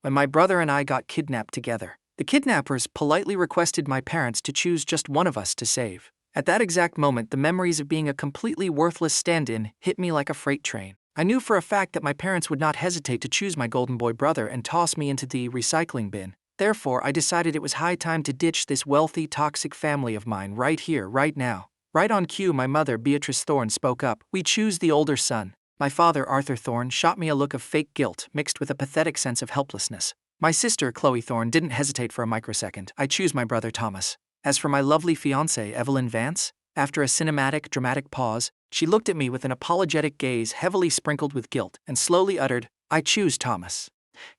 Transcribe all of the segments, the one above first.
when my brother and I got kidnapped together. The kidnappers politely requested my parents to choose just one of us to save. At that exact moment, the memories of being a completely worthless stand-in hit me like a freight train. I knew for a fact that my parents would not hesitate to choose my golden boy brother and toss me into the recycling bin. Therefore, I decided it was high time to ditch this wealthy, toxic family of mine right here, right now. Right on cue, my mother, Beatrice Thorne, spoke up. We choose the older son. My father, Arthur Thorne, shot me a look of fake guilt mixed with a pathetic sense of helplessness. My sister, Chloe Thorne, didn't hesitate for a microsecond. I choose my brother Thomas. As for my lovely fiancée, Evelyn Vance, after a cinematic, dramatic pause, she looked at me with an apologetic gaze heavily sprinkled with guilt and slowly uttered, I choose Thomas.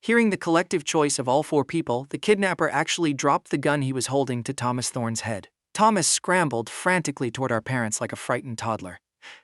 Hearing the collective choice of all four people, the kidnapper actually dropped the gun he was holding to Thomas Thorne's head. Thomas scrambled frantically toward our parents like a frightened toddler.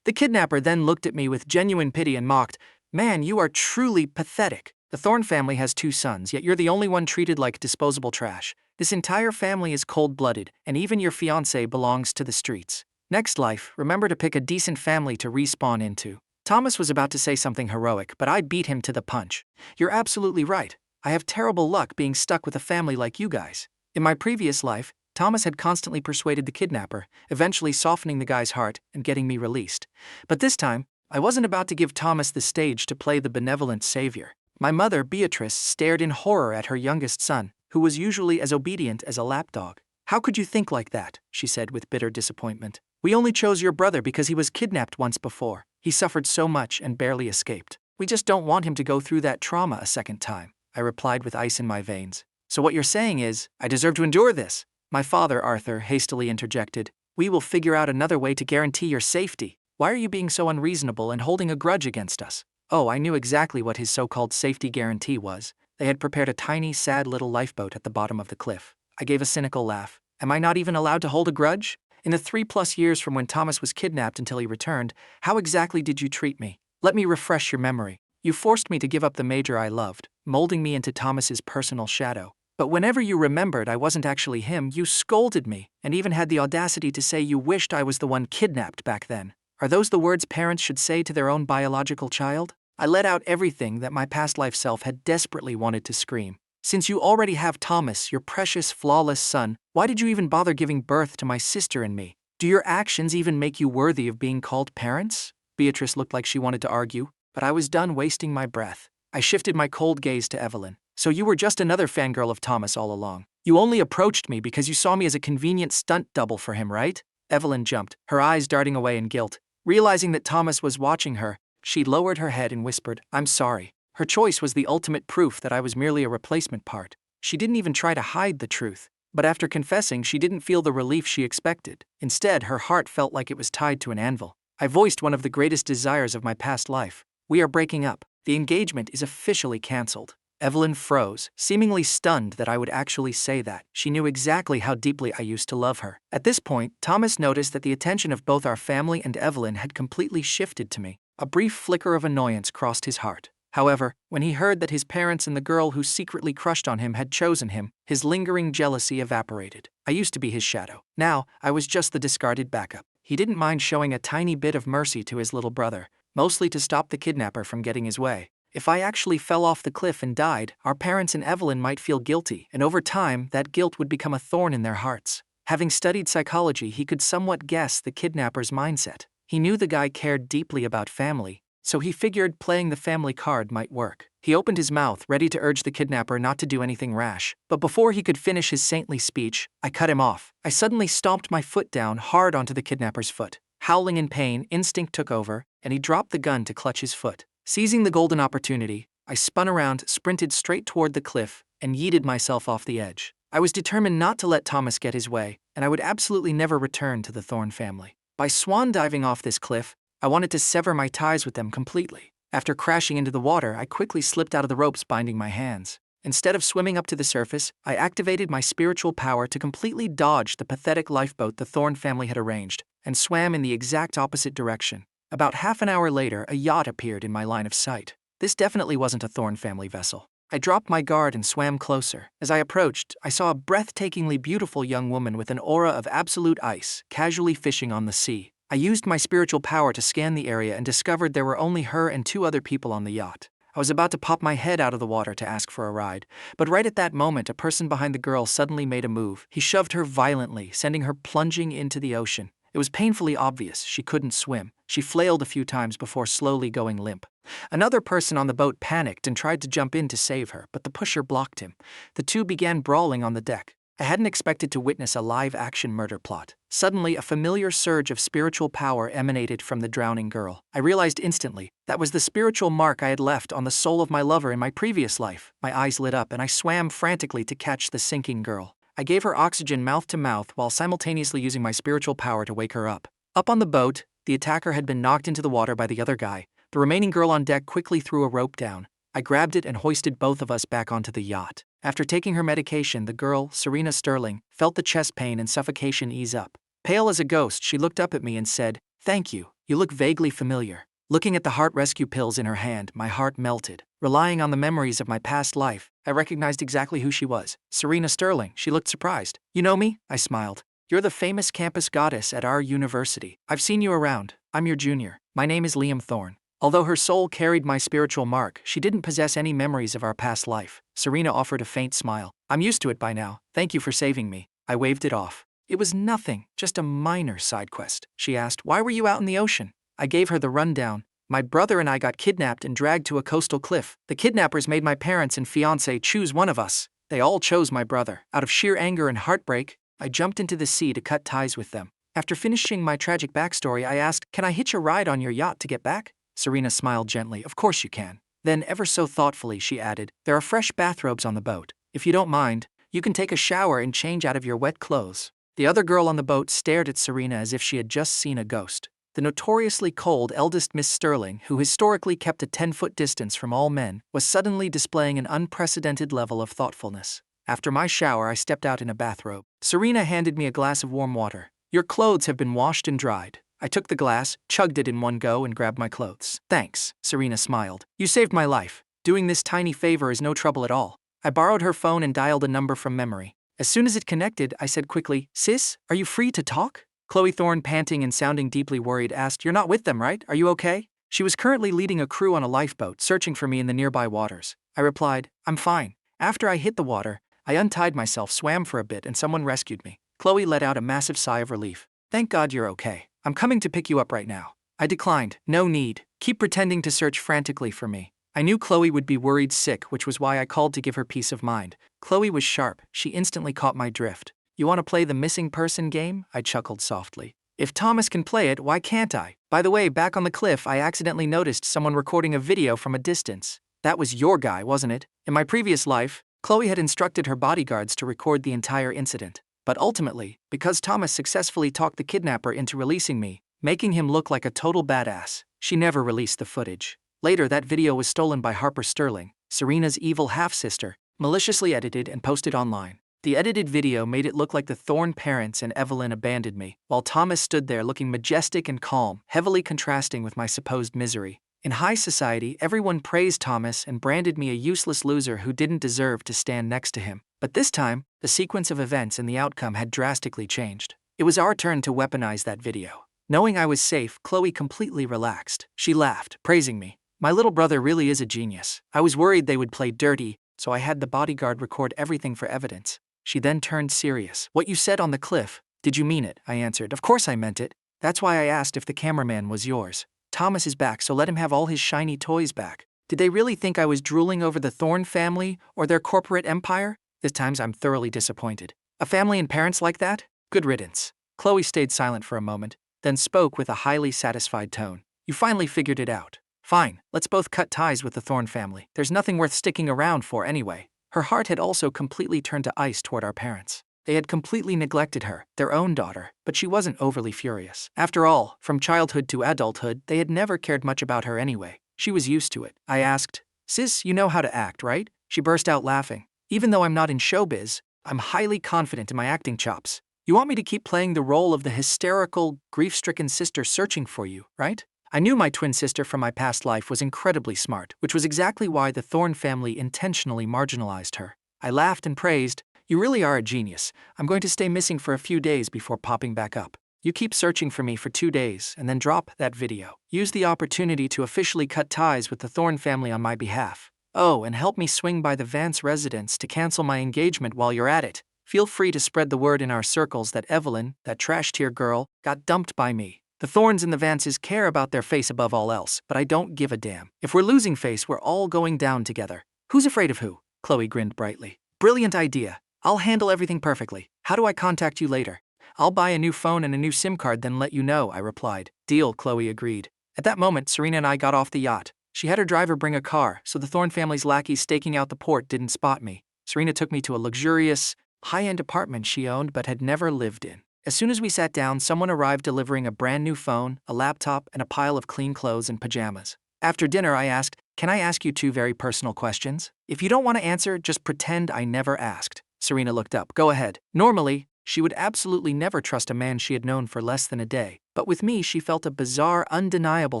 The kidnapper then looked at me with genuine pity and mocked, Man, you are truly pathetic. The Thorne family has 2 sons, yet you're the only one treated like disposable trash. This entire family is cold-blooded, and even your fiancé belongs to the streets. Next life, remember to pick a decent family to respawn into. Thomas was about to say something heroic, but I beat him to the punch. You're absolutely right. I have terrible luck being stuck with a family like you guys. In my previous life, Thomas had constantly persuaded the kidnapper, eventually softening the guy's heart and getting me released. But this time, I wasn't about to give Thomas the stage to play the benevolent savior. My mother, Beatrice, stared in horror at her youngest son, who was usually as obedient as a lapdog. How could you think like that? She said with bitter disappointment. We only chose your brother because he was kidnapped once before. He suffered so much and barely escaped. We just don't want him to go through that trauma a second time, I replied with ice in my veins. So what you're saying is, I deserve to endure this? My father, Arthur, hastily interjected. We will figure out another way to guarantee your safety. Why are you being so unreasonable and holding a grudge against us? Oh, I knew exactly what his so-called safety guarantee was. They had prepared a tiny, sad little lifeboat at the bottom of the cliff. I gave a cynical laugh. Am I not even allowed to hold a grudge? In the 3+ years from when Thomas was kidnapped until he returned, how exactly did you treat me? Let me refresh your memory. You forced me to give up the major I loved, molding me into Thomas's personal shadow. But whenever you remembered I wasn't actually him, you scolded me, and even had the audacity to say you wished I was the one kidnapped back then. Are those the words parents should say to their own biological child? I let out everything that my past life self had desperately wanted to scream. Since you already have Thomas, your precious, flawless son, why did you even bother giving birth to my sister and me? Do your actions even make you worthy of being called parents? Beatrice looked like she wanted to argue, but I was done wasting my breath. I shifted my cold gaze to Evelyn. So you were just another fangirl of Thomas all along. You only approached me because you saw me as a convenient stunt double for him, right? Evelyn jumped, her eyes darting away in guilt. Realizing that Thomas was watching her, she lowered her head and whispered, I'm sorry. Her choice was the ultimate proof that I was merely a replacement part. She didn't even try to hide the truth. But after confessing, she didn't feel the relief she expected. Instead, her heart felt like it was tied to an anvil. I voiced one of the greatest desires of my past life. We are breaking up. The engagement is officially cancelled. Evelyn froze, seemingly stunned that I would actually say that. She knew exactly how deeply I used to love her. At this point, Thomas noticed that the attention of both our family and Evelyn had completely shifted to me. A brief flicker of annoyance crossed his heart. However, when he heard that his parents and the girl who secretly crushed on him had chosen him, his lingering jealousy evaporated. I used to be his shadow. Now, I was just the discarded backup. He didn't mind showing a tiny bit of mercy to his little brother, mostly to stop the kidnapper from getting his way. If I actually fell off the cliff and died, our parents and Evelyn might feel guilty, and over time, that guilt would become a thorn in their hearts. Having studied psychology, he could somewhat guess the kidnapper's mindset. He knew the guy cared deeply about family, so he figured playing the family card might work. He opened his mouth, ready to urge the kidnapper not to do anything rash. But before he could finish his saintly speech, I cut him off. I suddenly stomped my foot down hard onto the kidnapper's foot. Howling in pain, instinct took over, and he dropped the gun to clutch his foot. Seizing the golden opportunity, I spun around, sprinted straight toward the cliff, and yeeted myself off the edge. I was determined not to let Thomas get his way, and I would absolutely never return to the Thorne family. By swan diving off this cliff, I wanted to sever my ties with them completely. After crashing into the water, I quickly slipped out of the ropes binding my hands. Instead of swimming up to the surface, I activated my spiritual power to completely dodge the pathetic lifeboat the Thorne family had arranged, and swam in the exact opposite direction. About half an hour later, a yacht appeared in my line of sight. This definitely wasn't a Thorne family vessel. I dropped my guard and swam closer. As I approached, I saw a breathtakingly beautiful young woman with an aura of absolute ice, casually fishing on the sea. I used my spiritual power to scan the area and discovered there were only her and 2 other people on the yacht. I was about to pop my head out of the water to ask for a ride, but right at that moment, a person behind the girl suddenly made a move. He shoved her violently, sending her plunging into the ocean. It was painfully obvious she couldn't swim. She flailed a few times before slowly going limp. Another person on the boat panicked and tried to jump in to save her, but the pusher blocked him. The two began brawling on the deck. I hadn't expected to witness a live-action murder plot. Suddenly, a familiar surge of spiritual power emanated from the drowning girl. I realized instantly that was the spiritual mark I had left on the soul of my lover in my previous life. My eyes lit up and I swam frantically to catch the sinking girl. I gave her oxygen mouth to mouth while simultaneously using my spiritual power to wake her up. Up on the boat, the attacker had been knocked into the water by the other guy. The remaining girl on deck quickly threw a rope down. I grabbed it and hoisted both of us back onto the yacht. After taking her medication, the girl, Serena Sterling, felt the chest pain and suffocation ease up. Pale as a ghost, she looked up at me and said, "Thank you. You look vaguely familiar." Looking at the heart rescue pills in her hand, my heart melted. Relying on the memories of my past life, I recognized exactly who she was. Serena Sterling. She looked surprised. "You know me?" I smiled. "You're the famous campus goddess at our university. I've seen you around. I'm your junior. My name is Liam Thorne." Although her soul carried my spiritual mark, she didn't possess any memories of our past life. Serena offered a faint smile. "I'm used to it by now. Thank you for saving me." I waved it off. "It was nothing, just a minor side quest." She asked, "Why were you out in the ocean?" I gave her the rundown. "My brother and I got kidnapped and dragged to a coastal cliff. The kidnappers made my parents and fiancée choose one of us. They all chose my brother. Out of sheer anger and heartbreak, I jumped into the sea to cut ties with them. After finishing my tragic backstory, I asked, 'Can I hitch a ride on your yacht to get back?' Serena smiled gently. "Of course you can." Then, ever so thoughtfully, she added, "There are fresh bathrobes on the boat. If you don't mind, you can take a shower and change out of your wet clothes." The other girl on the boat stared at Serena as if she had just seen a ghost. The notoriously cold eldest Miss Sterling, who historically kept a 10-foot distance from all men, was suddenly displaying an unprecedented level of thoughtfulness. After my shower, I stepped out in a bathrobe. Serena handed me a glass of warm water. "Your clothes have been washed and dried." I took the glass, chugged it in one go, and grabbed my clothes. "Thanks," Serena smiled. "You saved my life. Doing this tiny favor is no trouble at all." I borrowed her phone and dialed a number from memory. As soon as it connected, I said quickly, "Sis, are you free to talk?" Chloe Thorne, panting and sounding deeply worried, asked, "You're not with them, right? Are you okay?" She was currently leading a crew on a lifeboat, searching for me in the nearby waters. I replied, "I'm fine." After I hit the water, I untied myself, swam for a bit, and someone rescued me. Chloe let out a massive sigh of relief. "Thank God you're okay. I'm coming to pick you up right now." I declined. "No need. Keep pretending to search frantically for me." I knew Chloe would be worried sick, which was why I called to give her peace of mind. Chloe was sharp. She instantly caught my drift. "You want to play the missing person game?" I chuckled softly. "If Thomas can play it, why can't I? By the way, back on the cliff, I accidentally noticed someone recording a video from a distance. That was your guy, wasn't it?" In my previous life, Chloe had instructed her bodyguards to record the entire incident. But ultimately, because Thomas successfully talked the kidnapper into releasing me, making him look like a total badass, she never released the footage. Later, that video was stolen by Harper Sterling, Serena's evil half-sister, maliciously edited and posted online. The edited video made it look like the Thorne parents and Evelyn abandoned me, while Thomas stood there looking majestic and calm, heavily contrasting with my supposed misery. In high society, everyone praised Thomas and branded me a useless loser who didn't deserve to stand next to him. But this time, the sequence of events and the outcome had drastically changed. It was our turn to weaponize that video. Knowing I was safe, Chloe completely relaxed. She laughed, praising me. "My little brother really is a genius. I was worried they would play dirty, so I had the bodyguard record everything for evidence." She then turned serious. "What you said on the cliff, did you mean it?" I answered. "Of course I meant it. That's why I asked if the cameraman was yours. Thomas is back, so let him have all his shiny toys back." Did they really think I was drooling over the Thorne family or their corporate empire? This time I'm thoroughly disappointed. A family and parents like that? Good riddance. Chloe stayed silent for a moment, then spoke with a highly satisfied tone. "You finally figured it out. Fine, let's both cut ties with the Thorne family. There's nothing worth sticking around for anyway." Her heart had also completely turned to ice toward our parents. They had completely neglected her, their own daughter, but she wasn't overly furious. After all, from childhood to adulthood, they had never cared much about her anyway. She was used to it. I asked, "Sis, you know how to act, right?" She burst out laughing. "Even though I'm not in showbiz, I'm highly confident in my acting chops. You want me to keep playing the role of the hysterical, grief-stricken sister searching for you, right?" I knew my twin sister from my past life was incredibly smart, which was exactly why the Thorne family intentionally marginalized her. I laughed and praised, "You really are a genius. I'm going to stay missing for a few days before popping back up." You keep searching for me for 2 days and then drop that video. Use the opportunity to officially cut ties with the Thorne family on my behalf. Oh, and help me swing by the Vance residence to cancel my engagement while you're at it. Feel free to spread the word in our circles that Evelyn, that trash-tier girl, got dumped by me. The Thornes and the Vances care about their face above all else, but I don't give a damn. If we're losing face, we're all going down together. Who's afraid of who? Chloe grinned brightly. Brilliant idea. I'll handle everything perfectly. How do I contact you later? I'll buy a new phone and a new SIM card, then let you know, I replied. Deal, Chloe agreed. At that moment, Serena and I got off the yacht. She had her driver bring a car, so the Thorne family's lackeys staking out the port didn't spot me. Serena took me to a luxurious, high-end apartment she owned but had never lived in. As soon as we sat down, someone arrived delivering a brand new phone, a laptop, and a pile of clean clothes and pajamas. After dinner, I asked, "Can I ask you 2 very personal questions? If you don't want to answer, just pretend I never asked." Serena looked up. Go ahead. Normally, she would absolutely never trust a man she had known for less than a day, but with me she felt a bizarre, undeniable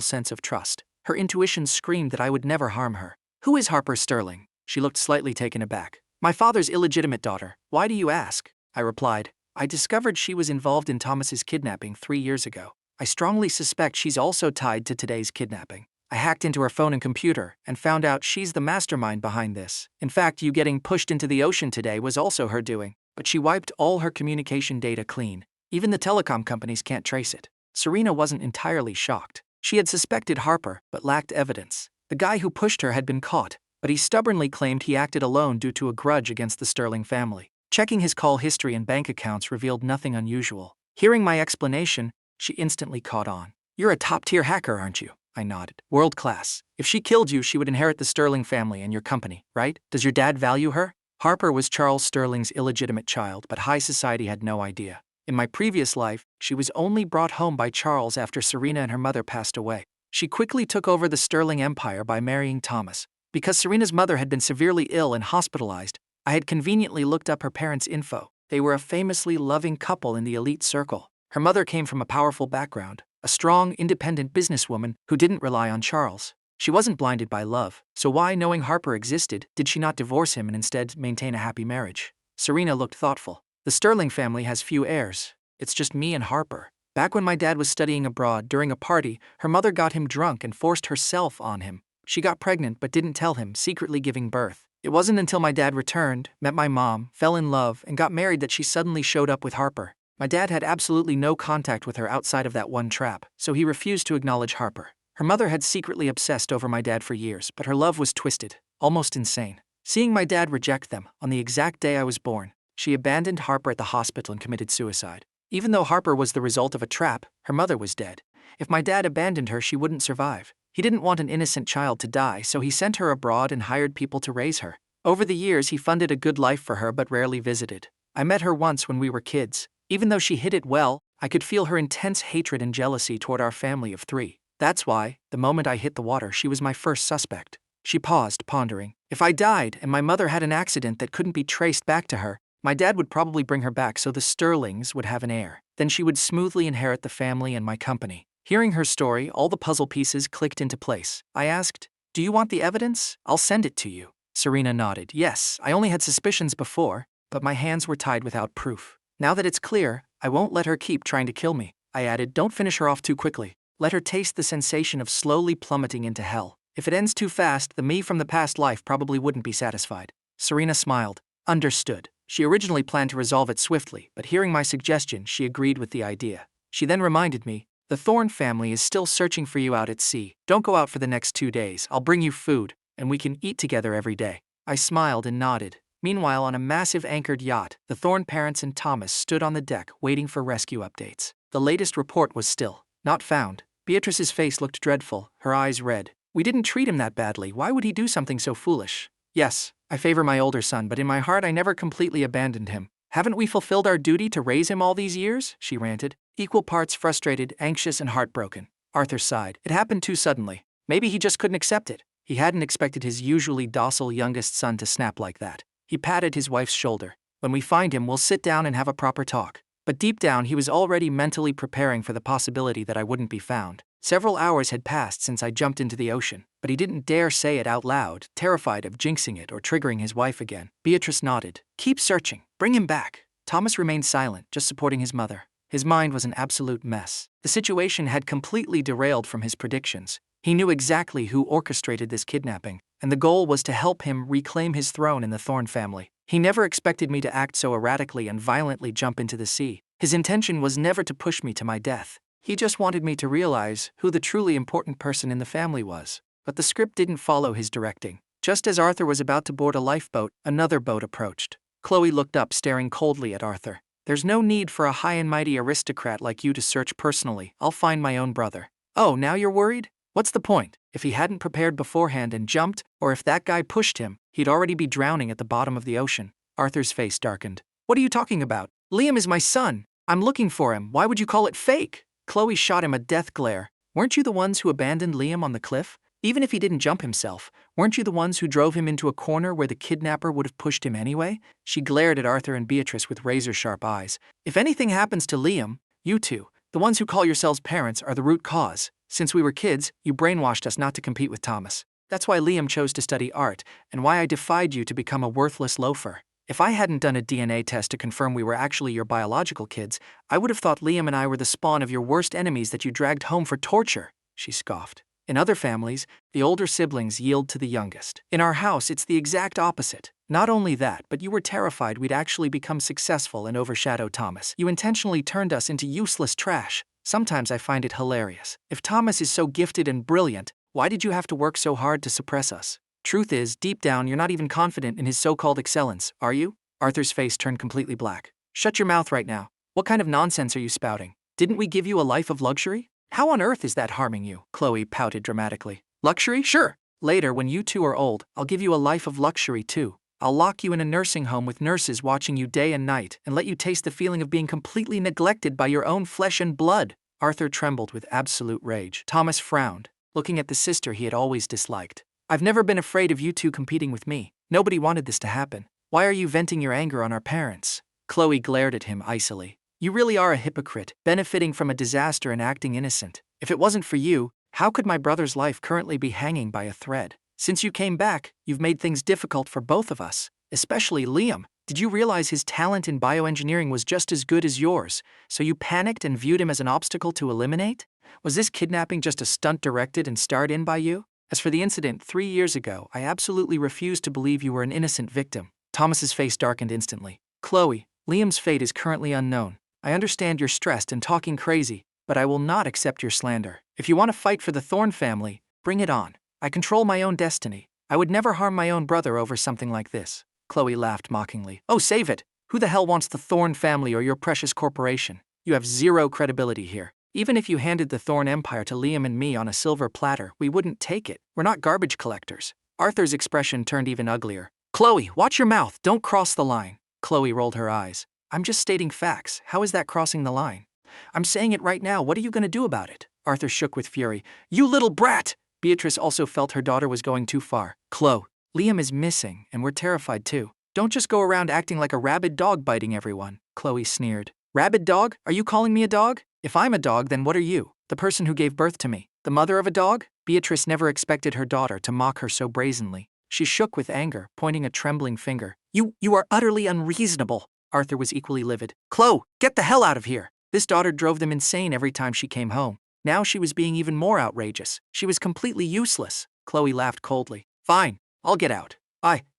sense of trust. Her intuition screamed that I would never harm her. Who is Harper Sterling? She looked slightly taken aback. My father's illegitimate daughter. Why do you ask? I replied. I discovered she was involved in Thomas's kidnapping 3 years ago. I strongly suspect she's also tied to today's kidnapping. I hacked into her phone and computer and found out she's the mastermind behind this. In fact, you getting pushed into the ocean today was also her doing. But she wiped all her communication data clean. Even the telecom companies can't trace it. Serena wasn't entirely shocked. She had suspected Harper, but lacked evidence. The guy who pushed her had been caught, but he stubbornly claimed he acted alone due to a grudge against the Sterling family. Checking his call history and bank accounts revealed nothing unusual. Hearing my explanation, she instantly caught on. You're a top-tier hacker, aren't you? I nodded. World class. If she killed you, she would inherit the Sterling family and your company, right? Does your dad value her? Harper was Charles Sterling's illegitimate child, but high society had no idea. In my previous life, she was only brought home by Charles after Serena and her mother passed away. She quickly took over the Sterling empire by marrying Thomas. Because Serena's mother had been severely ill and hospitalized, I had conveniently looked up her parents' info. They were a famously loving couple in the elite circle. Her mother came from a powerful background, a strong, independent businesswoman who didn't rely on Charles. She wasn't blinded by love, so why, knowing Harper existed, did she not divorce him and instead maintain a happy marriage? Serena looked thoughtful. The Sterling family has few heirs. It's just me and Harper. Back when my dad was studying abroad, during a party, her mother got him drunk and forced herself on him. She got pregnant but didn't tell him, secretly giving birth. It wasn't until my dad returned, met my mom, fell in love, and got married that she suddenly showed up with Harper. My dad had absolutely no contact with her outside of that one trap, so he refused to acknowledge Harper. Her mother had secretly obsessed over my dad for years, but her love was twisted, almost insane. Seeing my dad reject them, on the exact day I was born, she abandoned Harper at the hospital and committed suicide. Even though Harper was the result of a trap, her mother was dead. If my dad abandoned her, she wouldn't survive. He didn't want an innocent child to die, so he sent her abroad and hired people to raise her. Over the years, he funded a good life for her but rarely visited. I met her once when we were kids. Even though she hid it well, I could feel her intense hatred and jealousy toward our family of 3. That's why, the moment I hit the water, she was my first suspect. She paused, pondering. If I died and my mother had an accident that couldn't be traced back to her, my dad would probably bring her back so the Sterlings would have an heir. Then she would smoothly inherit the family and my company. Hearing her story, all the puzzle pieces clicked into place. I asked, "Do you want the evidence? I'll send it to you." Serena nodded. Yes, I only had suspicions before, but my hands were tied without proof. Now that it's clear, I won't let her keep trying to kill me. I added, don't finish her off too quickly. Let her taste the sensation of slowly plummeting into hell. If it ends too fast, the me from the past life probably wouldn't be satisfied. Serena smiled. Understood. She originally planned to resolve it swiftly, but hearing my suggestion, she agreed with the idea. She then reminded me, the Thorne family is still searching for you out at sea. Don't go out for the next 2 days. I'll bring you food, and we can eat together every day. I smiled and nodded. Meanwhile, on a massive anchored yacht, the Thorne parents and Thomas stood on the deck waiting for rescue updates. The latest report was still not found. Beatrice's face looked dreadful, her eyes red. We didn't treat him that badly. Why would he do something so foolish? Yes, I favor my older son, but in my heart I never completely abandoned him. Haven't we fulfilled our duty to raise him all these years? She ranted, equal parts frustrated, anxious, and heartbroken. Arthur sighed. It happened too suddenly. Maybe he just couldn't accept it. He hadn't expected his usually docile youngest son to snap like that. He patted his wife's shoulder. When we find him, we'll sit down and have a proper talk. But deep down, he was already mentally preparing for the possibility that I wouldn't be found. Several hours had passed since I jumped into the ocean, but he didn't dare say it out loud, terrified of jinxing it or triggering his wife again. Beatrice nodded. Keep searching. Bring him back. Thomas remained silent, just supporting his mother. His mind was an absolute mess. The situation had completely derailed from his predictions. He knew exactly who orchestrated this kidnapping, and the goal was to help him reclaim his throne in the Thorn family. He never expected me to act so erratically and violently jump into the sea. His intention was never to push me to my death. He just wanted me to realize who the truly important person in the family was. But the script didn't follow his directing. Just as Arthur was about to board a lifeboat, another boat approached. Chloe looked up, staring coldly at Arthur. There's no need for a high and mighty aristocrat like you to search personally. I'll find my own brother. Oh, now you're worried? What's the point? If he hadn't prepared beforehand and jumped, or if that guy pushed him, he'd already be drowning at the bottom of the ocean. Arthur's face darkened. What are you talking about? Liam is my son. I'm looking for him. Why would you call it fake? Chloe shot him a death glare. Weren't you the ones who abandoned Liam on the cliff? Even if he didn't jump himself, weren't you the ones who drove him into a corner where the kidnapper would have pushed him anyway? She glared at Arthur and Beatrice with razor-sharp eyes. If anything happens to Liam, you two, the ones who call yourselves parents, are the root cause. Since we were kids, you brainwashed us not to compete with Thomas. That's why Liam chose to study art, and why I defied you to become a worthless loafer. If I hadn't done a DNA test to confirm we were actually your biological kids, I would have thought Liam and I were the spawn of your worst enemies that you dragged home for torture, she scoffed. In other families, the older siblings yield to the youngest. In our house, it's the exact opposite. Not only that, but you were terrified we'd actually become successful and overshadow Thomas. You intentionally turned us into useless trash. Sometimes I find it hilarious. If Thomas is so gifted and brilliant, why did you have to work so hard to suppress us? Truth is, deep down, you're not even confident in his so-called excellence, are you? Arthur's face turned completely black. Shut your mouth right now. What kind of nonsense are you spouting? Didn't we give you a life of luxury? How on earth is that harming you? Chloe pouted dramatically. Luxury? Sure. Later, when you two are old, I'll give you a life of luxury too. I'll lock you in a nursing home with nurses watching you day and night and let you taste the feeling of being completely neglected by your own flesh and blood. Arthur trembled with absolute rage. Thomas frowned, looking at the sister he had always disliked. I've never been afraid of you two competing with me. Nobody wanted this to happen. Why are you venting your anger on our parents? Chloe glared at him icily. You really are a hypocrite, benefiting from a disaster and acting innocent. If it wasn't for you, how could my brother's life currently be hanging by a thread? Since you came back, you've made things difficult for both of us, especially Liam. Did you realize his talent in bioengineering was just as good as yours, so you panicked and viewed him as an obstacle to eliminate? Was this kidnapping just a stunt directed and starred in by you? As for the incident 3 years ago, I absolutely refuse to believe you were an innocent victim. Thomas's face darkened instantly. Chloe, Liam's fate is currently unknown. I understand you're stressed and talking crazy, but I will not accept your slander. If you want to fight for the Thorn family, bring it on. I control my own destiny. I would never harm my own brother over something like this. Chloe laughed mockingly. Oh, save it. Who the hell wants the Thorn family or your precious corporation? You have zero credibility here. Even if you handed the Thorn Empire to Liam and me on a silver platter, we wouldn't take it. We're not garbage collectors. Arthur's expression turned even uglier. Chloe, watch your mouth. Don't cross the line. Chloe rolled her eyes. I'm just stating facts. How is that crossing the line? I'm saying it right now. What are you going to do about it? Arthur shook with fury. You little brat! Beatrice also felt her daughter was going too far. Chloe, Liam is missing, and we're terrified too. Don't just go around acting like a rabid dog biting everyone. Chloe sneered. Rabid dog? Are you calling me a dog? If I'm a dog, then what are you? The person who gave birth to me? The mother of a dog? Beatrice never expected her daughter to mock her so brazenly. She shook with anger, pointing a trembling finger. You are utterly unreasonable. Arthur was equally livid. Chloe, get the hell out of here. This daughter drove them insane every time she came home. Now she was being even more outrageous. She was completely useless. Chloe laughed coldly. Fine, I'll get out.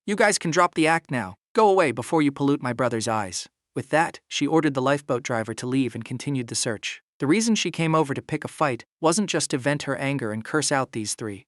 You guys can drop the act now. Go away before you pollute my brother's eyes. With that, she ordered the lifeboat driver to leave and continued the search. The reason she came over to pick a fight wasn't just to vent her anger and curse out these three.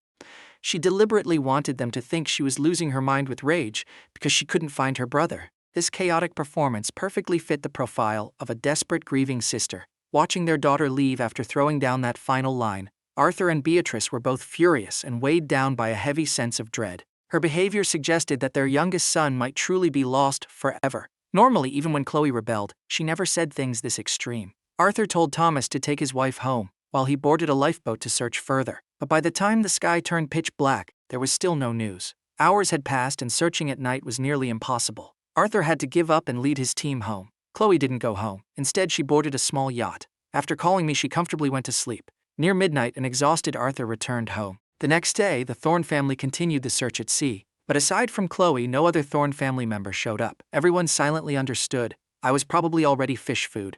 She deliberately wanted them to think she was losing her mind with rage because she couldn't find her brother. This chaotic performance perfectly fit the profile of a desperate, grieving sister. Watching their daughter leave after throwing down that final line, Arthur and Beatrice were both furious and weighed down by a heavy sense of dread. Her behavior suggested that their youngest son might truly be lost forever. Normally, even when Chloe rebelled, she never said things this extreme. Arthur told Thomas to take his wife home, while he boarded a lifeboat to search further. But by the time the sky turned pitch black, there was still no news. Hours had passed and searching at night was nearly impossible. Arthur had to give up and lead his team home. Chloe didn't go home. Instead, she boarded a small yacht. After calling me, she comfortably went to sleep. Near midnight, an exhausted Arthur returned home. The next day, the Thorn family continued the search at sea. But aside from Chloe, no other Thorn family member showed up. Everyone silently understood. I was probably already fish food.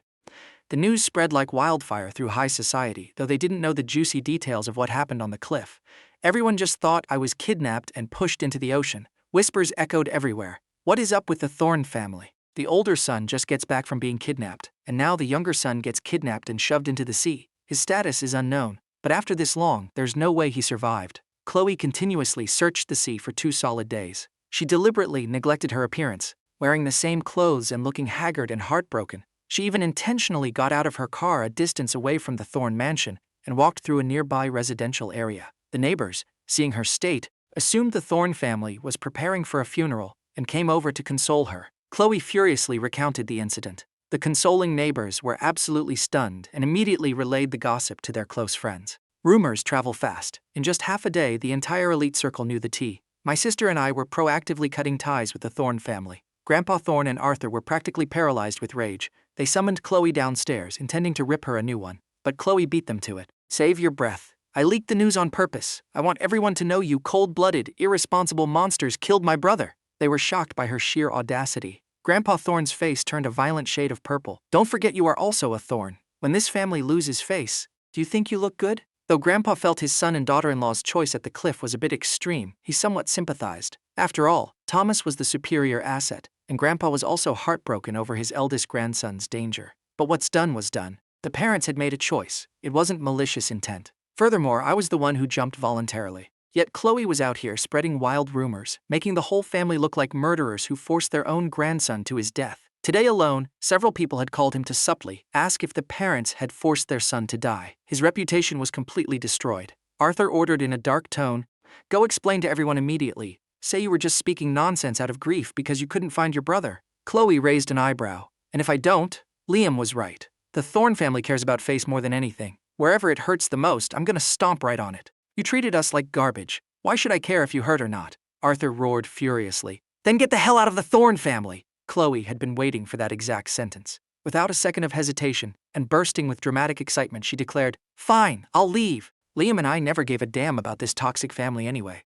The news spread like wildfire through high society, though they didn't know the juicy details of what happened on the cliff. Everyone just thought I was kidnapped and pushed into the ocean. Whispers echoed everywhere. What is up with the Thorn family? The older son just gets back from being kidnapped, and now the younger son gets kidnapped and shoved into the sea. His status is unknown, but after this long, there's no way he survived. Chloe continuously searched the sea for 2 solid days. She deliberately neglected her appearance, wearing the same clothes and looking haggard and heartbroken. She even intentionally got out of her car a distance away from the Thorn mansion and walked through a nearby residential area. The neighbors, seeing her state, assumed the Thorn family was preparing for a funeral and came over to console her. Chloe furiously recounted the incident. The consoling neighbors were absolutely stunned and immediately relayed the gossip to their close friends. Rumors travel fast. In just half a day, the entire elite circle knew the tea. My sister and I were proactively cutting ties with the Thorn family. Grandpa Thorn and Arthur were practically paralyzed with rage. They summoned Chloe downstairs, intending to rip her a new one. But Chloe beat them to it. Save your breath. I leaked the news on purpose. I want everyone to know you cold-blooded, irresponsible monsters killed my brother. They were shocked by her sheer audacity. Grandpa Thorn's face turned a violent shade of purple. Don't forget you are also a Thorn. When this family loses face, do you think you look good? Though Grandpa felt his son and daughter-in-law's choice at the cliff was a bit extreme, he somewhat sympathized. After all, Thomas was the superior asset, and Grandpa was also heartbroken over his eldest grandson's danger. But what's done was done. The parents had made a choice. It wasn't malicious intent. Furthermore, I was the one who jumped voluntarily. Yet Chloe was out here spreading wild rumors, making the whole family look like murderers who forced their own grandson to his death. Today alone, several people had called him to supply, ask if the parents had forced their son to die. His reputation was completely destroyed. Arthur ordered in a dark tone, "Go explain to everyone immediately. Say you were just speaking nonsense out of grief because you couldn't find your brother." Chloe raised an eyebrow. "And if I don't?" Liam was right. The Thorn family cares about face more than anything. Wherever it hurts the most, I'm gonna stomp right on it. You treated us like garbage. Why should I care if you hurt or not? Arthur roared furiously. Then get the hell out of the Thorn family. Chloe had been waiting for that exact sentence. Without a second of hesitation, and bursting with dramatic excitement, she declared, "Fine, I'll leave. Liam and I never gave a damn about this toxic family anyway.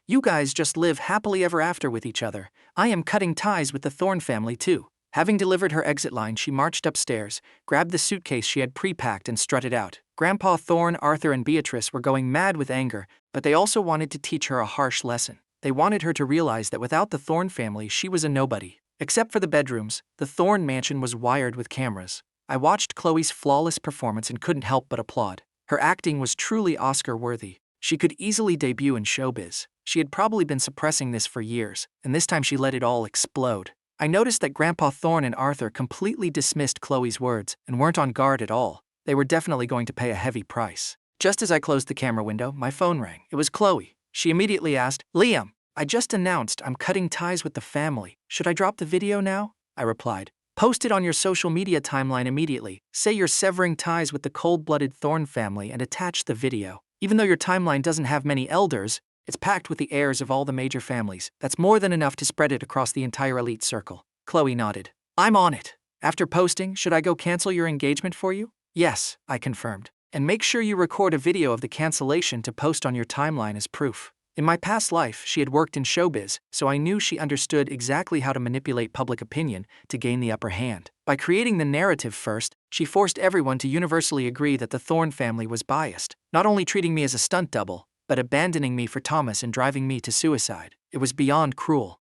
You guys just live happily ever after with each other. I am cutting ties with the Thorn family too." Having delivered her exit line, she marched upstairs, grabbed the suitcase she had pre-packed and strutted out. Grandpa Thorn, Arthur, and Beatrice were going mad with anger, but they also wanted to teach her a harsh lesson. They wanted her to realize that without the Thorn family, she was a nobody. Except for the bedrooms, the Thorn mansion was wired with cameras. I watched Chloe's flawless performance and couldn't help but applaud. Her acting was truly Oscar-worthy. She could easily debut in showbiz. She had probably been suppressing this for years, and this time she let it all explode. I noticed that Grandpa Thorn and Arthur completely dismissed Chloe's words and weren't on guard at all. They were definitely going to pay a heavy price. Just as I closed the camera window, my phone rang. It was Chloe. She immediately asked, "Liam, I just announced I'm cutting ties with the family. Should I drop the video now?" I replied, "Post it on your social media timeline immediately. Say you're severing ties with the cold-blooded Thorn family and attach the video. Even though your timeline doesn't have many elders, it's packed with the heirs of all the major families. That's more than enough to spread it across the entire elite circle." Chloe nodded. "I'm on it." After posting, "Should I go cancel your engagement for you?" "Yes," I confirmed. "And make sure you record a video of the cancellation to post on your timeline as proof." In my past life, she had worked in showbiz, so I knew she understood exactly how to manipulate public opinion to gain the upper hand. By creating the narrative first, she forced everyone to universally agree that the Thorn family was biased, not only treating me as a stunt double, but abandoning me for Thomas and driving me to suicide. It was beyond cruel.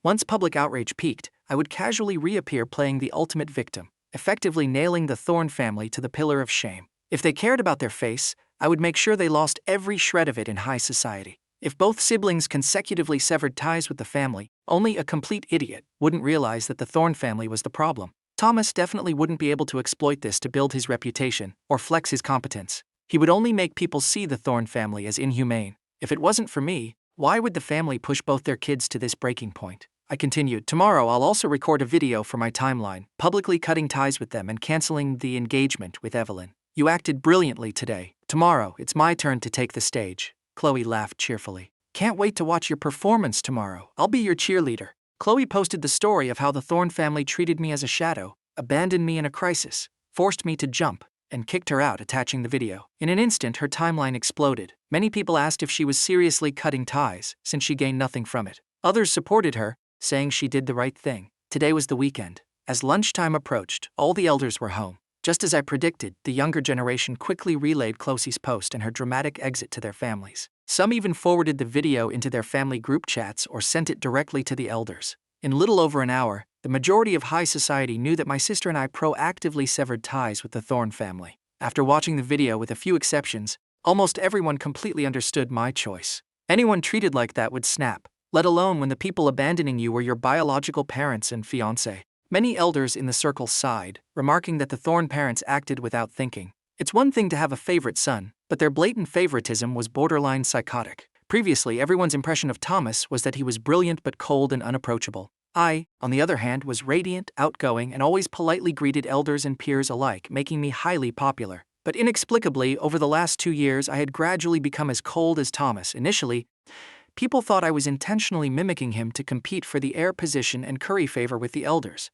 Once public outrage peaked, I would casually reappear playing the ultimate victim, effectively nailing the Thorn family to the pillar of shame. If they cared about their face, I would make sure they lost every shred of it in high society. If both siblings consecutively severed ties with the family, only a complete idiot wouldn't realize that the Thorn family was the problem. Thomas definitely wouldn't be able to exploit this to build his reputation or flex his competence. He would only make people see the Thorn family as inhumane. If it wasn't for me, why would the family push both their kids to this breaking point? I continued, "Tomorrow I'll also record a video for my timeline, publicly cutting ties with them and canceling the engagement with Evelyn. You acted brilliantly today. Tomorrow, it's my turn to take the stage." Chloe laughed cheerfully. "Can't wait to watch your performance tomorrow. I'll be your cheerleader." Chloe posted the story of how the Thorn family treated me as a shadow, abandoned me in a crisis, forced me to jump, and kicked her out, attaching the video. In an instant, her timeline exploded. Many people asked if she was seriously cutting ties, since she gained nothing from it. Others supported her, saying she did the right thing. Today was the weekend. As lunchtime approached, all the elders were home. Just as I predicted, the younger generation quickly relayed Closie's post and her dramatic exit to their families. Some even forwarded the video into their family group chats or sent it directly to the elders. In little over an hour, the majority of high society knew that my sister and I proactively severed ties with the Thorn family. After watching the video, with a few exceptions, almost everyone completely understood my choice. Anyone treated like that would snap, let alone when the people abandoning you were your biological parents and fiancé. Many elders in the circle sighed, remarking that the Thorn parents acted without thinking. It's one thing to have a favorite son, but their blatant favoritism was borderline psychotic. Previously, everyone's impression of Thomas was that he was brilliant but cold and unapproachable. I, on the other hand, was radiant, outgoing, and always politely greeted elders and peers alike, making me highly popular. But inexplicably, over the last 2 years, I had gradually become as cold as Thomas. Initially, people thought I was intentionally mimicking him to compete for the heir position and curry favor with the elders.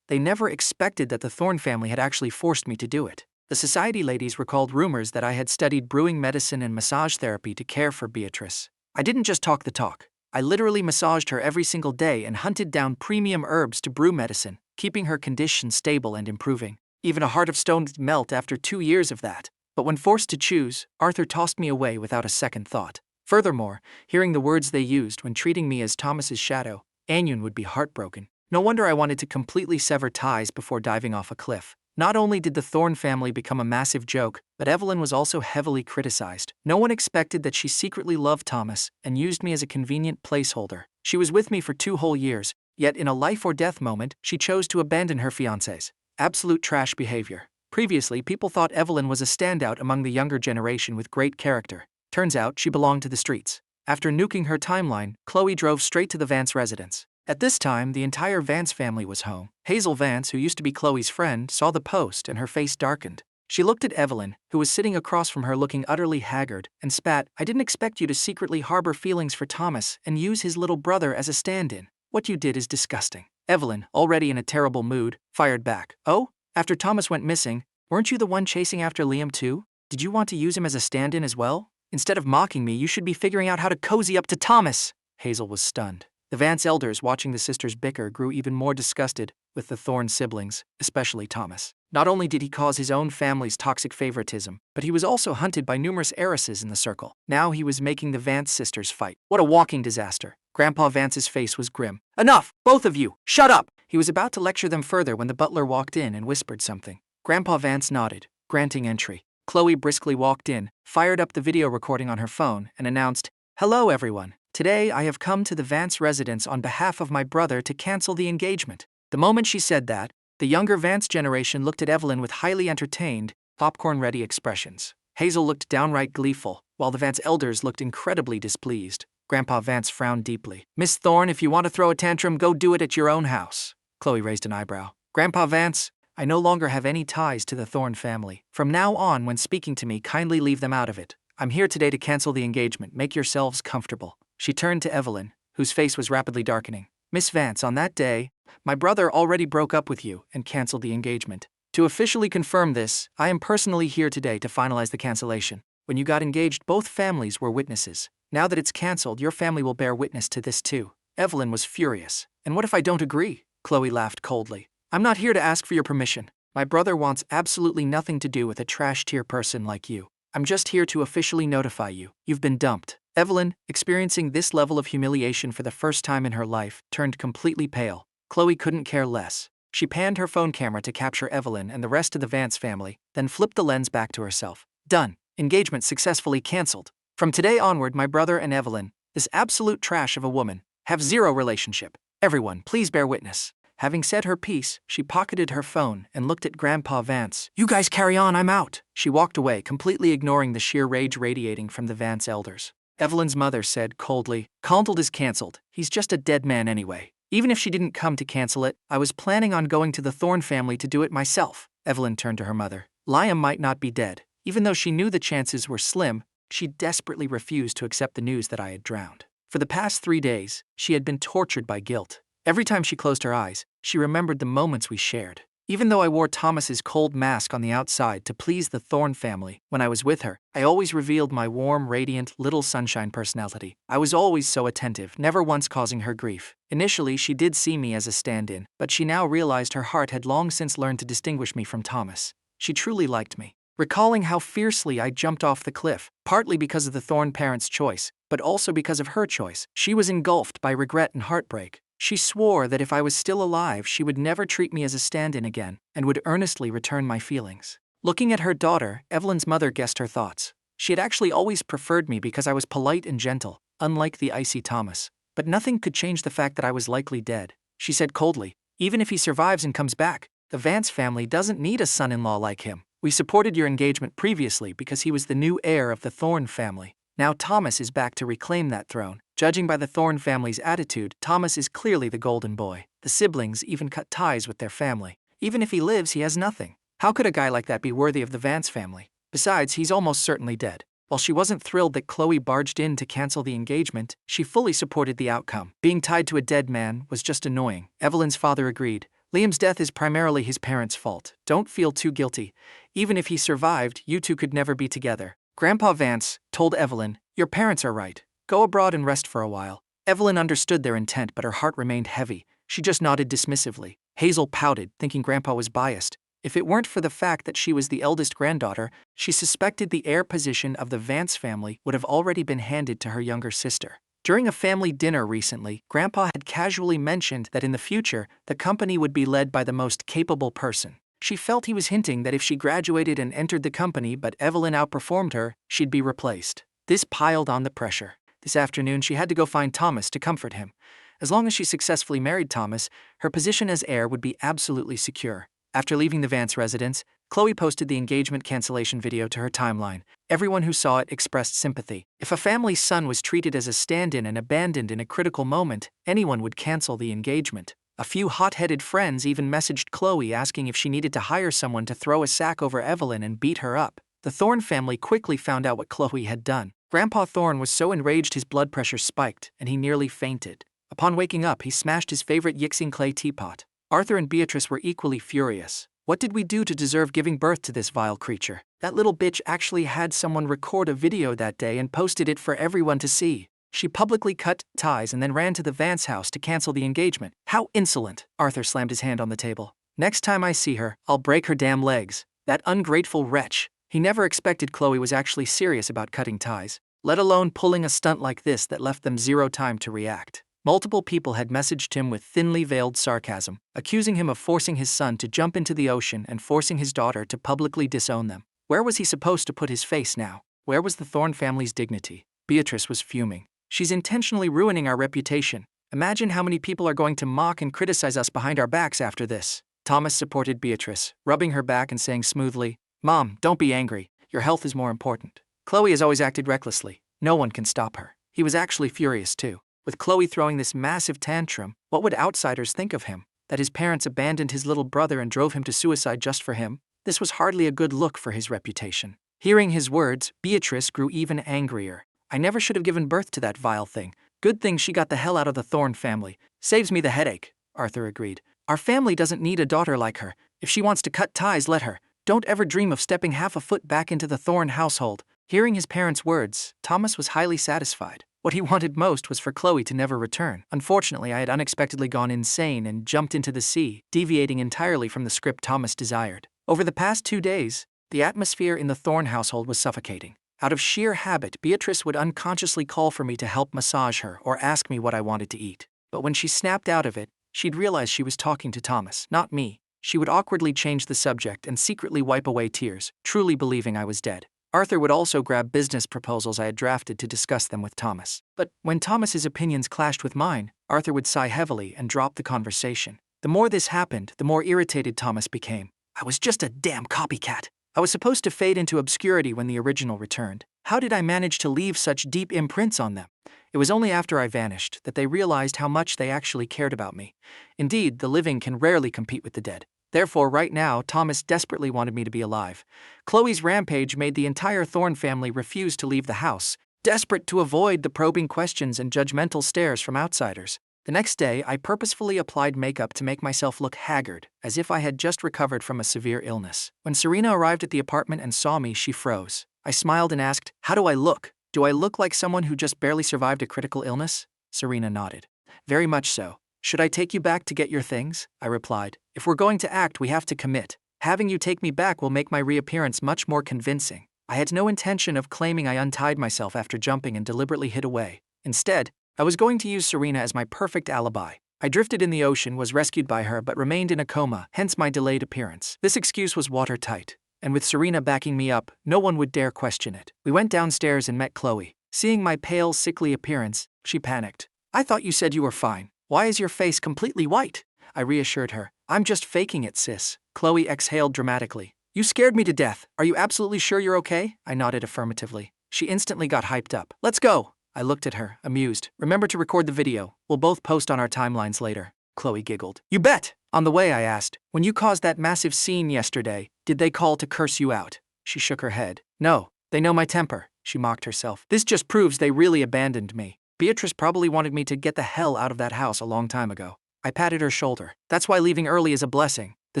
They never expected that the Thorn family had actually forced me to do it. The society ladies recalled rumors that I had studied brewing medicine and massage therapy to care for Beatrice. I didn't just talk the talk. I literally massaged her every single day and hunted down premium herbs to brew medicine, keeping her condition stable and improving. Even a heart of stone would melt after 2 years of that. But when forced to choose, Arthur tossed me away without a second thought. Furthermore, hearing the words they used when treating me as Thomas's shadow, Anyun would be heartbroken. No wonder I wanted to completely sever ties before diving off a cliff. Not only did the Thorn family become a massive joke, but Evelyn was also heavily criticized. No one expected that she secretly loved Thomas and used me as a convenient placeholder. She was with me for 2 whole years, yet in a life-or-death moment, she chose to abandon her fiancés. Absolute trash behavior. Previously, people thought Evelyn was a standout among the younger generation with great character. Turns out, she belonged to the streets. After nuking her timeline, Chloe drove straight to the Vance residence. At this time, the entire Vance family was home. Hazel Vance, who used to be Chloe's friend, saw the post and her face darkened. She looked at Evelyn, who was sitting across from her looking utterly haggard, and spat, "I didn't expect you to secretly harbor feelings for Thomas and use his little brother as a stand-in. What you did is disgusting." Evelyn, already in a terrible mood, fired back. "Oh? After Thomas went missing, weren't you the one chasing after Liam too? Did you want to use him as a stand-in as well? Instead of mocking me, you should be figuring out how to cozy up to Thomas." Hazel was stunned. The Vance elders, watching the sisters bicker, grew even more disgusted with the Thorn siblings, especially Thomas. Not only did he cause his own family's toxic favoritism, but he was also hunted by numerous heiresses in the circle. Now he was making the Vance sisters fight. What a walking disaster. Grandpa Vance's face was grim. "Enough! Both of you! Shut up!" He was about to lecture them further when the butler walked in and whispered something. Grandpa Vance nodded, granting entry. Chloe briskly walked in, fired up the video recording on her phone, and announced, "Hello everyone. Today I have come to the Vance residence on behalf of my brother to cancel the engagement." The moment she said that, the younger Vance generation looked at Evelyn with highly entertained, popcorn-ready expressions. Hazel looked downright gleeful, while the Vance elders looked incredibly displeased. Grandpa Vance frowned deeply. "Miss Thorne, if you want to throw a tantrum, go do it at your own house." Chloe raised an eyebrow. "Grandpa Vance, I no longer have any ties to the Thorne family. From now on, when speaking to me, kindly leave them out of it. I'm here today to cancel the engagement. Make yourselves comfortable." She turned to Evelyn, whose face was rapidly darkening. "Miss Vance, on that day, my brother already broke up with you and canceled the engagement. To officially confirm this, I am personally here today to finalize the cancellation. When you got engaged, both families were witnesses. Now that it's canceled, your family will bear witness to this too." Evelyn was furious. "And what if I don't agree?" Chloe laughed coldly. "I'm not here to ask for your permission. My brother wants absolutely nothing to do with a trash-tier person like you. I'm just here to officially notify you. You've been dumped." Evelyn, experiencing this level of humiliation for the first time in her life, turned completely pale. Chloe couldn't care less. She panned her phone camera to capture Evelyn and the rest of the Vance family, then flipped the lens back to herself. "Done. Engagement successfully cancelled. From today onward, my brother and Evelyn, this absolute trash of a woman, have zero relationship. Everyone, please bear witness." Having said her piece, she pocketed her phone and looked at Grandpa Vance. "You guys carry on, I'm out." She walked away, completely ignoring the sheer rage radiating from the Vance elders. Evelyn's mother said coldly, "Cancelled is cancelled. He's just a dead man anyway. Even if she didn't come to cancel it, I was planning on going to the Thorn family to do it myself." Evelyn turned to her mother. Liam might not be dead. Even though she knew the chances were slim, she desperately refused to accept the news that I had drowned. For the past 3 days, she had been tortured by guilt. Every time she closed her eyes, she remembered the moments we shared. Even though I wore Thomas's cold mask on the outside to please the Thorn family, when I was with her, I always revealed my warm, radiant, little sunshine personality. I was always so attentive, never once causing her grief. Initially, she did see me as a stand-in, but she now realized her heart had long since learned to distinguish me from Thomas. She truly liked me. Recalling how fiercely I jumped off the cliff, partly because of the Thorn parents' choice, but also because of her choice, she was engulfed by regret and heartbreak. She swore that if I was still alive, she would never treat me as a stand-in again, and would earnestly return my feelings. Looking at her daughter, Evelyn's mother guessed her thoughts. She had actually always preferred me because I was polite and gentle, unlike the icy Thomas. But nothing could change the fact that I was likely dead. She said coldly, "Even if he survives and comes back, the Vance family doesn't need a son-in-law like him. We supported your engagement previously because he was the new heir of the Thorn family. Now Thomas is back to reclaim that throne. Judging by the Thorn family's attitude, Thomas is clearly the golden boy. The siblings even cut ties with their family. Even if he lives, he has nothing. How could a guy like that be worthy of the Vance family? Besides, he's almost certainly dead." While she wasn't thrilled that Chloe barged in to cancel the engagement, she fully supported the outcome. Being tied to a dead man was just annoying. Evelyn's father agreed. "Liam's death is primarily his parents' fault. Don't feel too guilty. Even if he survived, you two could never be together." Grandpa Vance told Evelyn, "Your parents are right. Go abroad and rest for a while." Evelyn understood their intent, but her heart remained heavy. She just nodded dismissively. Hazel pouted, thinking Grandpa was biased. If it weren't for the fact that she was the eldest granddaughter, she suspected the heir position of the Vance family would have already been handed to her younger sister. During a family dinner recently, Grandpa had casually mentioned that in the future, the company would be led by the most capable person. She felt he was hinting that if she graduated and entered the company but Evelyn outperformed her, she'd be replaced. This piled on the pressure. This afternoon, she had to go find Thomas to comfort him. As long as she successfully married Thomas, her position as heir would be absolutely secure. After leaving the Vance residence, Chloe posted the engagement cancellation video to her timeline. Everyone who saw it expressed sympathy. If a family's son was treated as a stand-in and abandoned in a critical moment, anyone would cancel the engagement. A few hot-headed friends even messaged Chloe asking if she needed to hire someone to throw a sack over Evelyn and beat her up. The Thorn family quickly found out what Chloe had done. Grandpa Thorn was so enraged his blood pressure spiked, and he nearly fainted. Upon waking up, he smashed his favorite Yixing clay teapot. Arthur and Beatrice were equally furious. What did we do to deserve giving birth to this vile creature? That little bitch actually had someone record a video that day and posted it for everyone to see. She publicly cut ties and then ran to the Vance house to cancel the engagement. How insolent! Arthur slammed his hand on the table. Next time I see her, I'll break her damn legs. That ungrateful wretch. He never expected Chloe was actually serious about cutting ties, let alone pulling a stunt like this that left them zero time to react. Multiple people had messaged him with thinly veiled sarcasm, accusing him of forcing his son to jump into the ocean and forcing his daughter to publicly disown them. Where was he supposed to put his face now? Where was the Thorn family's dignity? Beatrice was fuming. "She's intentionally ruining our reputation. Imagine how many people are going to mock and criticize us behind our backs after this." Thomas supported Beatrice, rubbing her back and saying smoothly, "Mom, don't be angry. Your health is more important. Chloe has always acted recklessly. No one can stop her." He was actually furious too. With Chloe throwing this massive tantrum, what would outsiders think of him? That his parents abandoned his little brother and drove him to suicide just for him? This was hardly a good look for his reputation. Hearing his words, Beatrice grew even angrier. "I never should have given birth to that vile thing. Good thing she got the hell out of the Thorn family. Saves me the headache," Arthur agreed. "Our family doesn't need a daughter like her. If she wants to cut ties, let her. Don't ever dream of stepping half a foot back into the Thorn household." Hearing his parents' words, Thomas was highly satisfied. What he wanted most was for Chloe to never return. Unfortunately, I had unexpectedly gone insane and jumped into the sea, deviating entirely from the script Thomas desired. Over the past 2 days, the atmosphere in the Thorn household was suffocating. Out of sheer habit, Beatrice would unconsciously call for me to help massage her or ask me what I wanted to eat. But when she snapped out of it, she'd realize she was talking to Thomas, not me. She would awkwardly change the subject and secretly wipe away tears, truly believing I was dead. Arthur would also grab business proposals I had drafted to discuss them with Thomas. But when Thomas's opinions clashed with mine, Arthur would sigh heavily and drop the conversation. The more this happened, the more irritated Thomas became. I was just a damn copycat. I was supposed to fade into obscurity when the original returned. How did I manage to leave such deep imprints on them? It was only after I vanished that they realized how much they actually cared about me. Indeed, the living can rarely compete with the dead. Therefore, right now, Thomas desperately wanted me to be alive. Chloe's rampage made the entire Thorn family refuse to leave the house, desperate to avoid the probing questions and judgmental stares from outsiders. The next day, I purposefully applied makeup to make myself look haggard, as if I had just recovered from a severe illness. When Serena arrived at the apartment and saw me, she froze. I smiled and asked, "How do I look? Do I look like someone who just barely survived a critical illness?" Serena nodded. "Very much so. Should I take you back to get your things?" I replied. "If we're going to act, we have to commit." Having you take me back will make my reappearance much more convincing. I had no intention of claiming I untied myself after jumping and deliberately hid away. Instead, I was going to use Serena as my perfect alibi. I drifted in the ocean, was rescued by her, but remained in a coma, hence my delayed appearance. This excuse was watertight, and with Serena backing me up, no one would dare question it. We went downstairs and met Chloe. Seeing my pale, sickly appearance, she panicked. "I thought you said you were fine. Why is your face completely white?" I reassured her. "I'm just faking it, sis." Chloe exhaled dramatically. "You scared me to death. Are you absolutely sure you're okay?" I nodded affirmatively. She instantly got hyped up. "Let's go." I looked at her, amused. "Remember to record the video. We'll both post on our timelines later." Chloe giggled. "You bet!" On the way, I asked, "When you caused that massive scene yesterday, did they call to curse you out?" She shook her head. "No, they know my temper," she mocked herself. "This just proves they really abandoned me. Beatrice probably wanted me to get the hell out of that house a long time ago." I patted her shoulder. "That's why leaving early is a blessing. The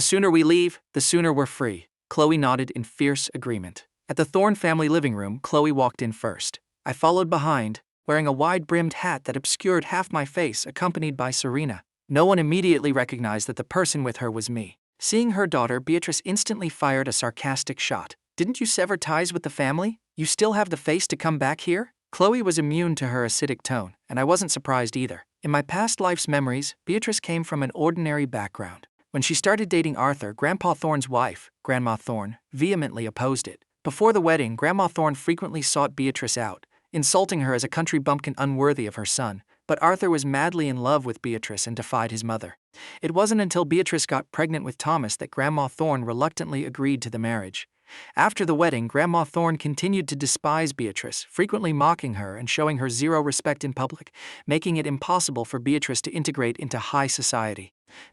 sooner we leave, the sooner we're free." Chloe nodded in fierce agreement. At the Thorne family living room, Chloe walked in first. I followed behind, wearing a wide-brimmed hat that obscured half my face, accompanied by Serena. No one immediately recognized that the person with her was me. Seeing her daughter, Beatrice instantly fired a sarcastic shot. "Didn't you sever ties with the family? You still have the face to come back here?" Chloe was immune to her acidic tone, and I wasn't surprised either. In my past life's memories, Beatrice came from an ordinary background. When she started dating Arthur, Grandpa Thorne's wife, Grandma Thorne, vehemently opposed it. Before the wedding, Grandma Thorne frequently sought Beatrice out, insulting her as a country bumpkin unworthy of her son, but Arthur was madly in love with Beatrice and defied his mother. It wasn't until Beatrice got pregnant with Thomas that Grandma Thorne reluctantly agreed to the marriage. After the wedding, Grandma Thorne continued to despise Beatrice, frequently mocking her and showing her zero respect in public, making it impossible for Beatrice to integrate into high society.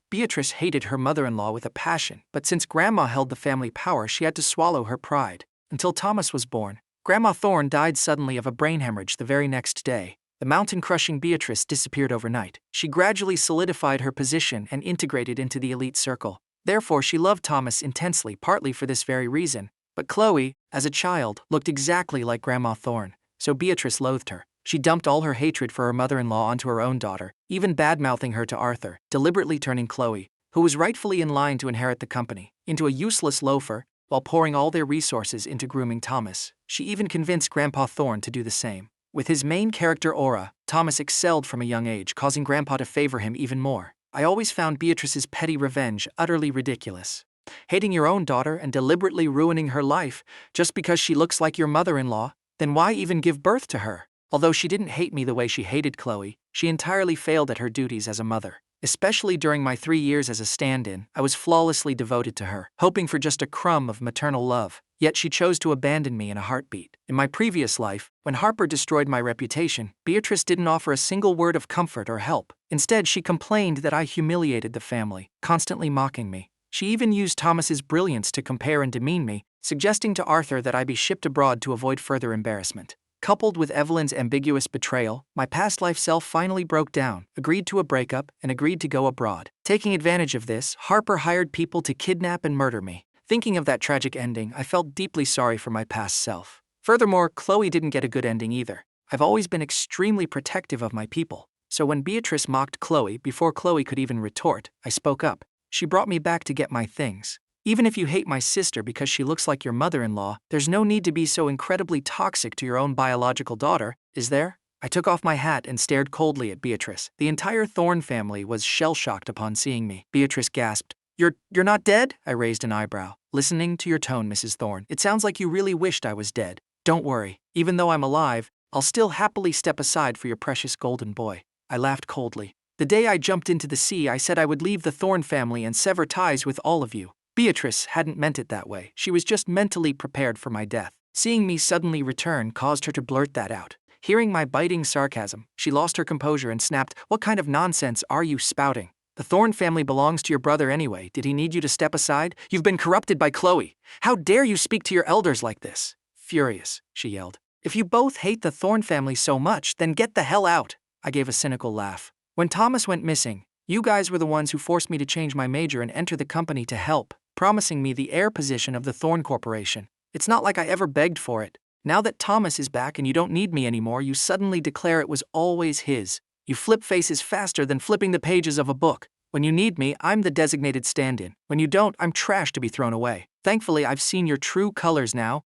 Beatrice hated her mother-in-law with a passion, but since Grandma held the family power, she had to swallow her pride. Until Thomas was born. Grandma Thorne died suddenly of a brain hemorrhage the very next day. The mountain-crushing Beatrice disappeared overnight. She gradually solidified her position and integrated into the elite circle. Therefore, she loved Thomas intensely, partly for this very reason. But Chloe, as a child, looked exactly like Grandma Thorne, so Beatrice loathed her. She dumped all her hatred for her mother-in-law onto her own daughter, even bad-mouthing her to Arthur, deliberately turning Chloe, who was rightfully in line to inherit the company, into a useless loafer, while pouring all their resources into grooming Thomas. She even convinced Grandpa Thorne to do the same. With his main character aura, Thomas excelled from a young age, causing Grandpa to favor him even more. I always found Beatrice's petty revenge utterly ridiculous. Hating your own daughter and deliberately ruining her life just because she looks like your mother-in-law, then why even give birth to her? Although she didn't hate me the way she hated Chloe, she entirely failed at her duties as a mother. Especially during my 3 years as a stand-in, I was flawlessly devoted to her, hoping for just a crumb of maternal love. Yet she chose to abandon me in a heartbeat. In my previous life, when Harper destroyed my reputation, Beatrice didn't offer a single word of comfort or help. Instead, she complained that I humiliated the family, constantly mocking me. She even used Thomas's brilliance to compare and demean me, suggesting to Arthur that I be shipped abroad to avoid further embarrassment. Coupled with Evelyn's ambiguous betrayal, my past life self finally broke down, agreed to a breakup, and agreed to go abroad. Taking advantage of this, Harper hired people to kidnap and murder me. Thinking of that tragic ending, I felt deeply sorry for my past self. Furthermore, Chloe didn't get a good ending either. I've always been extremely protective of my people. So when Beatrice mocked Chloe before Chloe could even retort, I spoke up. She brought me back to get my things. Even if you hate my sister because she looks like your mother-in-law, there's no need to be so incredibly toxic to your own biological daughter, is there? I took off my hat and stared coldly at Beatrice. The entire Thorne family was shell-shocked upon seeing me. Beatrice gasped. You're not dead?" I raised an eyebrow. "Listening to your tone, Mrs. Thorne, it sounds like you really wished I was dead." "Don't worry. Even though I'm alive, I'll still happily step aside for your precious golden boy." I laughed coldly. "The day I jumped into the sea, I said I would leave the Thorne family and sever ties with all of you." Beatrice hadn't meant it that way. She was just mentally prepared for my death. Seeing me suddenly return caused her to blurt that out. Hearing my biting sarcasm, she lost her composure and snapped, "What kind of nonsense are you spouting? The Thorne family belongs to your brother anyway. Did he need you to step aside? You've been corrupted by Chloe. How dare you speak to your elders like this?" Furious, she yelled. "If you both hate the Thorne family so much, then get the hell out." I gave a cynical laugh. "When Thomas went missing, you guys were the ones who forced me to change my major and enter the company to help, promising me the heir position of the Thorne Corporation. It's not like I ever begged for it. Now that Thomas is back and you don't need me anymore, you suddenly declare it was always his. You flip faces faster than flipping the pages of a book. When you need me, I'm the designated stand-in. When you don't, I'm trash to be thrown away. Thankfully, I've seen your true colors now.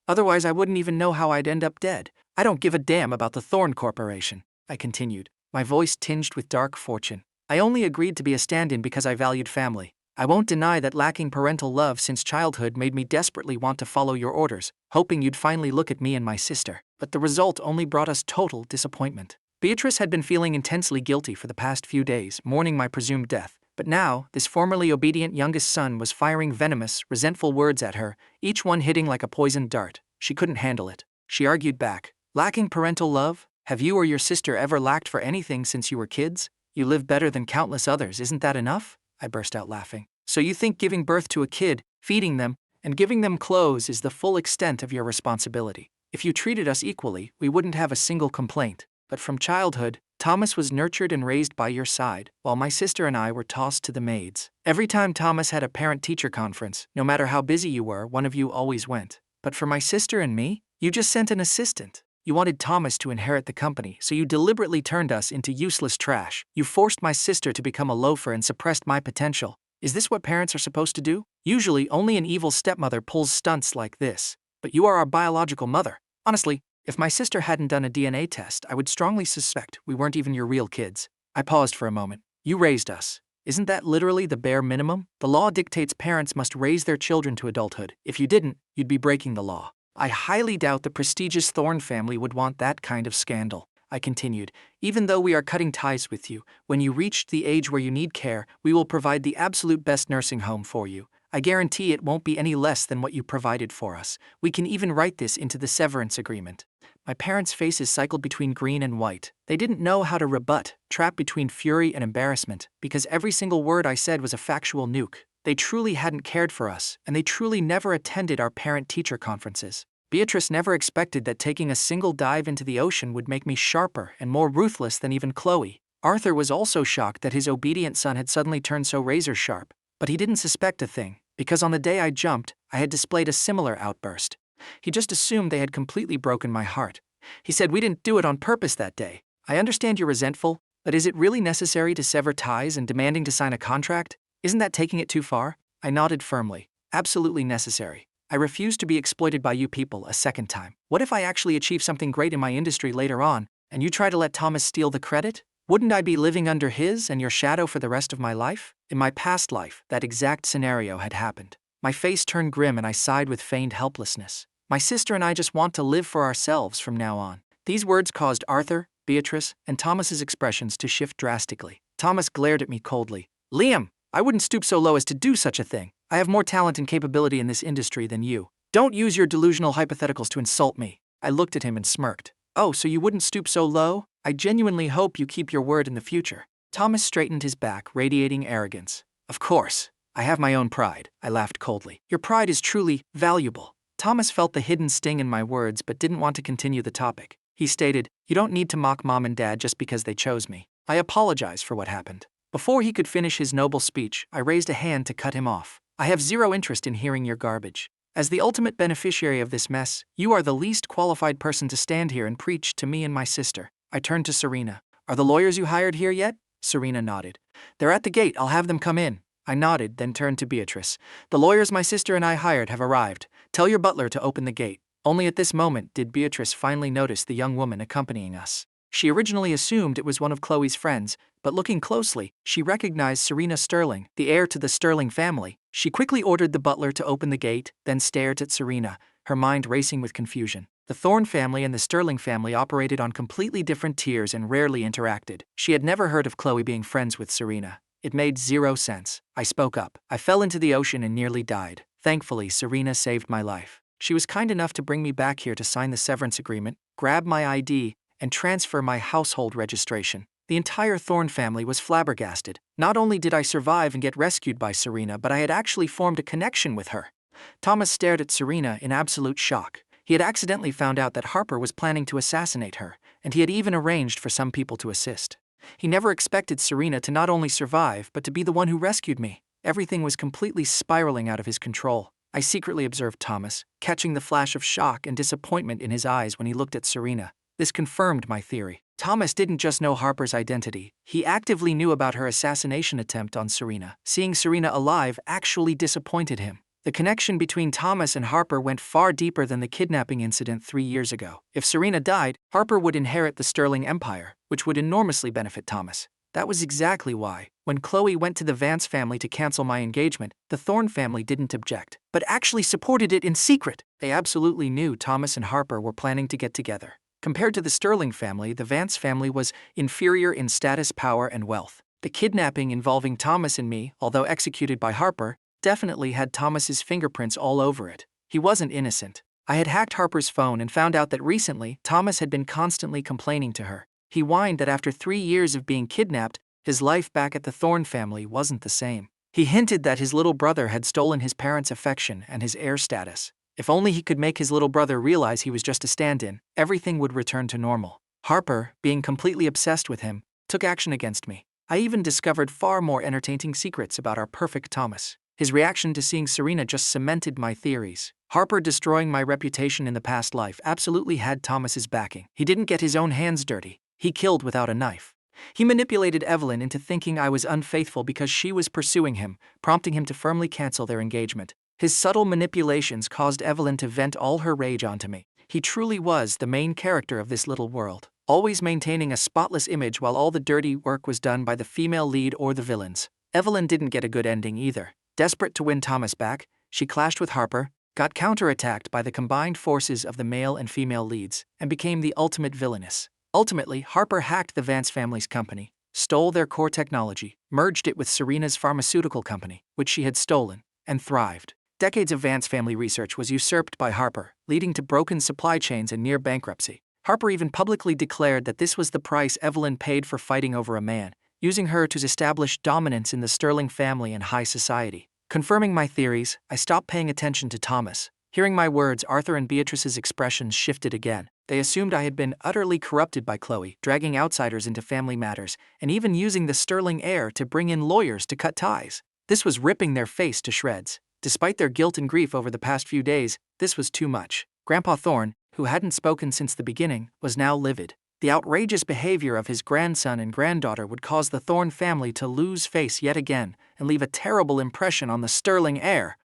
Otherwise, I wouldn't even know how I'd end up dead. I don't give a damn about the Thorn Corporation, I continued, my voice tinged with dark fortune. I only agreed to be a stand-in because I valued family. I won't deny that lacking parental love since childhood made me desperately want to follow your orders, hoping you'd finally look at me and my sister. But the result only brought us total disappointment. Beatrice had been feeling intensely guilty for the past few days, mourning my presumed death. But now, this formerly obedient youngest son was firing venomous, resentful words at her, each one hitting like a poisoned dart. She couldn't handle it. She argued back. Lacking parental love? Have you or your sister ever lacked for anything since you were kids? You live better than countless others, isn't that enough? I burst out laughing. So you think giving birth to a kid, feeding them, and giving them clothes is the full extent of your responsibility? If you treated us equally, we wouldn't have a single complaint. But from childhood, Thomas was nurtured and raised by your side, while my sister and I were tossed to the maids. Every time Thomas had a parent-teacher conference, no matter how busy you were, one of you always went. But for my sister and me, you just sent an assistant. You wanted Thomas to inherit the company, so you deliberately turned us into useless trash. You forced my sister to become a loafer and suppressed my potential. Is this what parents are supposed to do? Usually, only an evil stepmother pulls stunts like this. But you are our biological mother. Honestly, if my sister hadn't done a DNA test, I would strongly suspect we weren't even your real kids. I paused for a moment. You raised us. Isn't that literally the bare minimum? The law dictates parents must raise their children to adulthood. If you didn't, you'd be breaking the law. I highly doubt the prestigious Thorne family would want that kind of scandal. I continued, even though we are cutting ties with you, when you reach the age where you need care, we will provide the absolute best nursing home for you. I guarantee it won't be any less than what you provided for us. We can even write this into the severance agreement. My parents' faces cycled between green and white. They didn't know how to rebut, trapped between fury and embarrassment, because every single word I said was a factual nuke. They truly hadn't cared for us, and they truly never attended our parent-teacher conferences. Beatrice never expected that taking a single dive into the ocean would make me sharper and more ruthless than even Chloe. Arthur was also shocked that his obedient son had suddenly turned so razor-sharp, but he didn't suspect a thing, because on the day I jumped, I had displayed a similar outburst. He just assumed they had completely broken my heart. He said we didn't do it on purpose that day. I understand you're resentful, but is it really necessary to sever ties and demanding to sign a contract? Isn't that taking it too far? I nodded firmly. Absolutely necessary. I refuse to be exploited by you people a second time. What if I actually achieve something great in my industry later on, and you try to let Thomas steal the credit? Wouldn't I be living under his and your shadow for the rest of my life? In my past life, that exact scenario had happened. My face turned grim and I sighed with feigned helplessness. My sister and I just want to live for ourselves from now on. These words caused Arthur, Beatrice, and Thomas's expressions to shift drastically. Thomas glared at me coldly. Liam, I wouldn't stoop so low as to do such a thing. I have more talent and capability in this industry than you. Don't use your delusional hypotheticals to insult me. I looked at him and smirked. Oh, so you wouldn't stoop so low? I genuinely hope you keep your word in the future. Thomas straightened his back, radiating arrogance. Of course. I have my own pride. I laughed coldly. Your pride is truly valuable. Thomas felt the hidden sting in my words but didn't want to continue the topic. He stated, you don't need to mock mom and dad just because they chose me. I apologize for what happened. Before he could finish his noble speech, I raised a hand to cut him off. I have zero interest in hearing your garbage. As the ultimate beneficiary of this mess, you are the least qualified person to stand here and preach to me and my sister. I turned to Serena. Are the lawyers you hired here yet? Serena nodded. They're at the gate. I'll have them come in. I nodded, then turned to Beatrice. The lawyers my sister and I hired have arrived. Tell your butler to open the gate. Only at this moment did Beatrice finally notice the young woman accompanying us. She originally assumed it was one of Chloe's friends, but looking closely, she recognized Serena Sterling, the heir to the Sterling family. She quickly ordered the butler to open the gate, then stared at Serena, her mind racing with confusion. The Thorne family and the Sterling family operated on completely different tiers and rarely interacted. She had never heard of Chloe being friends with Serena. It made zero sense. I spoke up. I fell into the ocean and nearly died. Thankfully, Serena saved my life. She was kind enough to bring me back here to sign the severance agreement, grab my ID, and transfer my household registration. The entire Thorne family was flabbergasted. Not only did I survive and get rescued by Serena, but I had actually formed a connection with her. Thomas stared at Serena in absolute shock. He had accidentally found out that Harper was planning to assassinate her, and he had even arranged for some people to assist. He never expected Serena to not only survive, but to be the one who rescued me. Everything was completely spiraling out of his control. I secretly observed Thomas, catching the flash of shock and disappointment in his eyes when he looked at Serena. This confirmed my theory. Thomas didn't just know Harper's identity, he actively knew about her assassination attempt on Serena. Seeing Serena alive actually disappointed him. The connection between Thomas and Harper went far deeper than the kidnapping incident 3 years ago. If Serena died, Harper would inherit the Sterling Empire, which would enormously benefit Thomas. That was exactly why, when Chloe went to the Vance family to cancel my engagement, the Thorne family didn't object, but actually supported it in secret. They absolutely knew Thomas and Harper were planning to get together. Compared to the Sterling family, the Vance family was inferior in status, power, and wealth. The kidnapping involving Thomas and me, although executed by Harper, definitely had Thomas's fingerprints all over it. He wasn't innocent. I had hacked Harper's phone and found out that recently, Thomas had been constantly complaining to her. He whined that after 3 years of being kidnapped, his life back at the Thorne family wasn't the same. He hinted that his little brother had stolen his parents' affection and his heir status. If only he could make his little brother realize he was just a stand-in, everything would return to normal. Harper, being completely obsessed with him, took action against me. I even discovered far more entertaining secrets about our perfect Thomas. His reaction to seeing Serena just cemented my theories. Harper destroying my reputation in the past life absolutely had Thomas's backing. He didn't get his own hands dirty. He killed without a knife. He manipulated Evelyn into thinking I was unfaithful because she was pursuing him, prompting him to firmly cancel their engagement. His subtle manipulations caused Evelyn to vent all her rage onto me. He truly was the main character of this little world, always maintaining a spotless image while all the dirty work was done by the female lead or the villains. Evelyn didn't get a good ending either. Desperate to win Thomas back, she clashed with Harper, got counterattacked by the combined forces of the male and female leads, and became the ultimate villainess. Ultimately, Harper hacked the Vance family's company, stole their core technology, merged it with Serena's pharmaceutical company, which she had stolen, and thrived. Decades of Vance family research was usurped by Harper, leading to broken supply chains and near bankruptcy. Harper even publicly declared that this was the price Evelyn paid for fighting over a man, using her to establish dominance in the Sterling family and high society. Confirming my theories, I stopped paying attention to Thomas. Hearing my words, Arthur and Beatrice's expressions shifted again. They assumed I had been utterly corrupted by Chloe, dragging outsiders into family matters, and even using the Sterling heir to bring in lawyers to cut ties. This was ripping their face to shreds. Despite their guilt and grief over the past few days, this was too much. Grandpa Thorne, who hadn't spoken since the beginning, was now livid. The outrageous behavior of his grandson and granddaughter would cause the Thorne family to lose face yet again and leave a terrible impression on the Sterling heir.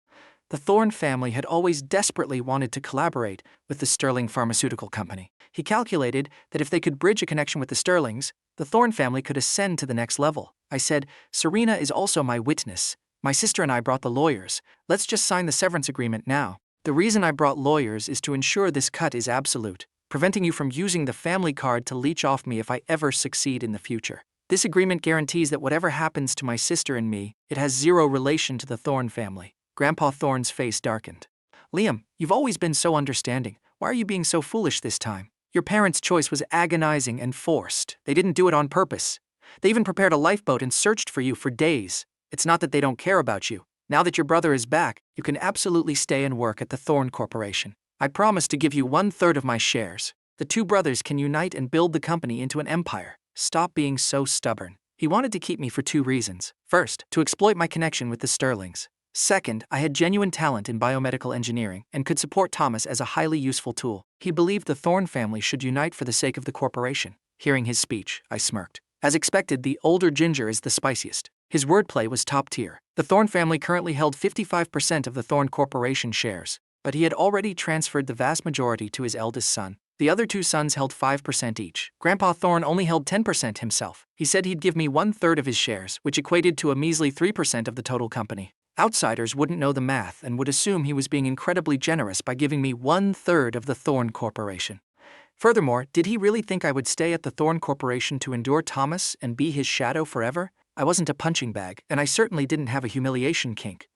The Thorne family had always desperately wanted to collaborate with the Sterling Pharmaceutical Company. He calculated that if they could bridge a connection with the Sterlings, the Thorne family could ascend to the next level. I said, Serena is also my witness. My sister and I brought the lawyers. Let's just sign the severance agreement now. The reason I brought lawyers is to ensure this cut is absolute, preventing you from using the family card to leech off me if I ever succeed in the future. This agreement guarantees that whatever happens to my sister and me, it has zero relation to the Thorne family. Grandpa Thorne's face darkened. Liam, you've always been so understanding. Why are you being so foolish this time? Your parents' choice was agonizing and forced. They didn't do it on purpose. They even prepared a lifeboat and searched for you for days. It's not that they don't care about you. Now that your brother is back, you can absolutely stay and work at the Thorne Corporation. I promise to give you 1/3 of my shares. The two brothers can unite and build the company into an empire. Stop being so stubborn. He wanted to keep me for 2 reasons. First, to exploit my connection with the Sterlings. Second, I had genuine talent in biomedical engineering and could support Thomas as a highly useful tool. He believed the Thorne family should unite for the sake of the corporation. Hearing his speech, I smirked. As expected, the older Ginger is the spiciest. His wordplay was top tier. The Thorne family currently held 55% of the Thorne Corporation shares, but he had already transferred the vast majority to his eldest son. The other 2 sons held 5% each. Grandpa Thorne only held 10% himself. He said he'd give me 1/3 of his shares, which equated to a measly 3% of the total company. Outsiders wouldn't know the math and would assume he was being incredibly generous by giving me 1/3 of the Thorne Corporation. Furthermore, did he really think I would stay at the Thorne Corporation to endure Thomas and be his shadow forever? I wasn't a punching bag, and I certainly didn't have a humiliation kink.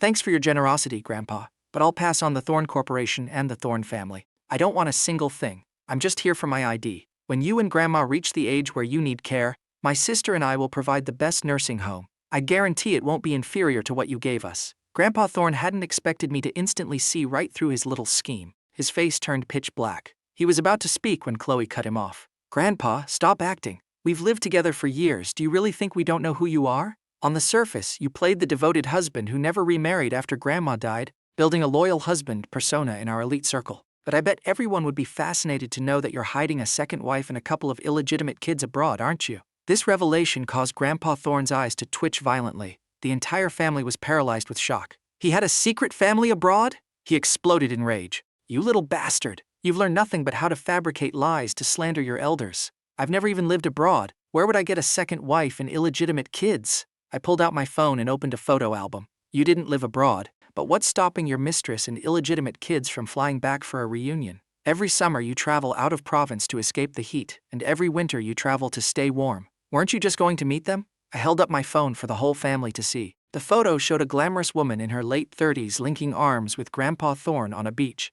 Thanks for your generosity, Grandpa, but I'll pass on the Thorne Corporation and the Thorne family. I don't want a single thing. I'm just here for my ID. When you and Grandma reach the age where you need care, my sister and I will provide the best nursing home. I guarantee it won't be inferior to what you gave us. Grandpa Thorne hadn't expected me to instantly see right through his little scheme. His face turned pitch black. He was about to speak when Chloe cut him off. Grandpa, stop acting. We've lived together for years. Do you really think we don't know who you are? On the surface, you played the devoted husband who never remarried after Grandma died, building a loyal husband persona in our elite circle. But I bet everyone would be fascinated to know that you're hiding a second wife and a couple of illegitimate kids abroad, aren't you? This revelation caused Grandpa Thorne's eyes to twitch violently. The entire family was paralyzed with shock. He had a secret family abroad? He exploded in rage. You little bastard. You've learned nothing but how to fabricate lies to slander your elders. I've never even lived abroad. Where would I get a second wife and illegitimate kids? I pulled out my phone and opened a photo album. You didn't live abroad, but what's stopping your mistress and illegitimate kids from flying back for a reunion? Every summer you travel out of province to escape the heat, and every winter you travel to stay warm. Weren't you just going to meet them? I held up my phone for the whole family to see. The photo showed a glamorous woman in her late 30s linking arms with Grandpa Thorne on a beach.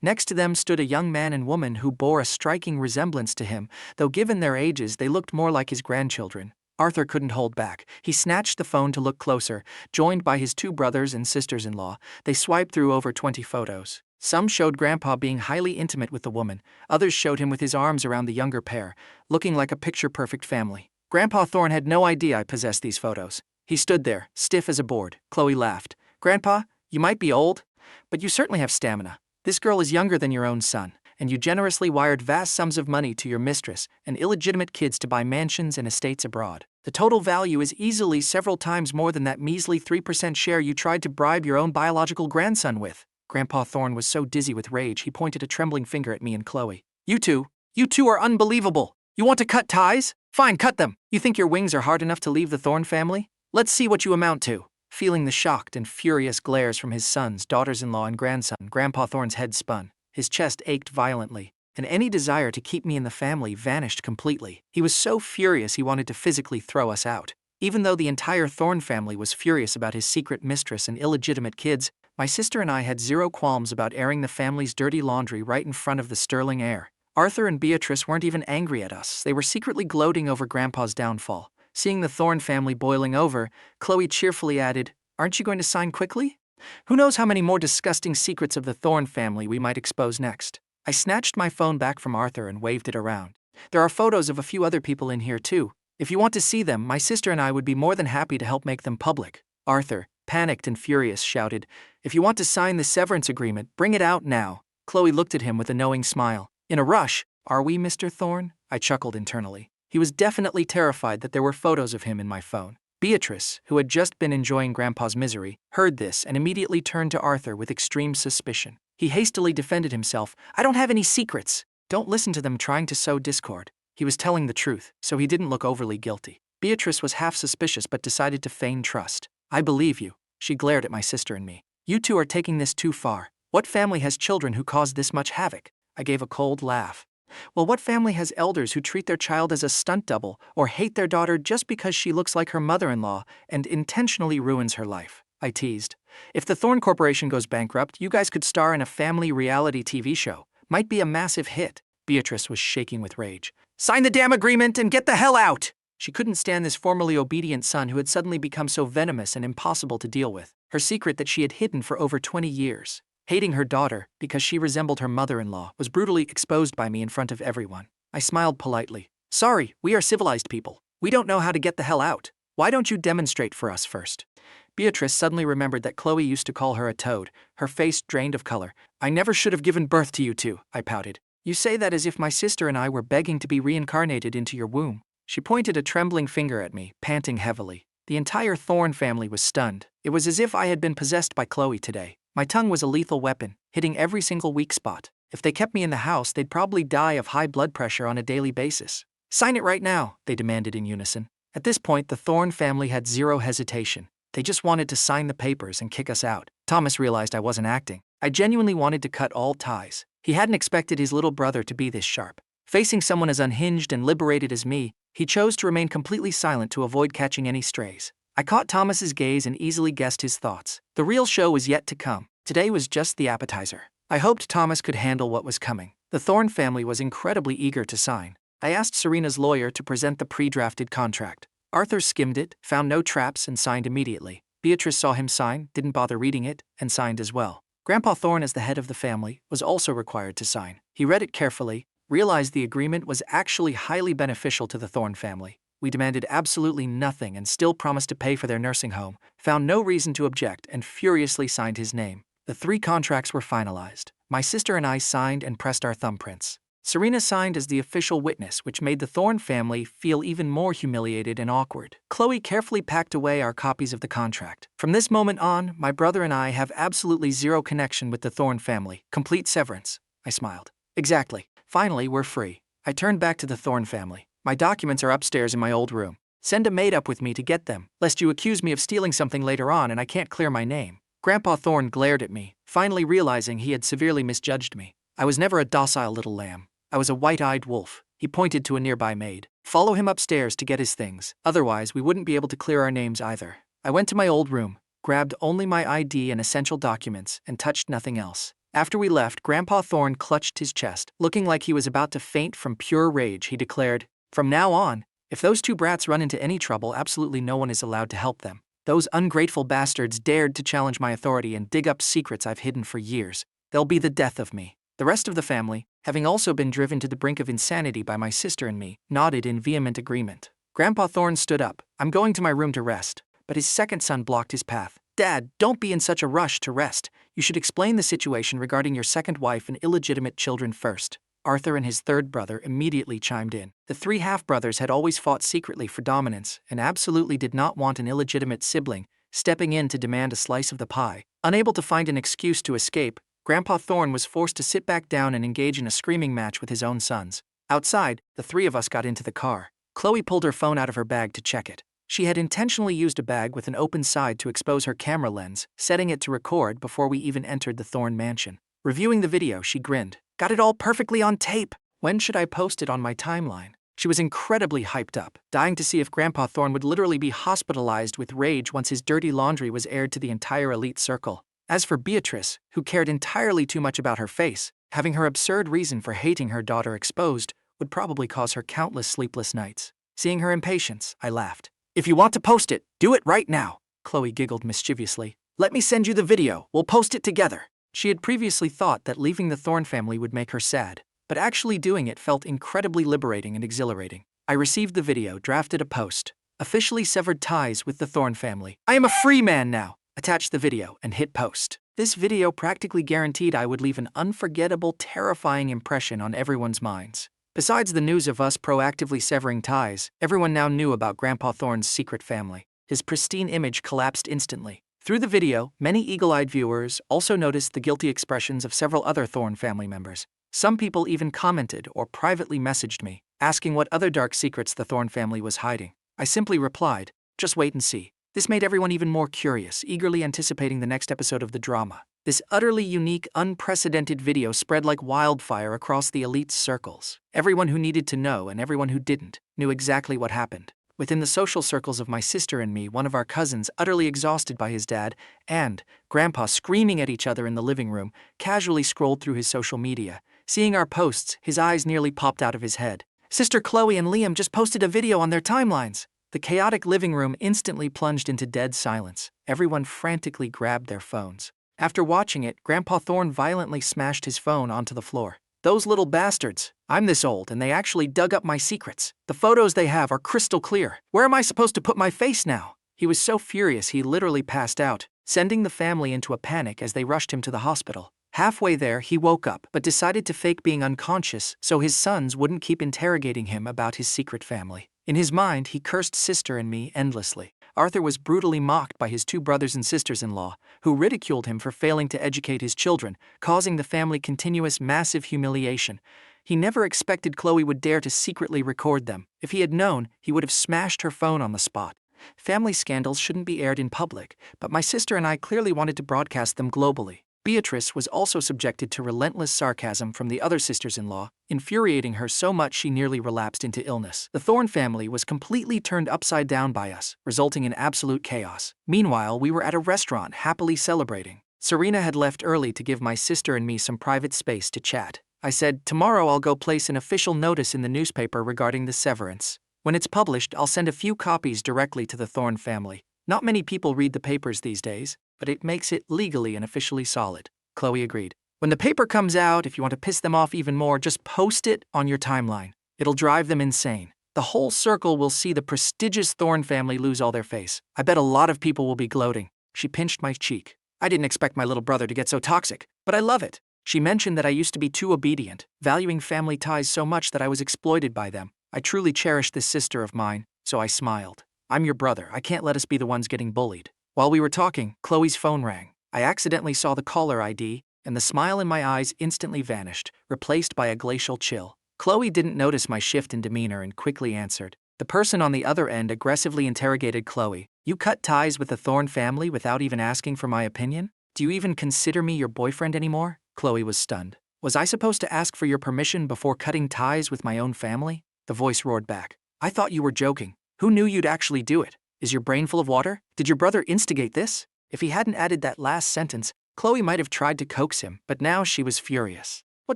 Next to them stood a young man and woman who bore a striking resemblance to him, though given their ages they looked more like his grandchildren. Arthur couldn't hold back. He snatched the phone to look closer. Joined by his 2 brothers and sisters-in-law, they swiped through over 20 photos. Some showed Grandpa being highly intimate with the woman. Others showed him with his arms around the younger pair, looking like a picture-perfect family. Grandpa Thorne had no idea I possessed these photos. He stood there, stiff as a board. Chloe laughed. Grandpa, you might be old, but you certainly have stamina. This girl is younger than your own son, and you generously wired vast sums of money to your mistress and illegitimate kids to buy mansions and estates abroad. The total value is easily several times more than that measly 3% share you tried to bribe your own biological grandson with. Grandpa Thorne was so dizzy with rage he pointed a trembling finger at me and Chloe. You two are unbelievable. You want to cut ties? Fine, cut them. You think your wings are hard enough to leave the Thorne family? Let's see what you amount to. Feeling the shocked and furious glares from his sons, daughters-in-law, and grandson, Grandpa Thorne's head spun. His chest ached violently, and any desire to keep me in the family vanished completely. He was so furious he wanted to physically throw us out. Even though the entire Thorne family was furious about his secret mistress and illegitimate kids, my sister and I had zero qualms about airing the family's dirty laundry right in front of the sterling heir. Arthur and Beatrice weren't even angry at us. They were secretly gloating over Grandpa's downfall. Seeing the Thorne family boiling over, Chloe cheerfully added, "Aren't you going to sign quickly? Who knows how many more disgusting secrets of the Thorne family we might expose next." I snatched my phone back from Arthur and waved it around. "There are photos of a few other people in here too. If you want to see them, my sister and I would be more than happy to help make them public." Arthur, panicked and furious, shouted, "If you want to sign the severance agreement, bring it out now." Chloe looked at him with a knowing smile. "In a rush, are we, Mr. Thorne?" I chuckled internally. He was definitely terrified that there were photos of him in my phone. Beatrice, who had just been enjoying Grandpa's misery, heard this and immediately turned to Arthur with extreme suspicion. He hastily defended himself. "I don't have any secrets." Don't listen to them trying to sow discord. He was telling the truth, so he didn't look overly guilty. Beatrice was half suspicious but decided to feign trust. "I believe you." She glared at my sister and me. "You two are taking this too far. What family has children who cause this much havoc?" I gave a cold laugh. "Well, what family has elders who treat their child as a stunt double or hate their daughter just because she looks like her mother-in-law and intentionally ruins her life?" I teased. "If the Thorne Corporation goes bankrupt, you guys could star in a family reality TV show. Might be a massive hit." Beatrice was shaking with rage. "Sign the damn agreement and get the hell out!" She couldn't stand this formerly obedient son who had suddenly become so venomous and impossible to deal with. Her secret that she had hidden for over 20 years. Hating her daughter, because she resembled her mother-in-law, was brutally exposed by me in front of everyone. I smiled politely. "Sorry, we are civilized people. We don't know how to get the hell out. Why don't you demonstrate for us first?" Beatrice suddenly remembered that Chloe used to call her a toad. Her face drained of color. "I never should have given birth to you two," I pouted. "You say that as if my sister and I were begging to be reincarnated into your womb." She pointed a trembling finger at me, panting heavily. The entire Thorne family was stunned. It was as if I had been possessed by Chloe today. My tongue was a lethal weapon, hitting every single weak spot. If they kept me in the house, they'd probably die of high blood pressure on a daily basis. "Sign it right now," they demanded in unison. At this point, the Thorne family had zero hesitation. They just wanted to sign the papers and kick us out. Thomas realized I wasn't acting. I genuinely wanted to cut all ties. He hadn't expected his little brother to be this sharp. Facing someone as unhinged and liberated as me, he chose to remain completely silent to avoid catching any strays. I caught Thomas's gaze and easily guessed his thoughts. The real show was yet to come. Today was just the appetizer. I hoped Thomas could handle what was coming. The Thorne family was incredibly eager to sign. I asked Serena's lawyer to present the pre-drafted contract. Arthur skimmed it, found no traps, and signed immediately. Beatrice saw him sign, didn't bother reading it, and signed as well. Grandpa Thorne, as the head of the family, was also required to sign. He read it carefully, realized the agreement was actually highly beneficial to the Thorne family. We demanded absolutely nothing and still promised to pay for their nursing home, found no reason to object, and furiously signed his name. The 3 contracts were finalized. My sister and I signed and pressed our thumbprints. Serena signed as the official witness, which made the Thorne family feel even more humiliated and awkward. Chloe carefully packed away our copies of the contract. From this moment on, my brother and I have absolutely zero connection with the Thorne family. Complete severance. I smiled. Exactly. Finally, we're free. I turned back to the Thorne family. My documents are upstairs in my old room. Send a maid up with me to get them, lest you accuse me of stealing something later on and I can't clear my name. Grandpa Thorne glared at me, finally realizing he had severely misjudged me. I was never a docile little lamb. I was a white-eyed wolf. He pointed to a nearby maid. Follow him upstairs to get his things. Otherwise, we wouldn't be able to clear our names either. I went to my old room, grabbed only my ID and essential documents, and touched nothing else. After we left, Grandpa Thorne clutched his chest. Looking like he was about to faint from pure rage, he declared, "From now on, if those two brats run into any trouble, absolutely no one is allowed to help them. Those ungrateful bastards dared to challenge my authority and dig up secrets I've hidden for years. They'll be the death of me." The rest of the family, having also been driven to the brink of insanity by my sister and me, nodded in vehement agreement. Grandpa Thorne stood up. "I'm going to my room to rest." But his second son blocked his path. "Dad, don't be in such a rush to rest. You should explain the situation regarding your second wife and illegitimate children first." Arthur and his third brother immediately chimed in. The three half-brothers had always fought secretly for dominance and absolutely did not want an illegitimate sibling stepping in to demand a slice of the pie. Unable to find an excuse to escape, Grandpa Thorne was forced to sit back down and engage in a screaming match with his own sons. Outside, the three of us got into the car. Chloe pulled her phone out of her bag to check it. She had intentionally used a bag with an open side to expose her camera lens, setting it to record before we even entered the Thorne mansion. Reviewing the video, she grinned. "Got it all perfectly on tape. When should I post it on my timeline?" She was incredibly hyped up, dying to see if Grandpa Thorne would literally be hospitalized with rage once his dirty laundry was aired to the entire elite circle. As for Beatrice, who cared entirely too much about her face, having her absurd reason for hating her daughter exposed would probably cause her countless sleepless nights. Seeing her impatience, I laughed. "If you want to post it, do it right now." Chloe giggled mischievously. "Let me send you the video. We'll post it together." She had previously thought that leaving the Thorne family would make her sad, but actually doing it felt incredibly liberating and exhilarating. I received the video, drafted a post. Officially severed ties with the Thorne family. I am a free man now. Attached the video and hit post. This video practically guaranteed I would leave an unforgettable, terrifying impression on everyone's minds. Besides the news of us proactively severing ties, everyone now knew about Grandpa Thorne's secret family. His pristine image collapsed instantly. Through the video, many eagle-eyed viewers also noticed the guilty expressions of several other Thorne family members. Some people even commented or privately messaged me, asking what other dark secrets the Thorne family was hiding. I simply replied, "Just wait and see." This made everyone even more curious, eagerly anticipating the next episode of the drama. This utterly unique, unprecedented video spread like wildfire across the elite's circles. Everyone who needed to know and everyone who didn't knew exactly what happened. Within the social circles of my sister and me, one of our cousins, utterly exhausted by his dad, and Grandpa screaming at each other in the living room, casually scrolled through his social media. Seeing our posts, his eyes nearly popped out of his head. "Sister Chloe and Liam just posted a video on their timelines." The chaotic living room instantly plunged into dead silence. Everyone frantically grabbed their phones. After watching it, Grandpa Thorne violently smashed his phone onto the floor. "Those little bastards. I'm this old and they actually dug up my secrets. The photos they have are crystal clear. Where am I supposed to put my face now?" He was so furious he literally passed out, sending the family into a panic as they rushed him to the hospital. Halfway there, he woke up, but decided to fake being unconscious so his sons wouldn't keep interrogating him about his secret family. In his mind, he cursed sister and me endlessly. Arthur was brutally mocked by his two brothers and sisters-in-law, who ridiculed him for failing to educate his children, causing the family continuous massive humiliation. He never expected Chloe would dare to secretly record them. If he had known, he would have smashed her phone on the spot. Family scandals shouldn't be aired in public, but my sister and I clearly wanted to broadcast them globally. Beatrice was also subjected to relentless sarcasm from the other sisters-in-law, infuriating her so much she nearly relapsed into illness. The Thorne family was completely turned upside down by us, resulting in absolute chaos. Meanwhile, we were at a restaurant happily celebrating. Serena had left early to give my sister and me some private space to chat. I said, "Tomorrow I'll go place an official notice in the newspaper regarding the severance. When it's published, I'll send a few copies directly to the Thorne family. Not many people read the papers these days, but it makes it legally and officially solid." Chloe agreed. "When the paper comes out, if you want to piss them off even more, just post it on your timeline. It'll drive them insane. The whole circle will see the prestigious Thorne family lose all their face. I bet a lot of people will be gloating." She pinched my cheek. "I didn't expect my little brother to get so toxic, but I love it." She mentioned that I used to be too obedient, valuing family ties so much that I was exploited by them. I truly cherish this sister of mine, so I smiled. I'm your brother, I can't let us be the ones getting bullied. While we were talking, Chloe's phone rang. I accidentally saw the caller ID, and the smile in my eyes instantly vanished, replaced by a glacial chill. Chloe didn't notice my shift in demeanor and quickly answered. The person on the other end aggressively interrogated Chloe. You cut ties with the Thorne family without even asking for my opinion? Do you even consider me your boyfriend anymore? Chloe was stunned. Was I supposed to ask for your permission before cutting ties with my own family? The voice roared back. I thought you were joking. Who knew you'd actually do it? Is your brain full of water? Did your brother instigate this? If he hadn't added that last sentence, Chloe might have tried to coax him, but now she was furious. What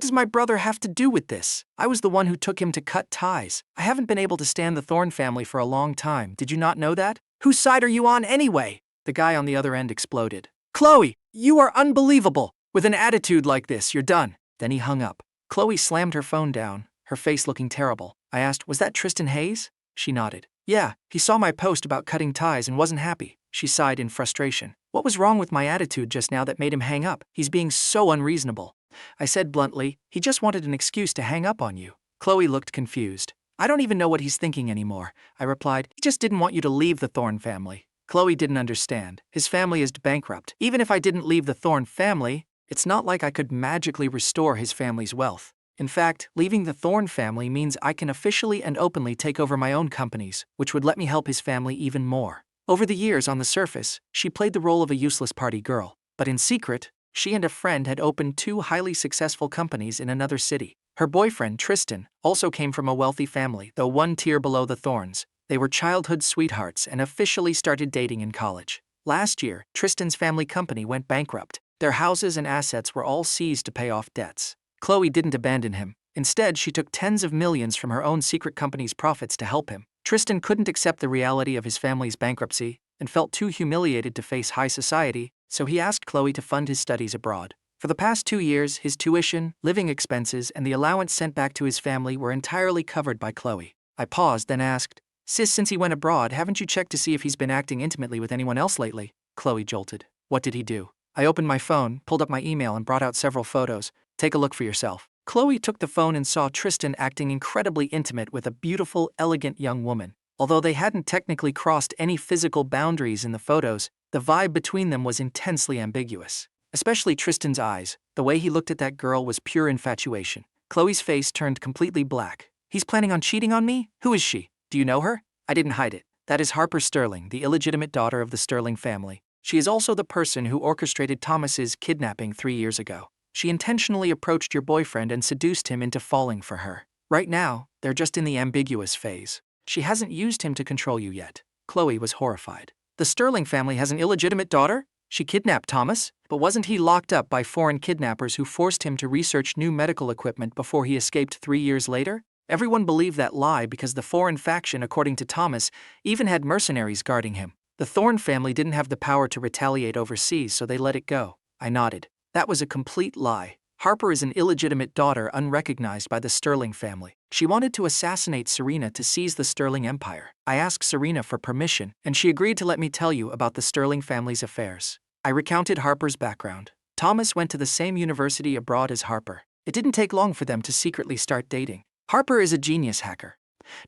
does my brother have to do with this? I was the one who took him to cut ties. I haven't been able to stand the Thorne family for a long time. Did you not know that? Whose side are you on anyway? The guy on the other end exploded. Chloe, you are unbelievable. With an attitude like this, you're done. Then he hung up. Chloe slammed her phone down, her face looking terrible. I asked, was that Tristan Hayes? She nodded. Yeah, he saw my post about cutting ties and wasn't happy. She sighed in frustration. What was wrong with my attitude just now that made him hang up? He's being so unreasonable. I said bluntly, he just wanted an excuse to hang up on you. Chloe looked confused. I don't even know what he's thinking anymore. I replied, he just didn't want you to leave the Thorne family. Chloe didn't understand. His family is bankrupt. Even if I didn't leave the Thorne family, it's not like I could magically restore his family's wealth. In fact, leaving the Thorne family means I can officially and openly take over my own companies, which would let me help his family even more. Over the years, on the surface, she played the role of a useless party girl. But in secret, she and a friend had opened 2 highly successful companies in another city. Her boyfriend, Tristan, also came from a wealthy family, though 1 tier below the Thornes. They were childhood sweethearts and officially started dating in college. Last year, Tristan's family company went bankrupt. Their houses and assets were all seized to pay off debts. Chloe didn't abandon him. Instead, she took tens of millions from her own secret company's profits to help him. Tristan couldn't accept the reality of his family's bankruptcy and felt too humiliated to face high society, so he asked Chloe to fund his studies abroad. For the past 2 years, his tuition, living expenses, and the allowance sent back to his family were entirely covered by Chloe. I paused, then asked, Sis, since he went abroad, haven't you checked to see if he's been acting intimately with anyone else lately? Chloe jolted. What did he do? I opened my phone, pulled up my email, and brought out several photos. Take a look for yourself. Chloe took the phone and saw Tristan acting incredibly intimate with a beautiful, elegant young woman. Although they hadn't technically crossed any physical boundaries in the photos, the vibe between them was intensely ambiguous. Especially Tristan's eyes. The way he looked at that girl was pure infatuation. Chloe's face turned completely black. He's planning on cheating on me? Who is she? Do you know her? I didn't hide it. That is Harper Sterling, the illegitimate daughter of the Sterling family. She is also the person who orchestrated Thomas's kidnapping 3 years ago. She intentionally approached your boyfriend and seduced him into falling for her. Right now, they're just in the ambiguous phase. She hasn't used him to control you yet. Chloe was horrified. The Sterling family has an illegitimate daughter? She kidnapped Thomas? But wasn't he locked up by foreign kidnappers who forced him to research new medical equipment before he escaped 3 years later? Everyone believed that lie because the foreign faction, according to Thomas, even had mercenaries guarding him. The Thorne family didn't have the power to retaliate overseas, so they let it go. I nodded. That was a complete lie. Harper is an illegitimate daughter unrecognized by the Sterling family. She wanted to assassinate Serena to seize the Sterling Empire. I asked Serena for permission, and she agreed to let me tell you about the Sterling family's affairs. I recounted Harper's background. Thomas went to the same university abroad as Harper. It didn't take long for them to secretly start dating. Harper is a genius hacker.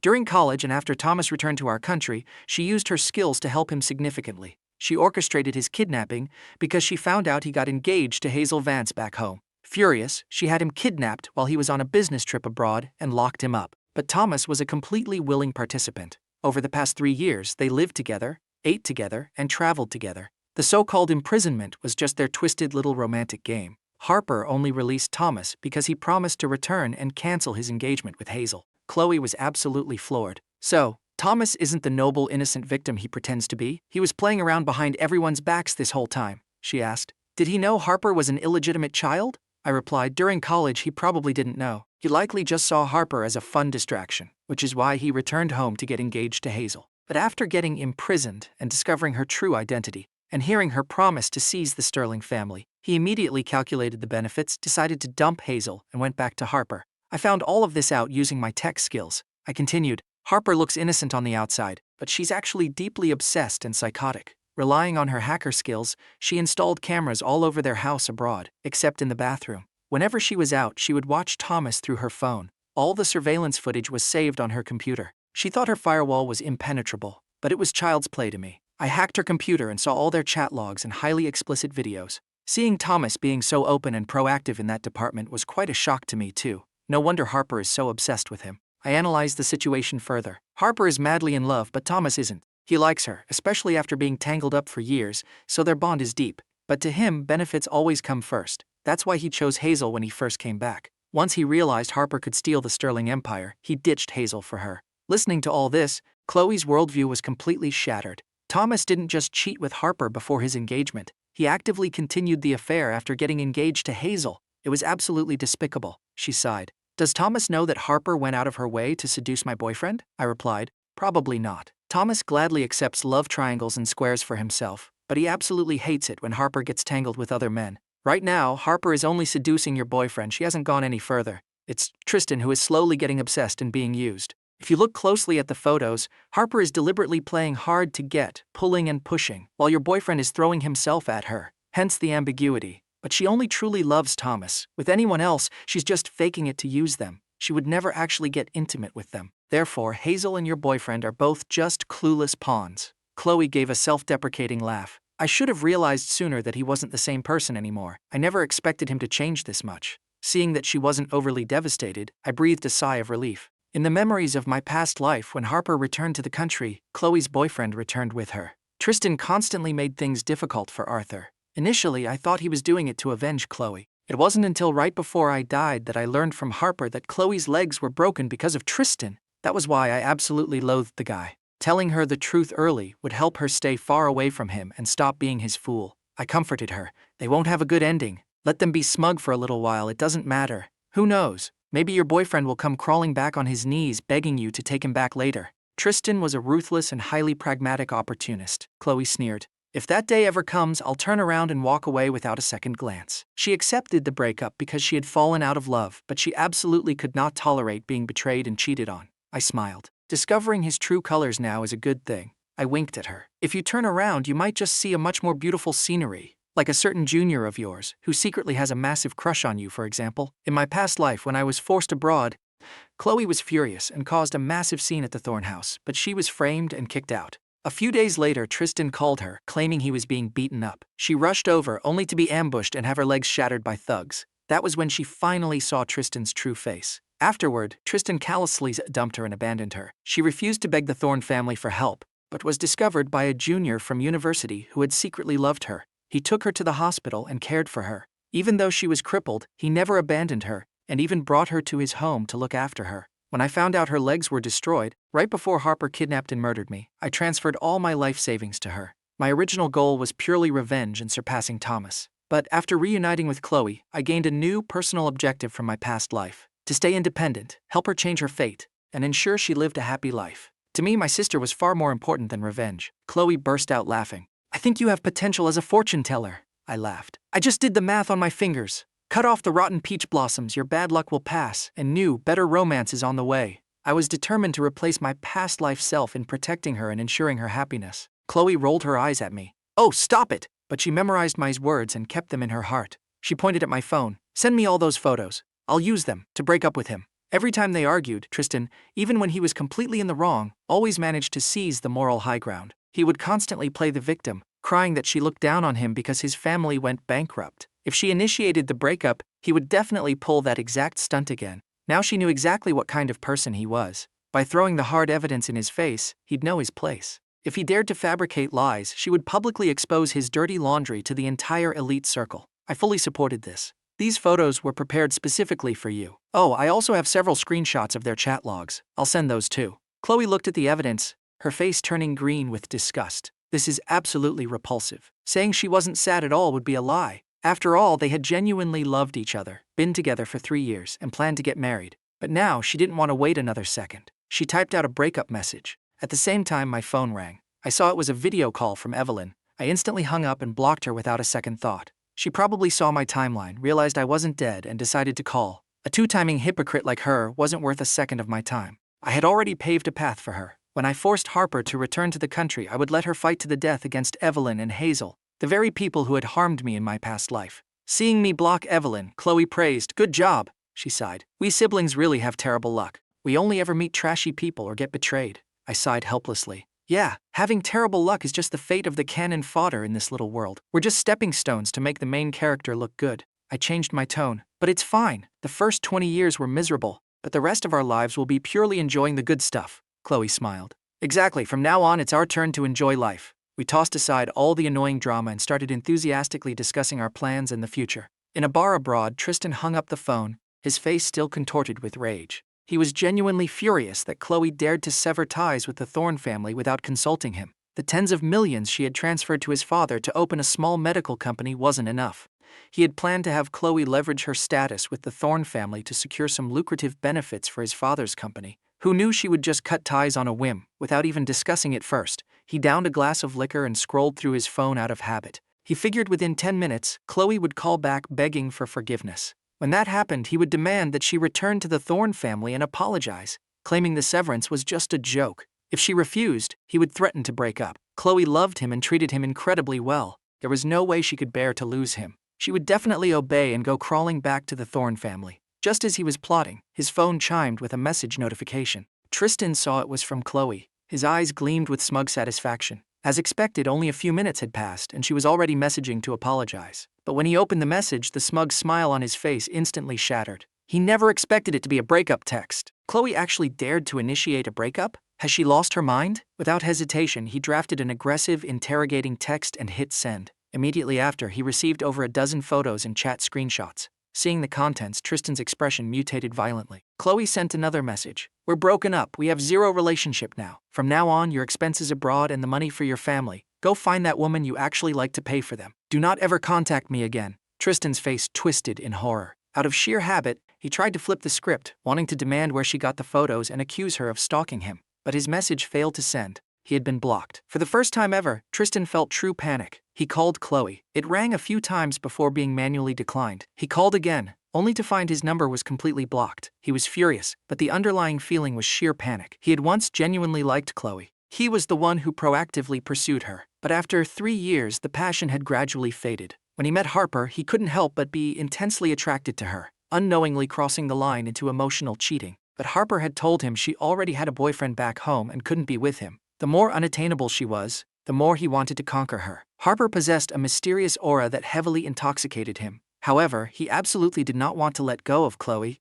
During college and after Thomas returned to our country, she used her skills to help him significantly. She orchestrated his kidnapping because she found out he got engaged to Hazel Vance back home. Furious, she had him kidnapped while he was on a business trip abroad and locked him up. But Thomas was a completely willing participant. Over the past 3 years, they lived together, ate together, and traveled together. The so-called imprisonment was just their twisted little romantic game. Harper only released Thomas because he promised to return and cancel his engagement with Hazel. Chloe was absolutely floored. So, Thomas isn't the noble, innocent victim he pretends to be? He was playing around behind everyone's backs this whole time, she asked. Did he know Harper was an illegitimate child? I replied, during college he probably didn't know. He likely just saw Harper as a fun distraction, which is why he returned home to get engaged to Hazel. But after getting imprisoned and discovering her true identity, and hearing her promise to seize the Sterling family, he immediately calculated the benefits, decided to dump Hazel, and went back to Harper. I found all of this out using my tech skills. I continued, Harper looks innocent on the outside, but she's actually deeply obsessed and psychotic. Relying on her hacker skills, she installed cameras all over their house abroad, except in the bathroom. Whenever she was out, she would watch Thomas through her phone. All the surveillance footage was saved on her computer. She thought her firewall was impenetrable, but it was child's play to me. I hacked her computer and saw all their chat logs and highly explicit videos. Seeing Thomas being so open and proactive in that department was quite a shock to me too. No wonder Harper is so obsessed with him. I analyzed the situation further. Harper is madly in love, but Thomas isn't. He likes her, especially after being tangled up for years, so their bond is deep. But to him, benefits always come first. That's why he chose Hazel when he first came back. Once he realized Harper could steal the Sterling Empire, he ditched Hazel for her. Listening to all this, Chloe's worldview was completely shattered. Thomas didn't just cheat with Harper before his engagement. He actively continued the affair after getting engaged to Hazel. It was absolutely despicable, she sighed. Does Thomas know that Harper went out of her way to seduce my boyfriend? I replied. Probably not. Thomas gladly accepts love triangles and squares for himself, but he absolutely hates it when Harper gets tangled with other men. Right now, Harper is only seducing your boyfriend. She hasn't gone any further. It's Tristan who is slowly getting obsessed and being used. If you look closely at the photos, Harper is deliberately playing hard to get, pulling and pushing, while your boyfriend is throwing himself at her. Hence the ambiguity. But she only truly loves Thomas. With anyone else, she's just faking it to use them. She would never actually get intimate with them. Therefore, Hazel and your boyfriend are both just clueless pawns. Chloe gave a self-deprecating laugh. I should have realized sooner that he wasn't the same person anymore. I never expected him to change this much. Seeing that she wasn't overly devastated, I breathed a sigh of relief. In the memories of my past life, when Harper returned to the country, Chloe's boyfriend returned with her. Tristan constantly made things difficult for Arthur. Initially, I thought he was doing it to avenge Chloe. It wasn't until right before I died that I learned from Harper that Chloe's legs were broken because of Tristan. That was why I absolutely loathed the guy. Telling her the truth early would help her stay far away from him and stop being his fool. I comforted her. They won't have a good ending. Let them be smug for a little while, it doesn't matter. Who knows? Maybe your boyfriend will come crawling back on his knees begging you to take him back later. Tristan was a ruthless and highly pragmatic opportunist, Chloe sneered. If that day ever comes, I'll turn around and walk away without a second glance. She accepted the breakup because she had fallen out of love, but she absolutely could not tolerate being betrayed and cheated on. I smiled. Discovering his true colors now is a good thing. I winked at her. If you turn around, you might just see a much more beautiful scenery. Like a certain junior of yours, who secretly has a massive crush on you, for example. In my past life, when I was forced abroad, Chloe was furious and caused a massive scene at the Thorn House, but she was framed and kicked out. A few days later, Tristan called her, claiming he was being beaten up. She rushed over, only to be ambushed and have her legs shattered by thugs. That was when she finally saw Tristan's true face. Afterward, Tristan callously dumped her and abandoned her. She refused to beg the Thorn family for help, but was discovered by a junior from university who had secretly loved her. He took her to the hospital and cared for her. Even though she was crippled, he never abandoned her, and even brought her to his home to look after her. When I found out her legs were destroyed, right before Harper kidnapped and murdered me, I transferred all my life savings to her. My original goal was purely revenge and surpassing Thomas. But after reuniting with Chloe, I gained a new personal objective from my past life. To stay independent, help her change her fate, and ensure she lived a happy life. To me, my sister was far more important than revenge. Chloe burst out laughing. I think you have potential as a fortune teller. I laughed. I just did the math on my fingers. Cut off the rotten peach blossoms, your bad luck will pass, and new, better romance is on the way. I was determined to replace my past life self in protecting her and ensuring her happiness. Chloe rolled her eyes at me. Oh, stop it! But she memorized my words and kept them in her heart. She pointed at my phone. Send me all those photos. I'll use them to break up with him. Every time they argued, Tristan, even when he was completely in the wrong, always managed to seize the moral high ground. He would constantly play the victim, crying that she looked down on him because his family went bankrupt. If she initiated the breakup, he would definitely pull that exact stunt again. Now she knew exactly what kind of person he was. By throwing the hard evidence in his face, he'd know his place. If he dared to fabricate lies, she would publicly expose his dirty laundry to the entire elite circle. I fully supported this. These photos were prepared specifically for you. Oh, I also have several screenshots of their chat logs. I'll send those too. Chloe looked at the evidence, her face turning green with disgust. This is absolutely repulsive. Saying she wasn't sad at all would be a lie. After all, they had genuinely loved each other, been together for 3 years, and planned to get married. But now, she didn't want to wait another second. She typed out a breakup message. At the same time, my phone rang. I saw it was a video call from Evelyn. I instantly hung up and blocked her without a second thought. She probably saw my timeline, realized I wasn't dead, and decided to call. A two-timing hypocrite like her wasn't worth a second of my time. I had already paved a path for her. When I forced Harper to return to the country, I would let her fight to the death against Evelyn and Hazel, the very people who had harmed me in my past life. Seeing me block Evelyn, Chloe praised. Good job, she sighed. We siblings really have terrible luck. We only ever meet trashy people or get betrayed. I sighed helplessly. Yeah, having terrible luck is just the fate of the cannon fodder in this little world. We're just stepping stones to make the main character look good. I changed my tone. But it's fine. The first 20 years were miserable, but the rest of our lives will be purely enjoying the good stuff. Chloe smiled. Exactly, from now on it's our turn to enjoy life. We tossed aside all the annoying drama and started enthusiastically discussing our plans and the future. In a bar abroad, Tristan hung up the phone, his face still contorted with rage. He was genuinely furious that Chloe dared to sever ties with the Thorne family without consulting him. The tens of millions she had transferred to his father to open a small medical company wasn't enough. He had planned to have Chloe leverage her status with the Thorne family to secure some lucrative benefits for his father's company. Who knew she would just cut ties on a whim, without even discussing it first? He downed a glass of liquor and scrolled through his phone out of habit. He figured within 10 minutes, Chloe would call back begging for forgiveness. When that happened, he would demand that she return to the Thorne family and apologize, claiming the severance was just a joke. If she refused, he would threaten to break up. Chloe loved him and treated him incredibly well. There was no way she could bear to lose him. She would definitely obey and go crawling back to the Thorne family. Just as he was plotting, his phone chimed with a message notification. Tristan saw it was from Chloe. His eyes gleamed with smug satisfaction. As expected, only a few minutes had passed, and she was already messaging to apologize. But when he opened the message, the smug smile on his face instantly shattered. He never expected it to be a breakup text. Chloe actually dared to initiate a breakup? Has she lost her mind? Without hesitation, he drafted an aggressive, interrogating text and hit send. Immediately after, he received over a dozen photos and chat screenshots. Seeing the contents, Tristan's expression mutated violently. Chloe sent another message. We're broken up. We have zero relationship now. From now on, your expenses abroad and the money for your family. Go find that woman you actually like to pay for them. Do not ever contact me again. Tristan's face twisted in horror. Out of sheer habit, he tried to flip the script, wanting to demand where she got the photos and accuse her of stalking him. But his message failed to send. He had been blocked. For the first time ever, Tristan felt true panic. He called Chloe. It rang a few times before being manually declined. He called again, only to find his number was completely blocked. He was furious, but the underlying feeling was sheer panic. He had once genuinely liked Chloe. He was the one who proactively pursued her. But after 3 years, the passion had gradually faded. When he met Harper, he couldn't help but be intensely attracted to her, unknowingly crossing the line into emotional cheating. But Harper had told him she already had a boyfriend back home and couldn't be with him. The more unattainable she was, the more he wanted to conquer her. Harper possessed a mysterious aura that heavily intoxicated him. However, he absolutely did not want to let go of Chloe,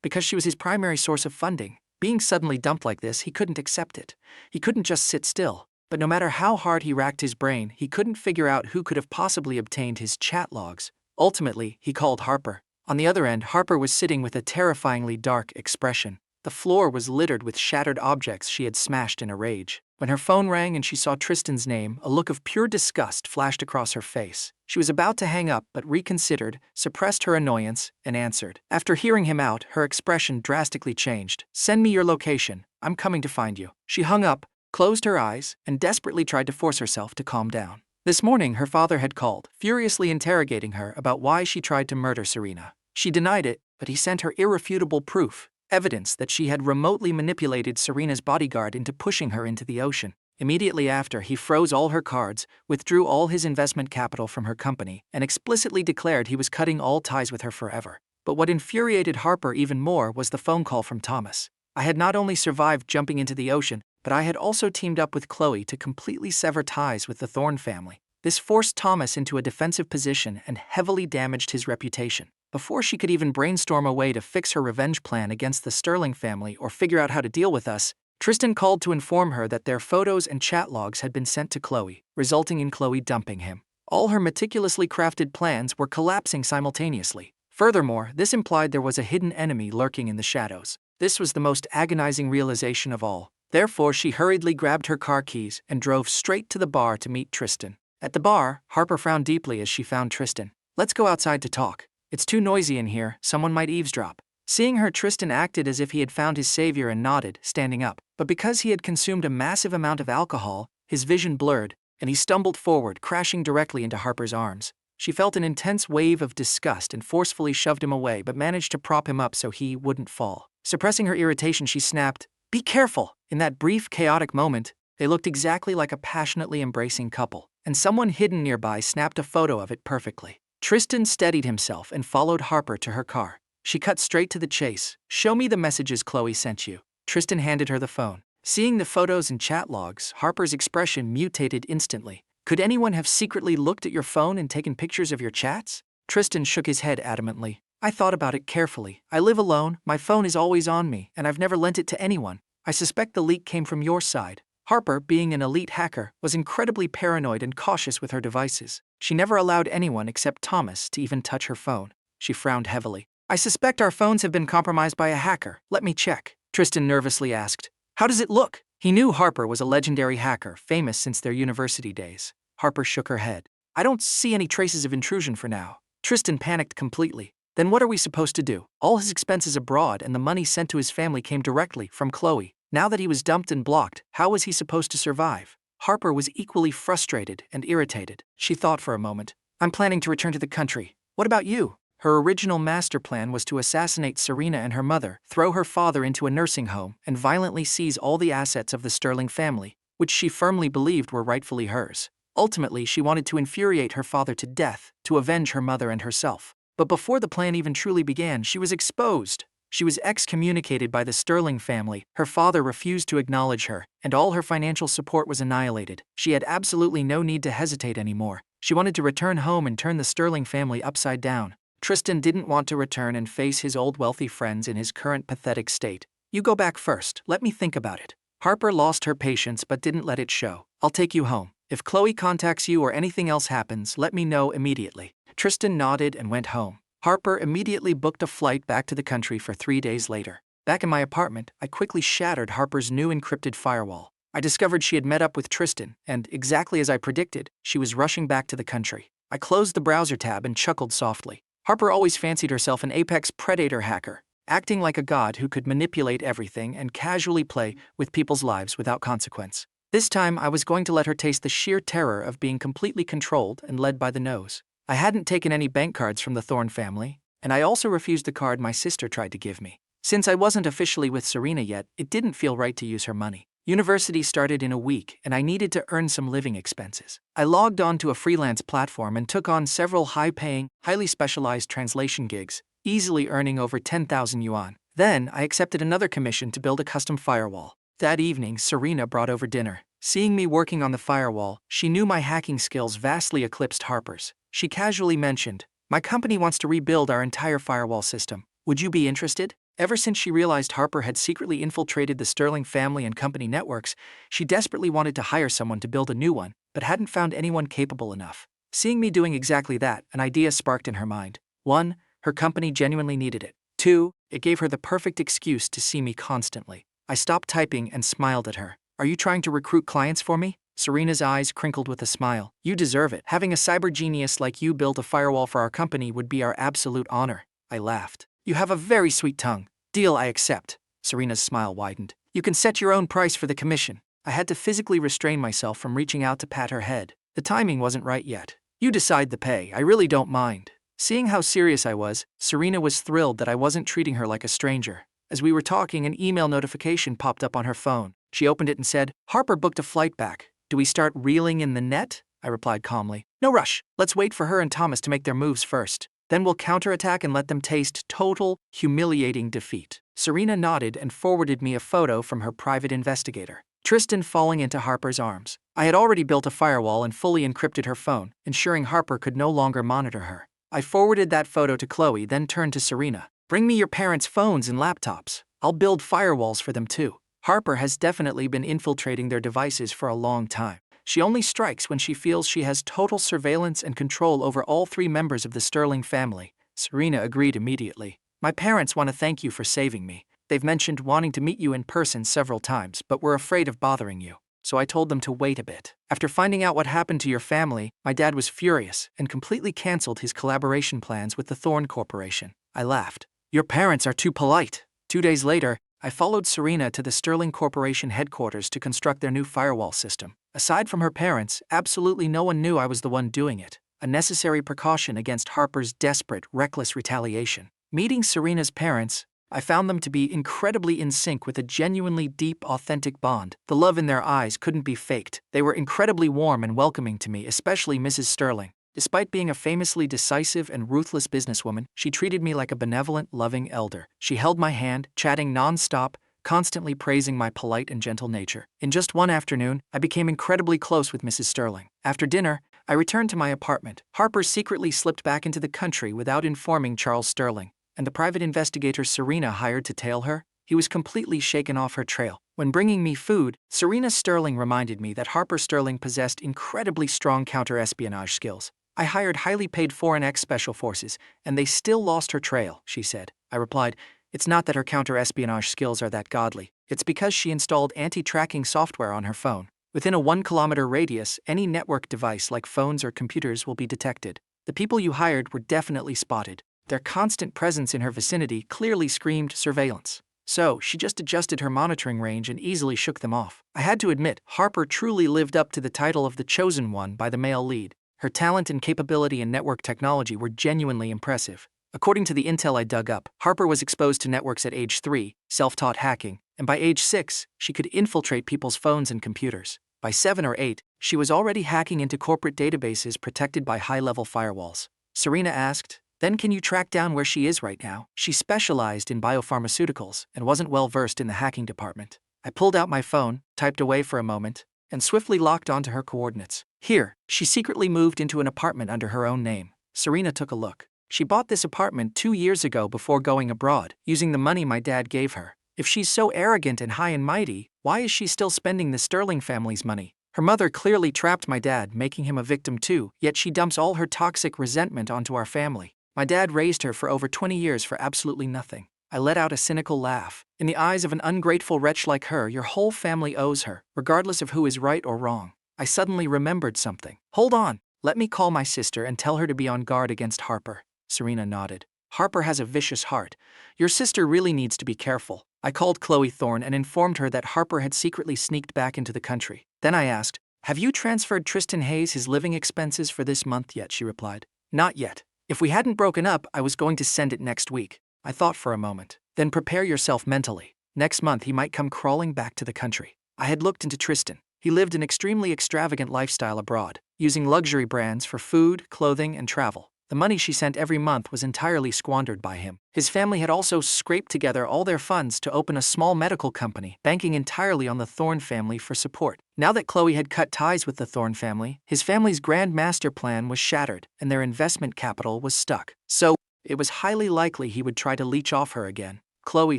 because she was his primary source of funding. Being suddenly dumped like this, he couldn't accept it. He couldn't just sit still. But no matter how hard he racked his brain, he couldn't figure out who could have possibly obtained his chat logs. Ultimately, he called Harper. On the other end, Harper was sitting with a terrifyingly dark expression. The floor was littered with shattered objects she had smashed in a rage. When her phone rang and she saw Tristan's name, a look of pure disgust flashed across her face. She was about to hang up but reconsidered, suppressed her annoyance, and answered. After hearing him out, her expression drastically changed. Send me your location. I'm coming to find you. She hung up, closed her eyes, and desperately tried to force herself to calm down. This morning, her father had called, furiously interrogating her about why she tried to murder Serena. She denied it, but he sent her irrefutable proof. Evidence that she had remotely manipulated Serena's bodyguard into pushing her into the ocean. Immediately after, he froze all her cards, withdrew all his investment capital from her company, and explicitly declared he was cutting all ties with her forever. But what infuriated Harper even more was the phone call from Thomas. I had not only survived jumping into the ocean, but I had also teamed up with Chloe to completely sever ties with the Thorne family. This forced Thomas into a defensive position and heavily damaged his reputation. Before she could even brainstorm a way to fix her revenge plan against the Sterling family or figure out how to deal with us, Tristan called to inform her that their photos and chat logs had been sent to Chloe, resulting in Chloe dumping him. All her meticulously crafted plans were collapsing simultaneously. Furthermore, this implied there was a hidden enemy lurking in the shadows. This was the most agonizing realization of all. Therefore, she hurriedly grabbed her car keys and drove straight to the bar to meet Tristan. At the bar, Harper frowned deeply as she found Tristan. Let's go outside to talk. It's too noisy in here, someone might eavesdrop. Seeing her, Tristan acted as if he had found his savior and nodded, standing up. But because he had consumed a massive amount of alcohol, his vision blurred, and he stumbled forward, crashing directly into Harper's arms. She felt an intense wave of disgust and forcefully shoved him away but managed to prop him up so he wouldn't fall. Suppressing her irritation, she snapped, "Be careful!" In that brief, chaotic moment, they looked exactly like a passionately embracing couple, and someone hidden nearby snapped a photo of it perfectly. Tristan steadied himself and followed Harper to her car. She cut straight to the chase. "Show me the messages Chloe sent you." Tristan handed her the phone. Seeing the photos and chat logs, Harper's expression mutated instantly. "Could anyone have secretly looked at your phone and taken pictures of your chats?" Tristan shook his head adamantly. "I thought about it carefully. I live alone, my phone is always on me, and I've never lent it to anyone. I suspect the leak came from your side." Harper, being an elite hacker, was incredibly paranoid and cautious with her devices. She never allowed anyone except Thomas to even touch her phone. She frowned heavily. "I suspect our phones have been compromised by a hacker. Let me check." Tristan nervously asked. "How does it look?" He knew Harper was a legendary hacker, famous since their university days. Harper shook her head. "I don't see any traces of intrusion for now." Tristan panicked completely. "Then what are we supposed to do? All his expenses abroad and the money sent to his family came directly from Chloe. Now that he was dumped and blocked, how was he supposed to survive?" Harper was equally frustrated and irritated. She thought for a moment. "I'm planning to return to the country. What about you?" Her original master plan was to assassinate Serena and her mother, throw her father into a nursing home, and violently seize all the assets of the Sterling family, which she firmly believed were rightfully hers. Ultimately, she wanted to infuriate her father to death, to avenge her mother and herself. But before the plan even truly began, she was exposed. She was excommunicated by the Sterling family, her father refused to acknowledge her, and all her financial support was annihilated. She had absolutely no need to hesitate anymore. She wanted to return home and turn the Sterling family upside down. Tristan didn't want to return and face his old wealthy friends in his current pathetic state. "You go back first, let me think about it." Harper lost her patience but didn't let it show. "I'll take you home. If Chloe contacts you or anything else happens, let me know immediately." Tristan nodded and went home. Harper immediately booked a flight back to the country for 3 days later. Back in my apartment, I quickly shattered Harper's new encrypted firewall. I discovered she had met up with Tristan, and, exactly as I predicted, she was rushing back to the country. I closed the browser tab and chuckled softly. Harper always fancied herself an apex predator hacker, acting like a god who could manipulate everything and casually play with people's lives without consequence. This time, I was going to let her taste the sheer terror of being completely controlled and led by the nose. I hadn't taken any bank cards from the Thorne family, and I also refused the card my sister tried to give me. Since I wasn't officially with Serena yet, it didn't feel right to use her money. University started in a week, and I needed to earn some living expenses. I logged on to a freelance platform and took on several high-paying, highly specialized translation gigs, easily earning over 10,000 yuan. Then, I accepted another commission to build a custom firewall. That evening, Serena brought over dinner. Seeing me working on the firewall, she knew my hacking skills vastly eclipsed Harper's. She casually mentioned, "My company wants to rebuild our entire firewall system. Would you be interested?" Ever since she realized Harper had secretly infiltrated the Sterling family and company networks, she desperately wanted to hire someone to build a new one, but hadn't found anyone capable enough. Seeing me doing exactly that, an idea sparked in her mind. 1. Her company genuinely needed it. 2. It gave her the perfect excuse to see me constantly. I stopped typing and smiled at her. "Are you trying to recruit clients for me?" Serena's eyes crinkled with a smile. "You deserve it. Having a cyber genius like you build a firewall for our company would be our absolute honor." I laughed. "You have a very sweet tongue. Deal, I accept." Serena's smile widened. "You can set your own price for the commission." I had to physically restrain myself from reaching out to pat her head. The timing wasn't right yet. "You decide the pay, I really don't mind." Seeing how serious I was, Serena was thrilled that I wasn't treating her like a stranger. As we were talking, an email notification popped up on her phone. She opened it and said, "Harper booked a flight back. Do we start reeling in the net?" I replied calmly. "No rush. Let's wait for her and Thomas to make their moves first. Then we'll counterattack and let them taste total, humiliating defeat." Serena nodded and forwarded me a photo from her private investigator. Tristan falling into Harper's arms. I had already built a firewall and fully encrypted her phone, ensuring Harper could no longer monitor her. I forwarded that photo to Chloe, then turned to Serena. "Bring me your parents' phones and laptops. I'll build firewalls for them too." Harper has definitely been infiltrating their devices for a long time. She only strikes when she feels she has total surveillance and control over all 3 members of the Sterling family. Serena agreed immediately. "My parents want to thank you for saving me. They've mentioned wanting to meet you in person several times, but were afraid of bothering you. So I told them to wait a bit. After finding out what happened to your family, my dad was furious and completely canceled his collaboration plans with the Thorne Corporation." I laughed. "Your parents are too polite." 2 days later, I followed Serena to the Sterling Corporation headquarters to construct their new firewall system. Aside from her parents, absolutely no one knew I was the one doing it, a necessary precaution against Harper's desperate, reckless retaliation. Meeting Serena's parents, I found them to be incredibly in sync with a genuinely deep, authentic bond. The love in their eyes couldn't be faked. They were incredibly warm and welcoming to me, especially Mrs. Sterling. Despite being a famously decisive and ruthless businesswoman, she treated me like a benevolent, loving elder. She held my hand, chatting non-stop, constantly praising my polite and gentle nature. In just one afternoon, I became incredibly close with Mrs. Sterling. After dinner, I returned to my apartment. Harper secretly slipped back into the country without informing Charles Sterling, and the private investigator Serena hired to tail her. He was completely shaken off her trail. When bringing me food, Serena Sterling reminded me that Harper Sterling possessed incredibly strong counter-espionage skills. I hired highly paid foreign ex-special forces, and they still lost her trail, she said. I replied, it's not that her counter-espionage skills are that godly. It's because she installed anti-tracking software on her phone. Within a 1-kilometer radius, any network device like phones or computers will be detected. The people you hired were definitely spotted. Their constant presence in her vicinity clearly screamed surveillance. So, she just adjusted her monitoring range and easily shook them off. I had to admit, Harper truly lived up to the title of the chosen one by the male lead. Her talent and capability in network technology were genuinely impressive. According to the intel I dug up, Harper was exposed to networks at age 3, self-taught hacking, and by age 6, she could infiltrate people's phones and computers. By 7 or 8, she was already hacking into corporate databases protected by high-level firewalls. Serena asked, then can you track down where she is right now? She specialized in biopharmaceuticals and wasn't well versed in the hacking department. I pulled out my phone, typed away for a moment, and swiftly locked onto her coordinates. Here, she secretly moved into an apartment under her own name. Serena took a look. She bought this apartment 2 years ago before going abroad, using the money my dad gave her. If she's so arrogant and high and mighty, why is she still spending the Sterling family's money? Her mother clearly trapped my dad, making him a victim too, yet she dumps all her toxic resentment onto our family. My dad raised her for over 20 years for absolutely nothing. I let out a cynical laugh. In the eyes of an ungrateful wretch like her, your whole family owes her, regardless of who is right or wrong. I suddenly remembered something. Hold on, let me call my sister and tell her to be on guard against Harper. Serena nodded. Harper has a vicious heart. Your sister really needs to be careful. I called Chloe Thorne and informed her that Harper had secretly sneaked back into the country. Then I asked, have you transferred Tristan Hayes his living expenses for this month yet? She replied, not yet. If we hadn't broken up, I was going to send it next week. I thought for a moment. Then prepare yourself mentally. Next month he might come crawling back to the country. I had looked into Tristan. He lived an extremely extravagant lifestyle abroad, using luxury brands for food, clothing, and travel. The money she sent every month was entirely squandered by him. His family had also scraped together all their funds to open a small medical company, banking entirely on the Thorne family for support. Now that Chloe had cut ties with the Thorne family, his family's grand master plan was shattered, and their investment capital was stuck. So, it was highly likely he would try to leech off her again. Chloe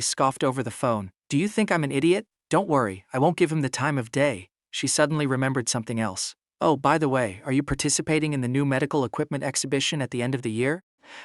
scoffed over the phone. Do you think I'm an idiot? Don't worry, I won't give him the time of day. She suddenly remembered something else. Oh, by the way, are you participating in the new medical equipment exhibition at the end of the year?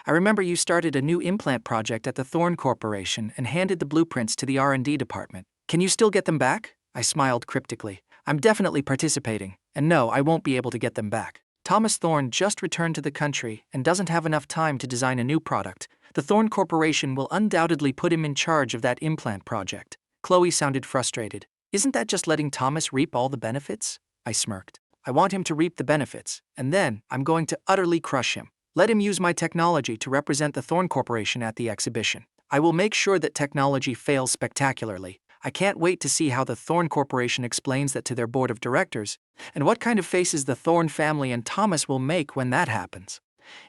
I remember you started a new implant project at the Thorne Corporation and handed the blueprints to the R&D department. Can you still get them back? I smiled cryptically. I'm definitely participating, and no, I won't be able to get them back. Thomas Thorne just returned to the country and doesn't have enough time to design a new product. The Thorne Corporation will undoubtedly put him in charge of that implant project. Chloe sounded frustrated. Isn't that just letting Thomas reap all the benefits? I smirked. I want him to reap the benefits, and then I'm going to utterly crush him. Let him use my technology to represent the Thorne Corporation at the exhibition. I will make sure that technology fails spectacularly. I can't wait to see how the Thorne Corporation explains that to their board of directors, and what kind of faces the Thorne family and Thomas will make when that happens.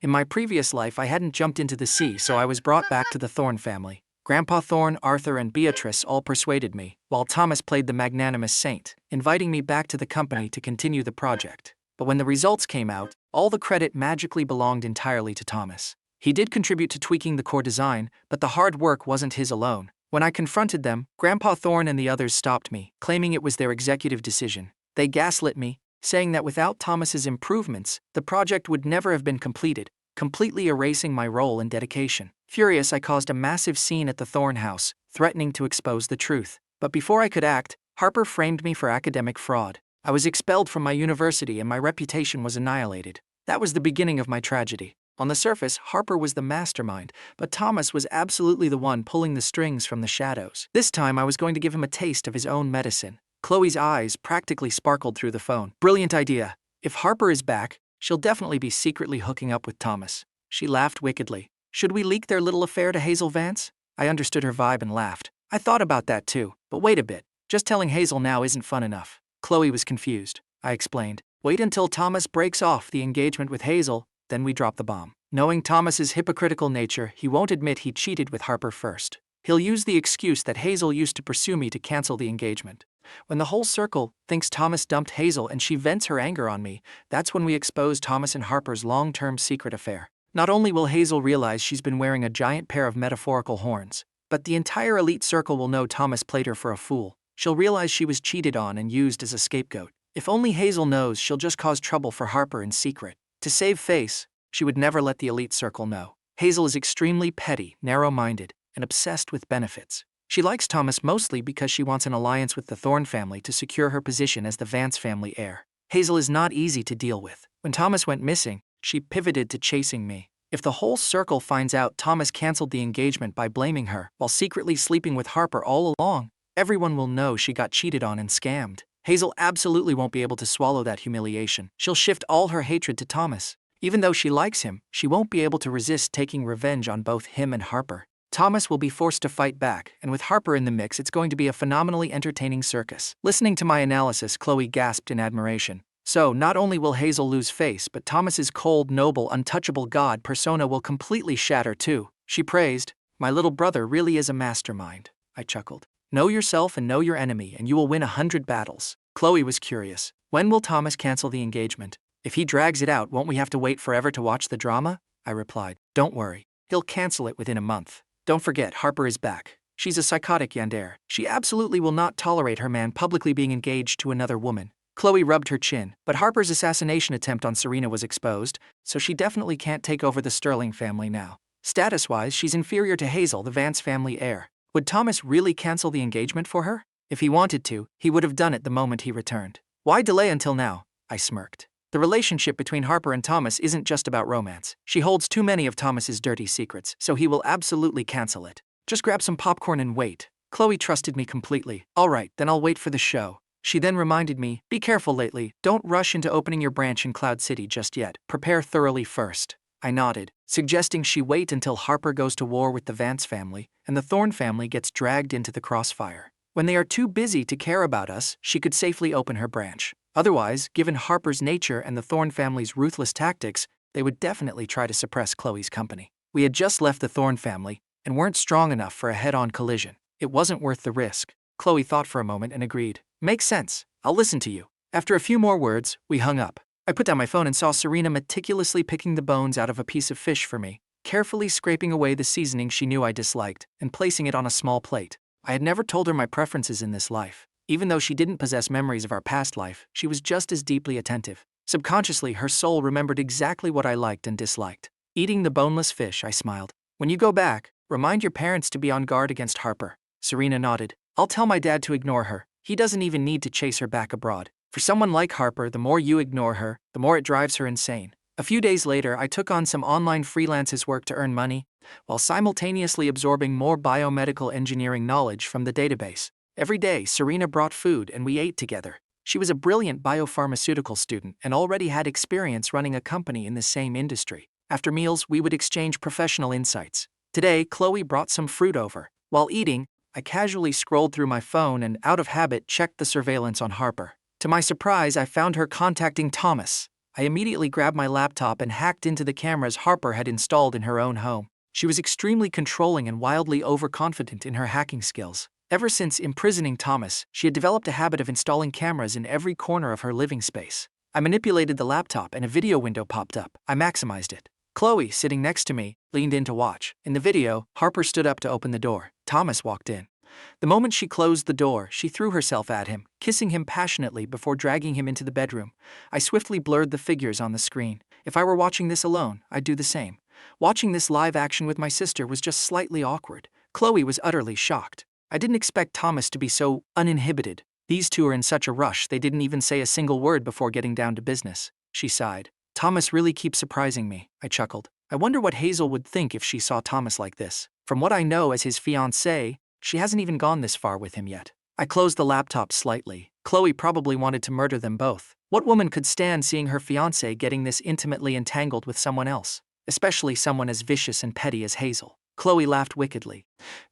In my previous life, I hadn't jumped into the sea, so I was brought back to the Thorne family. Grandpa Thorne, Arthur, and Beatrice all persuaded me, while Thomas played the magnanimous saint, inviting me back to the company to continue the project. But when the results came out, all the credit magically belonged entirely to Thomas. He did contribute to tweaking the core design, but the hard work wasn't his alone. When I confronted them, Grandpa Thorne and the others stopped me, claiming it was their executive decision. They gaslit me, saying that without Thomas's improvements, the project would never have been completed, completely erasing my role and dedication. Furious, I caused a massive scene at the Thorne house, threatening to expose the truth. But before I could act, Harper framed me for academic fraud. I was expelled from my university and my reputation was annihilated. That was the beginning of my tragedy. On the surface, Harper was the mastermind, but Thomas was absolutely the one pulling the strings from the shadows. This time I was going to give him a taste of his own medicine. Chloe's eyes practically sparkled through the phone. Brilliant idea. If Harper is back, she'll definitely be secretly hooking up with Thomas. She laughed wickedly. Should we leak their little affair to Hazel Vance? I understood her vibe and laughed. I thought about that too, but wait a bit. Just telling Hazel now isn't fun enough. Chloe was confused. I explained. Wait until Thomas breaks off the engagement with Hazel, then we drop the bomb. Knowing Thomas's hypocritical nature, he won't admit he cheated with Harper first. He'll use the excuse that Hazel used to pursue me to cancel the engagement. When the whole circle thinks Thomas dumped Hazel and she vents her anger on me, that's when we expose Thomas and Harper's long-term secret affair. Not only will Hazel realize she's been wearing a giant pair of metaphorical horns, but the entire elite circle will know Thomas played her for a fool. She'll realize she was cheated on and used as a scapegoat. If only Hazel knows, she'll just cause trouble for Harper in secret. To save face, she would never let the elite circle know. Hazel is extremely petty, narrow-minded, and obsessed with benefits. She likes Thomas mostly because she wants an alliance with the Thorne family to secure her position as the Vance family heir. Hazel is not easy to deal with. When Thomas went missing, she pivoted to chasing me. If the whole circle finds out Thomas canceled the engagement by blaming her while secretly sleeping with Harper all along, everyone will know she got cheated on and scammed. Hazel absolutely won't be able to swallow that humiliation. She'll shift all her hatred to Thomas. Even though she likes him, she won't be able to resist taking revenge on both him and Harper. Thomas will be forced to fight back, and with Harper in the mix, it's going to be a phenomenally entertaining circus. Listening to my analysis, Chloe gasped in admiration. So, not only will Hazel lose face, but Thomas's cold, noble, untouchable god persona will completely shatter too. She praised, "My little brother really is a mastermind." I chuckled. Know yourself and know your enemy, and you will win 100 battles. Chloe was curious. When will Thomas cancel the engagement? If he drags it out, won't we have to wait forever to watch the drama? I replied. Don't worry. He'll cancel it within a month. Don't forget, Harper is back. She's a psychotic yandere. She absolutely will not tolerate her man publicly being engaged to another woman. Chloe rubbed her chin, but Harper's assassination attempt on Serena was exposed, so she definitely can't take over the Sterling family now. Status-wise, she's inferior to Hazel, the Vance family heir. Would Thomas really cancel the engagement for her? If he wanted to, he would have done it the moment he returned. Why delay until now? I smirked. The relationship between Harper and Thomas isn't just about romance. She holds too many of Thomas's dirty secrets, so he will absolutely cancel it. Just grab some popcorn and wait. Chloe trusted me completely. All right, then I'll wait for the show. She then reminded me, be careful lately. Don't rush into opening your branch in Cloud City just yet. Prepare thoroughly first. I nodded, suggesting she wait until Harper goes to war with the Vance family and the Thorne family gets dragged into the crossfire. When they are too busy to care about us, she could safely open her branch. Otherwise, given Harper's nature and the Thorne family's ruthless tactics, they would definitely try to suppress Chloe's company. We had just left the Thorne family and weren't strong enough for a head-on collision. It wasn't worth the risk. Chloe thought for a moment and agreed. Makes sense. I'll listen to you. After a few more words, we hung up. I put down my phone and saw Serena meticulously picking the bones out of a piece of fish for me, carefully scraping away the seasoning she knew I disliked and placing it on a small plate. I had never told her my preferences in this life. Even though she didn't possess memories of our past life, she was just as deeply attentive. Subconsciously, her soul remembered exactly what I liked and disliked. Eating the boneless fish, I smiled. When you go back, remind your parents to be on guard against Harper. Serena nodded. I'll tell my dad to ignore her. He doesn't even need to chase her back abroad. For someone like Harper, the more you ignore her, the more it drives her insane. A few days later, I took on some online freelances work to earn money, while simultaneously absorbing more biomedical engineering knowledge from the database. Every day, Serena brought food and we ate together. She was a brilliant biopharmaceutical student and already had experience running a company in the same industry. After meals, we would exchange professional insights. Today, Chloe brought some fruit over. While eating, I casually scrolled through my phone and, out of habit, checked the surveillance on Harper. To my surprise, I found her contacting Thomas. I immediately grabbed my laptop and hacked into the cameras Harper had installed in her own home. She was extremely controlling and wildly overconfident in her hacking skills. Ever since imprisoning Thomas, she had developed a habit of installing cameras in every corner of her living space. I manipulated the laptop and a video window popped up. I maximized it. Chloe, sitting next to me, leaned in to watch. In the video, Harper stood up to open the door. Thomas walked in. The moment she closed the door, she threw herself at him, kissing him passionately before dragging him into the bedroom. I swiftly blurred the figures on the screen. If I were watching this alone, I'd do the same. Watching this live action with my sister was just slightly awkward. Chloe was utterly shocked. I didn't expect Thomas to be so uninhibited. These two are in such a rush they didn't even say a single word before getting down to business. She sighed. Thomas really keeps surprising me, I chuckled. I wonder what Hazel would think if she saw Thomas like this. From what I know as his fiancée, she hasn't even gone this far with him yet. I closed the laptop slightly. Chloe probably wanted to murder them both. What woman could stand seeing her fiancé getting this intimately entangled with someone else? Especially someone as vicious and petty as Hazel. Chloe laughed wickedly.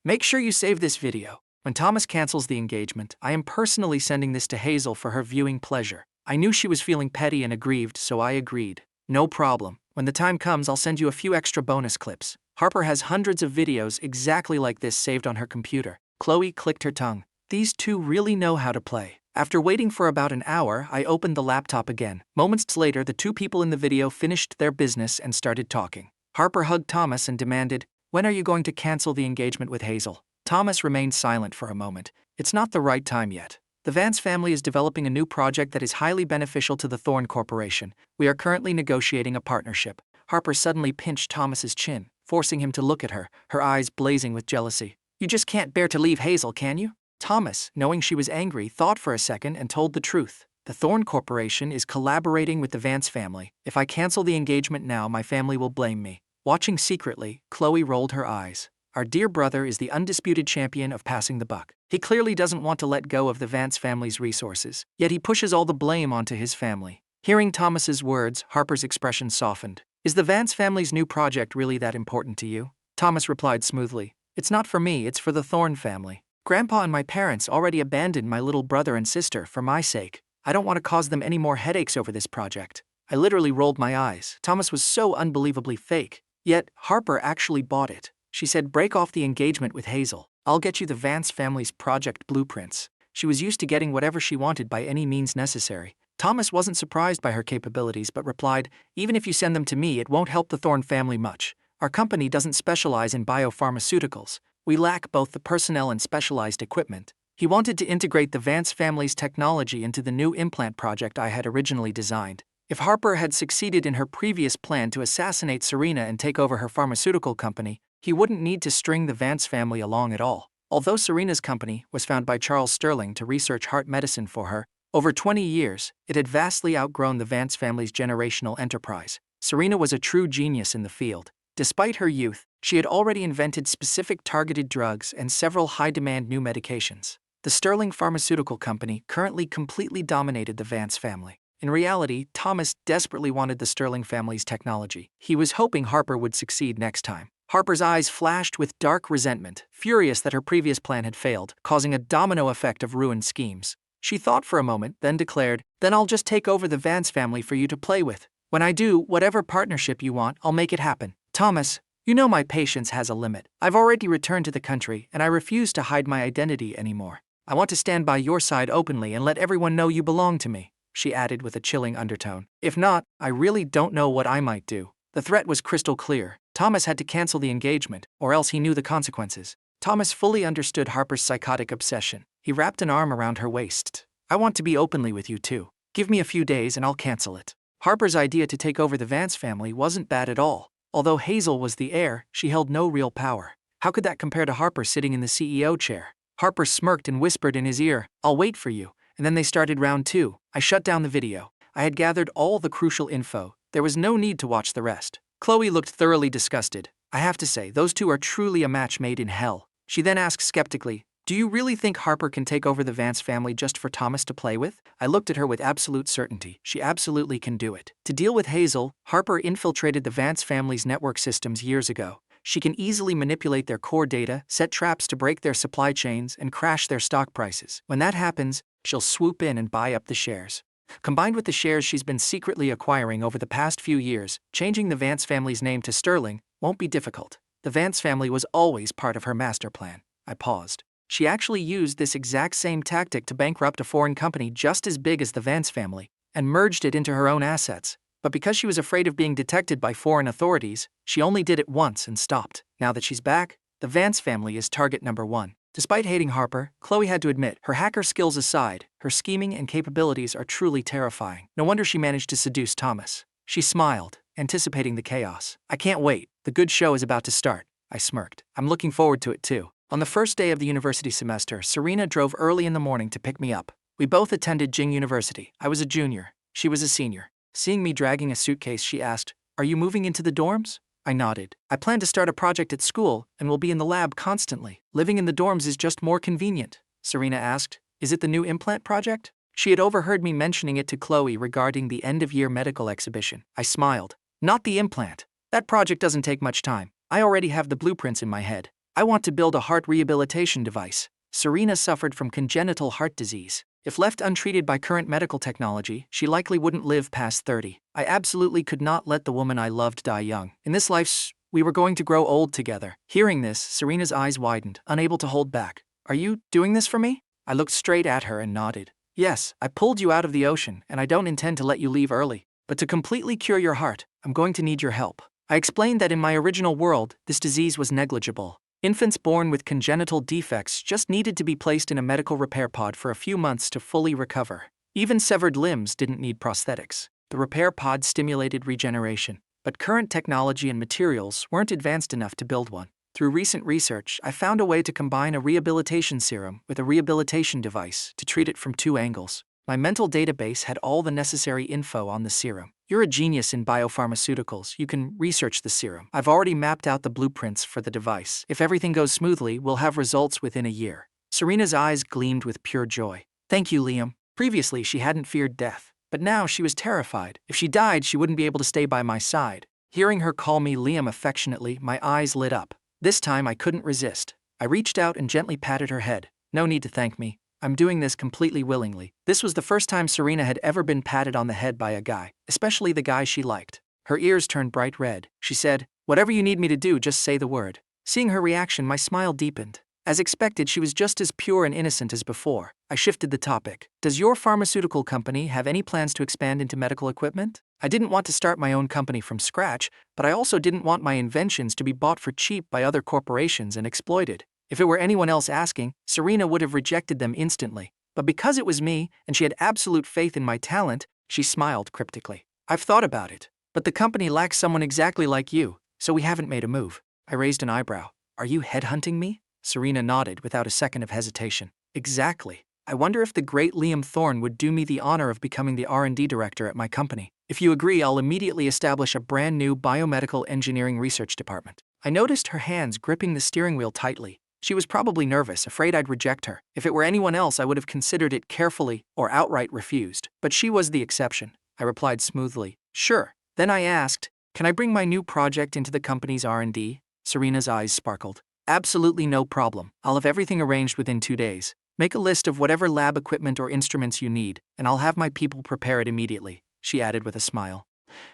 Make sure you save this video. When Thomas cancels the engagement, I am personally sending this to Hazel for her viewing pleasure. I knew she was feeling petty and aggrieved, so I agreed. No problem. When the time comes, I'll send you a few extra bonus clips. Harper has hundreds of videos exactly like this saved on her computer. Chloe clicked her tongue. These two really know how to play. After waiting for about an hour, I opened the laptop again. Moments later, the two people in the video finished their business and started talking. Harper hugged Thomas and demanded, "When are you going to cancel the engagement with Hazel?" Thomas remained silent for a moment. "It's not the right time yet. The Vance family is developing a new project that is highly beneficial to the Thorn Corporation. We are currently negotiating a partnership." Harper suddenly pinched Thomas's chin, forcing him to look at her, her eyes blazing with jealousy. "You just can't bear to leave Hazel, can you?" Thomas, knowing she was angry, thought for a second and told the truth. "The Thorn Corporation is collaborating with the Vance family. If I cancel the engagement now, my family will blame me." Watching secretly, Chloe rolled her eyes. "Our dear brother is the undisputed champion of passing the buck. He clearly doesn't want to let go of the Vance family's resources, yet he pushes all the blame onto his family." Hearing Thomas's words, Harper's expression softened. "Is the Vance family's new project really that important to you?" Thomas replied smoothly. "It's not for me, it's for the Thorn family. Grandpa and my parents already abandoned my little brother and sister for my sake. I don't want to cause them any more headaches over this project." I literally rolled my eyes. Thomas was so unbelievably fake. Yet, Harper actually bought it. She said, "Break off the engagement with Hazel. I'll get you the Vance family's project blueprints." She was used to getting whatever she wanted by any means necessary. Thomas wasn't surprised by her capabilities but replied, "Even if you send them to me, it won't help the Thorn family much. Our company doesn't specialize in biopharmaceuticals. We lack both the personnel and specialized equipment." He wanted to integrate the Vance family's technology into the new implant project I had originally designed. If Harper had succeeded in her previous plan to assassinate Serena and take over her pharmaceutical company, he wouldn't need to string the Vance family along at all. Although Serena's company was founded by Charles Sterling to research heart medicine for her, over 20 years, it had vastly outgrown the Vance family's generational enterprise. Serena was a true genius in the field. Despite her youth, she had already invented specific targeted drugs and several high-demand new medications. The Sterling Pharmaceutical Company currently completely dominated the Vance family. In reality, Thomas desperately wanted the Sterling family's technology. He was hoping Harper would succeed next time. Harper's eyes flashed with dark resentment, furious that her previous plan had failed, causing a domino effect of ruined schemes. She thought for a moment, then declared, "Then I'll just take over the Vance family for you to play with. When I do, whatever partnership you want, I'll make it happen." "Thomas, you know my patience has a limit. I've already returned to the country, and I refuse to hide my identity anymore. I want to stand by your side openly and let everyone know you belong to me," she added with a chilling undertone. "If not, I really don't know what I might do." The threat was crystal clear. Thomas had to cancel the engagement, or else he knew the consequences. Thomas fully understood Harper's psychotic obsession. He wrapped an arm around her waist. "I want to be openly with you too. Give me a few days and I'll cancel it." Harper's idea to take over the Vance family wasn't bad at all. Although Hazel was the heir, she held no real power. How could that compare to Harper sitting in the CEO chair? Harper smirked and whispered in his ear, "I'll wait for you." And then they started round 2. I shut down the video. I had gathered all the crucial info. There was no need to watch the rest. Chloe looked thoroughly disgusted. "I have to say, those two are truly a match made in hell." She then asked skeptically, "Do you really think Harper can take over the Vance family just for Thomas to play with?" I looked at her with absolute certainty. She absolutely can do it. To deal with Hazel, Harper infiltrated the Vance family's network systems years ago. She can easily manipulate their core data, set traps to break their supply chains, and crash their stock prices. When that happens, she'll swoop in and buy up the shares. Combined with the shares she's been secretly acquiring over the past few years, changing the Vance family's name to Sterling won't be difficult. The Vance family was always part of her master plan. I paused. She actually used this exact same tactic to bankrupt a foreign company just as big as the Vance family, and merged it into her own assets. But because she was afraid of being detected by foreign authorities, she only did it once and stopped. Now that she's back, the Vance family is target number 1. Despite hating Harper, Chloe had to admit, her hacker skills aside, her scheming and capabilities are truly terrifying. No wonder she managed to seduce Thomas. She smiled, anticipating the chaos. "I can't wait. The good show is about to start." I smirked. "I'm looking forward to it too." On the first day of the university semester, Serena drove early in the morning to pick me up. We both attended Jing University. I was a junior. She was a senior. Seeing me dragging a suitcase, she asked, "Are you moving into the dorms?" I nodded. "I plan to start a project at school and will be in the lab constantly. Living in the dorms is just more convenient." Serena asked, "Is it the new implant project?" She had overheard me mentioning it to Chloe regarding the end-of-year medical exhibition. I smiled. "Not the implant. That project doesn't take much time. I already have the blueprints in my head. I want to build a heart rehabilitation device." Serena suffered from congenital heart disease. If left untreated by current medical technology, she likely wouldn't live past 30. I absolutely could not let the woman I loved die young. In this life, we were going to grow old together. Hearing this, Serena's eyes widened, unable to hold back. Are you doing this for me? I looked straight at her and nodded. Yes, I pulled you out of the ocean, and I don't intend to let you leave early. But to completely cure your heart, I'm going to need your help. I explained that in my original world, this disease was negligible. Infants born with congenital defects just needed to be placed in a medical repair pod for a few months to fully recover. Even severed limbs didn't need prosthetics. The repair pod stimulated regeneration, but current technology and materials weren't advanced enough to build one. Through recent research, I found a way to combine a rehabilitation serum with a rehabilitation device to treat it from 2 angles. My mental database had all the necessary info on the serum. You're a genius in biopharmaceuticals. You can research the serum. I've already mapped out the blueprints for the device. If everything goes smoothly, we'll have results within a year. Serena's eyes gleamed with pure joy. Thank you, Liam. Previously, she hadn't feared death, but now she was terrified. If she died, she wouldn't be able to stay by my side. Hearing her call me Liam affectionately, my eyes lit up. This time, I couldn't resist. I reached out and gently patted her head. No need to thank me. I'm doing this completely willingly. This was the first time Serena had ever been patted on the head by a guy, especially the guy she liked. Her ears turned bright red. She said, "Whatever you need me to do, just say the word." Seeing her reaction, my smile deepened. As expected, she was just as pure and innocent as before. I shifted the topic. Does your pharmaceutical company have any plans to expand into medical equipment? I didn't want to start my own company from scratch, but I also didn't want my inventions to be bought for cheap by other corporations and exploited. If it were anyone else asking, Serena would have rejected them instantly. But because it was me, and she had absolute faith in my talent, she smiled cryptically. I've thought about it, but the company lacks someone exactly like you, so we haven't made a move. I raised an eyebrow. Are you headhunting me? Serena nodded without a second of hesitation. Exactly. I wonder if the great Liam Thorne would do me the honor of becoming the R&D director at my company. If you agree, I'll immediately establish a brand new biomedical engineering research department. I noticed her hands gripping the steering wheel tightly. She was probably nervous, afraid I'd reject her. If it were anyone else, I would have considered it carefully or outright refused. But she was the exception. I replied smoothly, "Sure." Then I asked, "Can I bring my new project into the company's R&D? Serena's eyes sparkled. "Absolutely no problem. I'll have everything arranged within 2 days. Make a list of whatever lab equipment or instruments you need, and I'll have my people prepare it immediately," she added with a smile.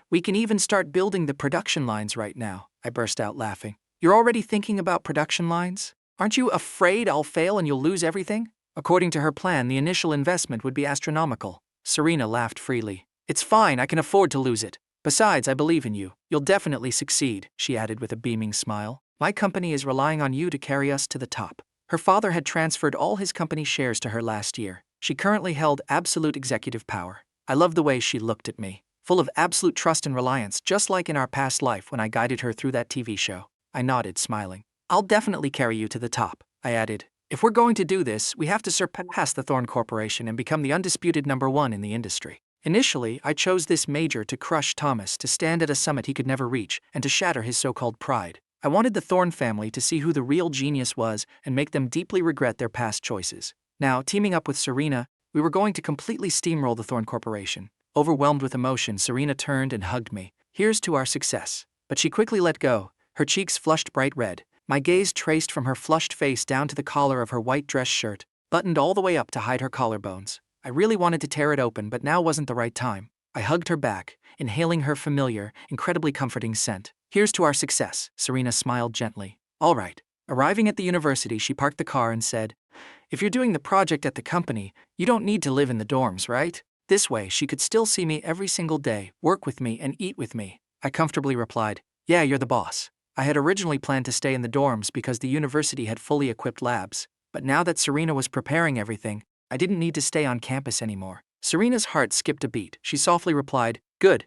"We can even start building the production lines right now," I burst out laughing. "You're already thinking about production lines? Aren't you afraid I'll fail and you'll lose everything?" According to her plan, the initial investment would be astronomical. Serena laughed freely. "It's fine, I can afford to lose it. Besides, I believe in you. You'll definitely succeed," she added with a beaming smile. "My company is relying on you to carry us to the top." Her father had transferred all his company shares to her last year. She currently held absolute executive power. I loved the way she looked at me, full of absolute trust and reliance, just like in our past life when I guided her through that TV show. I nodded, smiling. "I'll definitely carry you to the top," I added. "If we're going to do this, we have to surpass the Thorne Corporation and become the undisputed #1 in the industry." Initially, I chose this major to crush Thomas, to stand at a summit he could never reach, and to shatter his so-called pride. I wanted the Thorne family to see who the real genius was and make them deeply regret their past choices. Now, teaming up with Serena, we were going to completely steamroll the Thorne Corporation. Overwhelmed with emotion, Serena turned and hugged me. "Here's to our success." But she quickly let go. Her cheeks flushed bright red. My gaze traced from her flushed face down to the collar of her white dress shirt, buttoned all the way up to hide her collarbones. I really wanted to tear it open, but now wasn't the right time. I hugged her back, inhaling her familiar, incredibly comforting scent. "Here's to our success," Serena smiled gently. "All right." Arriving at the university, she parked the car and said, "If you're doing the project at the company, you don't need to live in the dorms, right?" This way, she could still see me every single day, work with me, and eat with me. I comfortably replied, "Yeah, you're the boss." I had originally planned to stay in the dorms because the university had fully equipped labs, but now that Serena was preparing everything, I didn't need to stay on campus anymore. Serena's heart skipped a beat. She softly replied, "Good."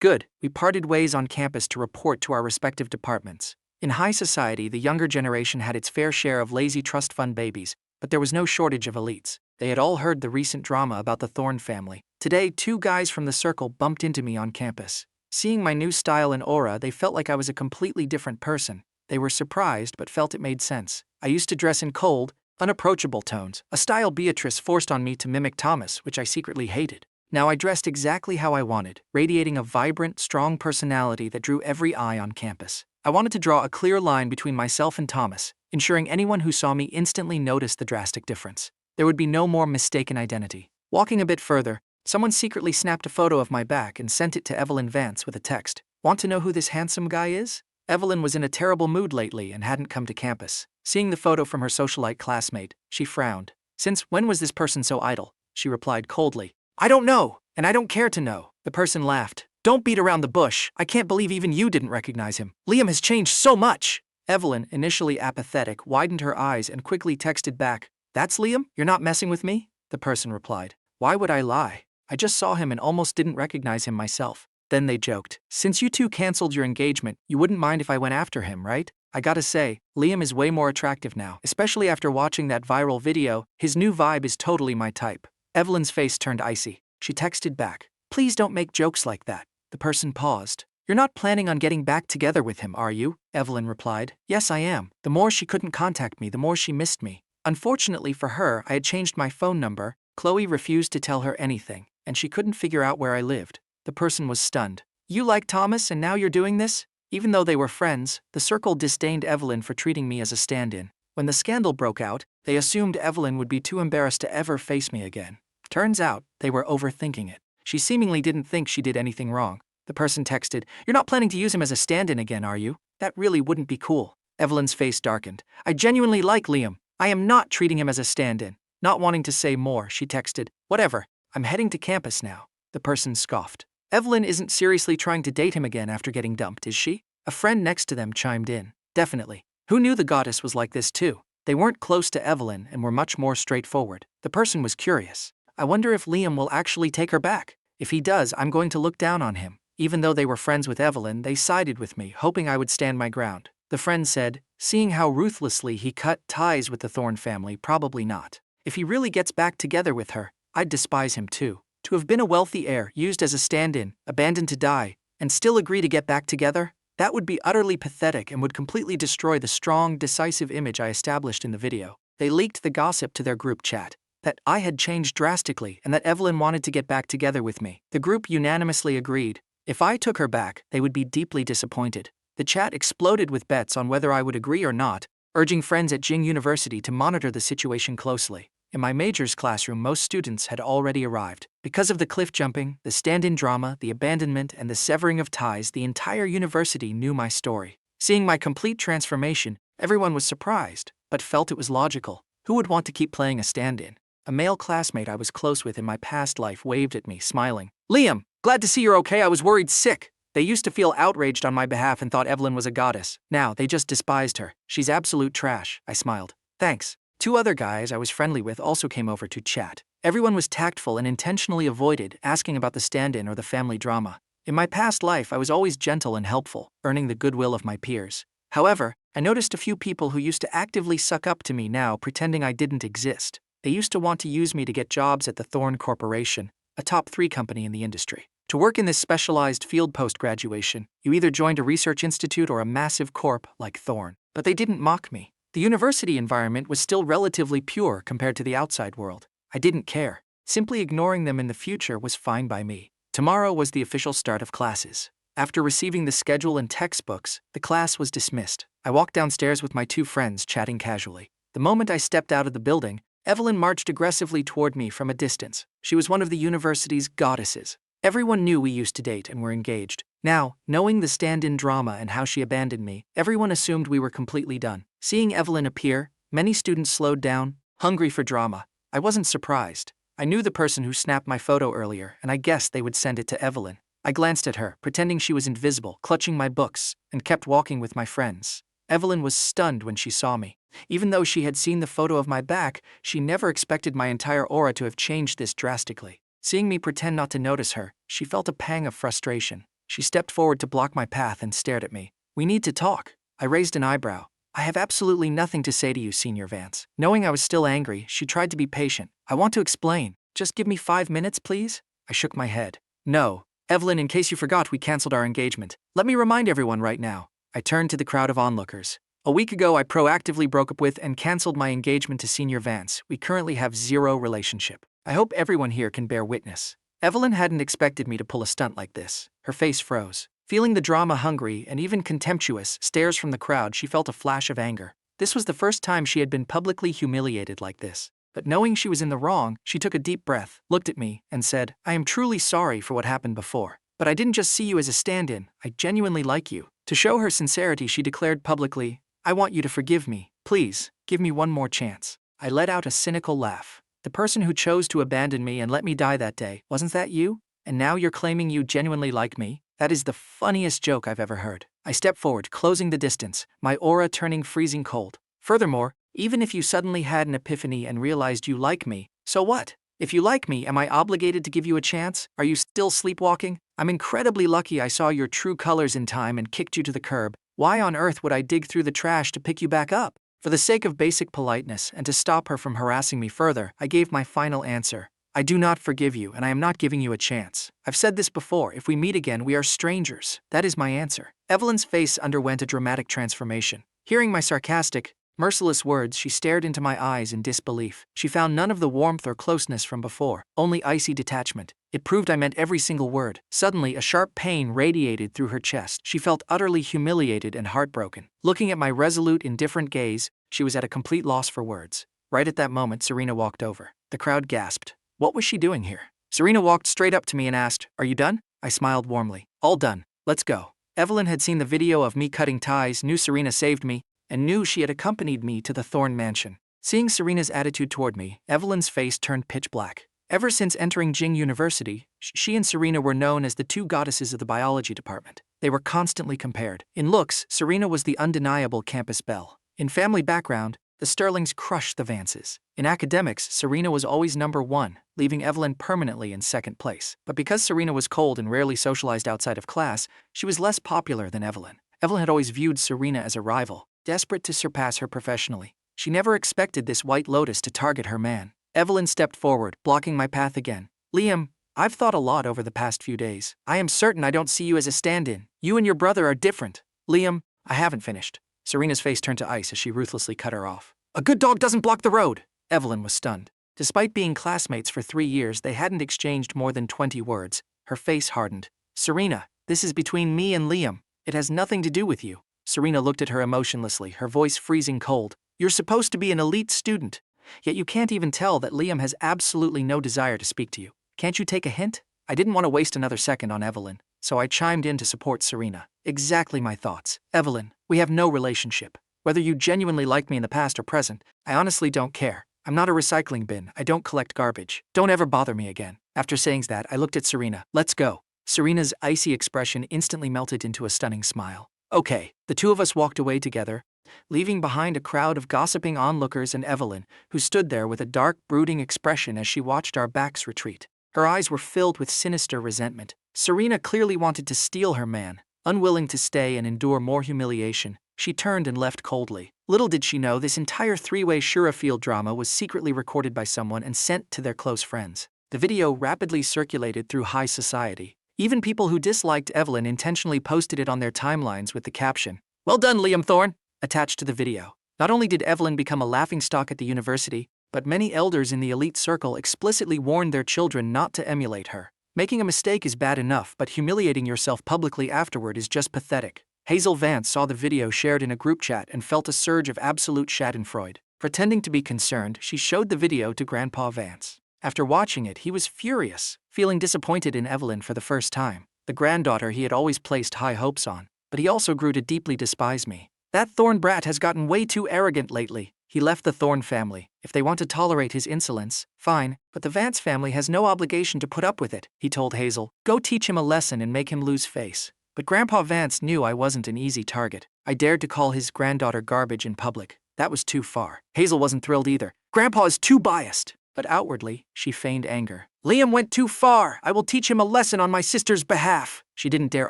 Good. We parted ways on campus to report to our respective departments. In high society, the younger generation had its fair share of lazy trust fund babies, but there was no shortage of elites. They had all heard the recent drama about the Thorne family. Today, 2 guys from the circle bumped into me on campus. Seeing my new style and aura, they felt like I was a completely different person. They were surprised, but felt it made sense. I used to dress in cold, unapproachable tones, a style Beatrice forced on me to mimic Thomas, which I secretly hated. Now I dressed exactly how I wanted, radiating a vibrant, strong personality that drew every eye on campus. I wanted to draw a clear line between myself and Thomas, ensuring anyone who saw me instantly noticed the drastic difference. There would be no more mistaken identity. Walking a bit further, someone secretly snapped a photo of my back and sent it to Evelyn Vance with a text. Want to know who this handsome guy is? Evelyn was in a terrible mood lately and hadn't come to campus. Seeing the photo from her socialite classmate, she frowned. Since when was this person so idle? She replied coldly. I don't know, and I don't care to know. The person laughed. Don't beat around the bush. I can't believe even you didn't recognize him. Liam has changed so much. Evelyn, initially apathetic, widened her eyes and quickly texted back. That's Liam? You're not messing with me? The person replied. Why would I lie? I just saw him and almost didn't recognize him myself. Then they joked. Since you two canceled your engagement, you wouldn't mind if I went after him, right? I gotta say, Liam is way more attractive now, especially after watching that viral video. His new vibe is totally my type. Evelyn's face turned icy. She texted back. Please don't make jokes like that. The person paused. You're not planning on getting back together with him, are you? Evelyn replied. Yes, I am. The more she couldn't contact me, the more she missed me. Unfortunately for her, I had changed my phone number. Chloe refused to tell her anything, and she couldn't figure out where I lived. The person was stunned. You like Thomas and now you're doing this? Even though they were friends, the circle disdained Evelyn for treating me as a stand-in. When the scandal broke out, they assumed Evelyn would be too embarrassed to ever face me again. Turns out, they were overthinking it. She seemingly didn't think she did anything wrong. The person texted, You're not planning to use him as a stand-in again, are you? That really wouldn't be cool. Evelyn's face darkened. I genuinely like Liam. I am not treating him as a stand-in. Not wanting to say more, she texted, Whatever, I'm heading to campus now. The person scoffed. Evelyn isn't seriously trying to date him again after getting dumped, is she? A friend next to them chimed in. Definitely. Who knew the goddess was like this too? They weren't close to Evelyn and were much more straightforward. The person was curious. I wonder if Liam will actually take her back. If he does, I'm going to look down on him. Even though they were friends with Evelyn, they sided with me, hoping I would stand my ground. The friend said, seeing how ruthlessly he cut ties with the Thorne family, probably not. If he really gets back together with her, I'd despise him too. To have been a wealthy heir, used as a stand-in, abandoned to die, and still agree to get back together? That would be utterly pathetic and would completely destroy the strong, decisive image I established in the video. They leaked the gossip to their group chat. That I had changed drastically and that Evelyn wanted to get back together with me. The group unanimously agreed. If I took her back, they would be deeply disappointed. The chat exploded with bets on whether I would agree or not, urging friends at Jing University to monitor the situation closely. In my major's classroom, most students had already arrived. Because of the cliff jumping, the stand-in drama, the abandonment, and the severing of ties, the entire university knew my story. Seeing my complete transformation, everyone was surprised, but felt it was logical. Who would want to keep playing a stand-in? A male classmate I was close with in my past life waved at me, smiling. Liam, glad to see you're okay. I was worried sick. They used to feel outraged on my behalf and thought Evelyn was a goddess. Now, they just despised her. She's absolute trash. I smiled. Thanks. Two other guys I was friendly with also came over to chat. Everyone was tactful and intentionally avoided asking about the stand-in or the family drama. In my past life, I was always gentle and helpful, earning the goodwill of my peers. However, I noticed a few people who used to actively suck up to me now, pretending I didn't exist. They used to want to use me to get jobs at the Thorne Corporation, a top 3 company in the industry. To work in this specialized field post-graduation, you either joined a research institute or a massive corp like Thorne. But they didn't mock me. The university environment was still relatively pure compared to the outside world. I didn't care. Simply ignoring them in the future was fine by me. Tomorrow was the official start of classes. After receiving the schedule and textbooks, the class was dismissed. I walked downstairs with my 2 friends, chatting casually. The moment I stepped out of the building, Evelyn marched aggressively toward me from a distance. She was one of the university's goddesses. Everyone knew we used to date and were engaged. Now, knowing the stand-in drama and how she abandoned me, everyone assumed we were completely done. Seeing Evelyn appear, many students slowed down, hungry for drama. I wasn't surprised. I knew the person who snapped my photo earlier, and I guessed they would send it to Evelyn. I glanced at her, pretending she was invisible, clutching my books, and kept walking with my friends. Evelyn was stunned when she saw me. Even though she had seen the photo of my back, she never expected my entire aura to have changed this drastically. Seeing me pretend not to notice her, she felt a pang of frustration. She stepped forward to block my path and stared at me. We need to talk. I raised an eyebrow. I have absolutely nothing to say to you, Senior Vance. Knowing I was still angry, she tried to be patient. I want to explain. Just give me 5 minutes, please? I shook my head. No. Evelyn, in case you forgot, we canceled our engagement. Let me remind everyone right now. I turned to the crowd of onlookers. A week ago, I proactively broke up with and canceled my engagement to Senior Vance. We currently have 0 relationship. I hope everyone here can bear witness. Evelyn hadn't expected me to pull a stunt like this. Her face froze. Feeling the drama-hungry and even contemptuous stares from the crowd, she felt a flash of anger. This was the first time she had been publicly humiliated like this. But knowing she was in the wrong, she took a deep breath, looked at me, and said, I am truly sorry for what happened before. But I didn't just see you as a stand-in, I genuinely like you. To show her sincerity, she declared publicly, I want you to forgive me. Please, give me one more chance. I let out a cynical laugh. The person who chose to abandon me and let me die that day, wasn't that you? And now you're claiming you genuinely like me? That is the funniest joke I've ever heard. I stepped forward, closing the distance, my aura turning freezing cold. Furthermore, even if you suddenly had an epiphany and realized you like me, so what? If you like me, am I obligated to give you a chance? Are you still sleepwalking? I'm incredibly lucky I saw your true colors in time and kicked you to the curb. Why on earth would I dig through the trash to pick you back up? For the sake of basic politeness and to stop her from harassing me further, I gave my final answer. I do not forgive you, and I am not giving you a chance. I've said this before, if we meet again, we are strangers. That is my answer. Evelyn's face underwent a dramatic transformation. Hearing my sarcastic, merciless words, she stared into my eyes in disbelief. She found none of the warmth or closeness from before, only icy detachment. It proved I meant every single word. Suddenly, a sharp pain radiated through her chest. She felt utterly humiliated and heartbroken. Looking at my resolute, indifferent gaze, she was at a complete loss for words. Right at that moment, Serena walked over. The crowd gasped. What was she doing here? Serena walked straight up to me and asked, Are you done? I smiled warmly. All done. Let's go. Evelyn had seen the video of me cutting ties, knew Serena saved me, and knew she had accompanied me to the Thorn Mansion. Seeing Serena's attitude toward me, Evelyn's face turned pitch black. Ever since entering Jing University, she and Serena were known as the two goddesses of the biology department. They were constantly compared. In looks, Serena was the undeniable campus belle. In family background, the Sterlings crushed the Vances. In academics, Serena was always number one, leaving Evelyn permanently in second place. But because Serena was cold and rarely socialized outside of class, she was less popular than Evelyn. Evelyn had always viewed Serena as a rival, desperate to surpass her professionally. She never expected this White Lotus to target her man. Evelyn stepped forward, blocking my path again. Liam, I've thought a lot over the past few days. I am certain I don't see you as a stand-in. You and your brother are different. Liam, I haven't finished. Serena's face turned to ice as she ruthlessly cut her off. A good dog doesn't block the road. Evelyn was stunned. Despite being classmates for 3 years, they hadn't exchanged more than 20 words. Her face hardened. Serena, this is between me and Liam. It has nothing to do with you. Serena looked at her emotionlessly, her voice freezing cold. You're supposed to be an elite student, yet you can't even tell that Liam has absolutely no desire to speak to you. Can't you take a hint? I didn't want to waste another second on Evelyn, so I chimed in to support Serena. Exactly my thoughts. Evelyn, we have no relationship. Whether you genuinely like me in the past or present, I honestly don't care. I'm not a recycling bin. I don't collect garbage. Don't ever bother me again. After saying that, I looked at Serena. Let's go. Serena's icy expression instantly melted into a stunning smile. Okay, the two of us walked away together, leaving behind a crowd of gossiping onlookers and Evelyn, who stood there with a dark, brooding expression as she watched our backs retreat. Her eyes were filled with sinister resentment. Serena clearly wanted to steal her man. Unwilling to stay and endure more humiliation, she turned and left coldly. Little did she know this entire three-way Shurafield drama was secretly recorded by someone and sent to their close friends. The video rapidly circulated through high society. Even people who disliked Evelyn intentionally posted it on their timelines with the caption, "Well done, Liam Thorne," attached to the video. Not only did Evelyn become a laughingstock at the university, but many elders in the elite circle explicitly warned their children not to emulate her. Making a mistake is bad enough, but humiliating yourself publicly afterward is just pathetic. Hazel Vance saw the video shared in a group chat and felt a surge of absolute schadenfreude. Pretending to be concerned, she showed the video to Grandpa Vance. After watching it, he was furious, feeling disappointed in Evelyn for the first time, the granddaughter he had always placed high hopes on. But he also grew to deeply despise me. That Thorne brat has gotten way too arrogant lately. He left the Thorne family. If they want to tolerate his insolence, fine, but the Vance family has no obligation to put up with it, he told Hazel. Go teach him a lesson and make him lose face. But Grandpa Vance knew I wasn't an easy target. I dared to call his granddaughter garbage in public. That was too far. Hazel wasn't thrilled either. Grandpa is too biased. But outwardly, she feigned anger. Liam went too far. I will teach him a lesson on my sister's behalf. She didn't dare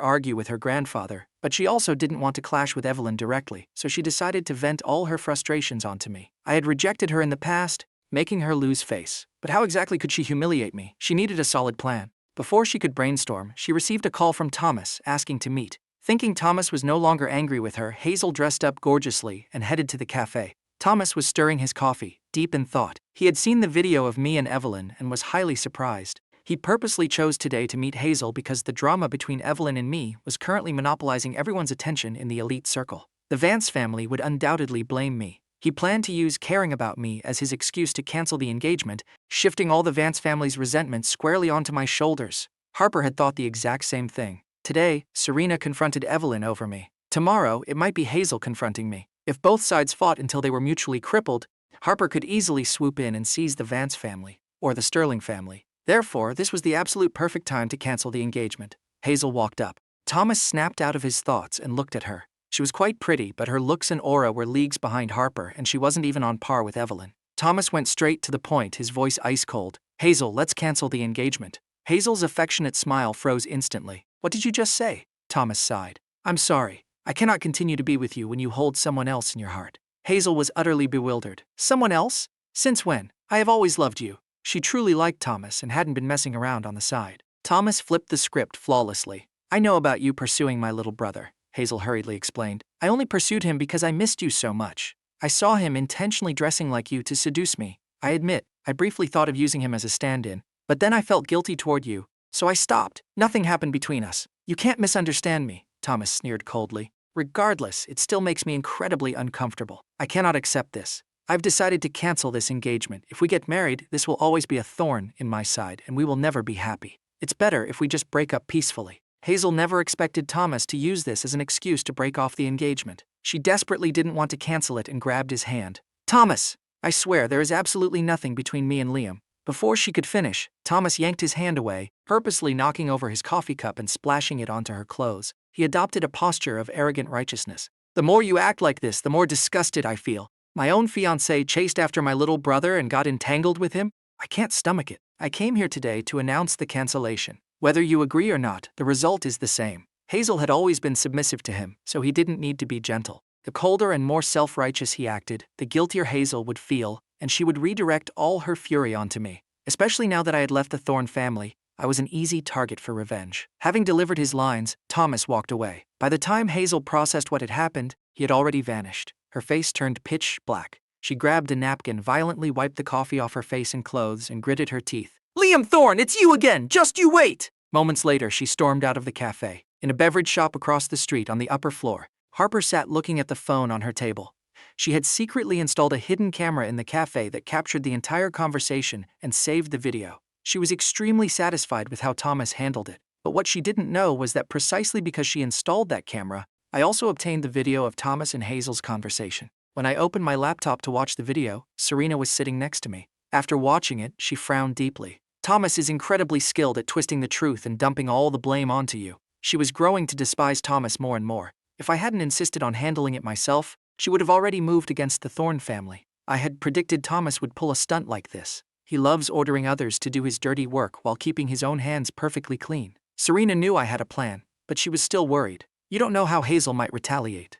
argue with her grandfather, but she also didn't want to clash with Evelyn directly, so she decided to vent all her frustrations onto me. I had rejected her in the past, making her lose face. But how exactly could she humiliate me? She needed a solid plan. Before she could brainstorm, she received a call from Thomas, asking to meet. Thinking Thomas was no longer angry with her, Hazel dressed up gorgeously and headed to the cafe. Thomas was stirring his coffee, deep in thought. He had seen the video of me and Evelyn and was highly surprised. He purposely chose today to meet Hazel because the drama between Evelyn and me was currently monopolizing everyone's attention in the elite circle. The Vance family would undoubtedly blame me. He planned to use caring about me as his excuse to cancel the engagement, shifting all the Vance family's resentment squarely onto my shoulders. Harper had thought the exact same thing. Today, Serena confronted Evelyn over me. Tomorrow, it might be Hazel confronting me. If both sides fought until they were mutually crippled, Harper could easily swoop in and seize the Vance family, or the Sterling family. Therefore, this was the absolute perfect time to cancel the engagement. Hazel walked up. Thomas snapped out of his thoughts and looked at her. She was quite pretty, but her looks and aura were leagues behind Harper, and she wasn't even on par with Evelyn. Thomas went straight to the point, his voice ice cold. Hazel, let's cancel the engagement. Hazel's affectionate smile froze instantly. What did you just say? Thomas sighed. I'm sorry. I cannot continue to be with you when you hold someone else in your heart. Hazel was utterly bewildered. Someone else? Since when? I have always loved you. She truly liked Thomas and hadn't been messing around on the side. Thomas flipped the script flawlessly. I know about you pursuing my little brother, Hazel hurriedly explained. I only pursued him because I missed you so much. I saw him intentionally dressing like you to seduce me. I admit, I briefly thought of using him as a stand-in, but then I felt guilty toward you, so I stopped. Nothing happened between us. You can't misunderstand me, Thomas sneered coldly. Regardless, it still makes me incredibly uncomfortable. I cannot accept this. I've decided to cancel this engagement. If we get married, this will always be a thorn in my side, and we will never be happy. It's better if we just break up peacefully. Hazel never expected Thomas to use this as an excuse to break off the engagement. She desperately didn't want to cancel it and grabbed his hand. Thomas! I swear there is absolutely nothing between me and Liam. Before she could finish, Thomas yanked his hand away, purposely knocking over his coffee cup and splashing it onto her clothes. He adopted a posture of arrogant righteousness. The more you act like this, the more disgusted I feel. My own fiancée chased after my little brother and got entangled with him? I can't stomach it. I came here today to announce the cancellation. Whether you agree or not, the result is the same. Hazel had always been submissive to him, so he didn't need to be gentle. The colder and more self-righteous he acted, the guiltier Hazel would feel, and she would redirect all her fury onto me. Especially now that I had left the Thorne family, I was an easy target for revenge. Having delivered his lines, Thomas walked away. By the time Hazel processed what had happened, he had already vanished. Her face turned pitch black. She grabbed a napkin, violently wiped the coffee off her face and clothes, and gritted her teeth. Liam Thorne, it's you again! Just you wait! Moments later, she stormed out of the cafe. In a beverage shop across the street on the upper floor, Harper sat looking at the phone on her table. She had secretly installed a hidden camera in the cafe that captured the entire conversation and saved the video. She was extremely satisfied with how Thomas handled it, but what she didn't know was that precisely because she installed that camera, I also obtained the video of Thomas and Hazel's conversation. When I opened my laptop to watch the video, Serena was sitting next to me. After watching it, she frowned deeply. Thomas is incredibly skilled at twisting the truth and dumping all the blame onto you. She was growing to despise Thomas more and more. If I hadn't insisted on handling it myself, she would have already moved against the Thorne family. I had predicted Thomas would pull a stunt like this. He loves ordering others to do his dirty work while keeping his own hands perfectly clean. Serena knew I had a plan, but she was still worried. You don't know how Hazel might retaliate.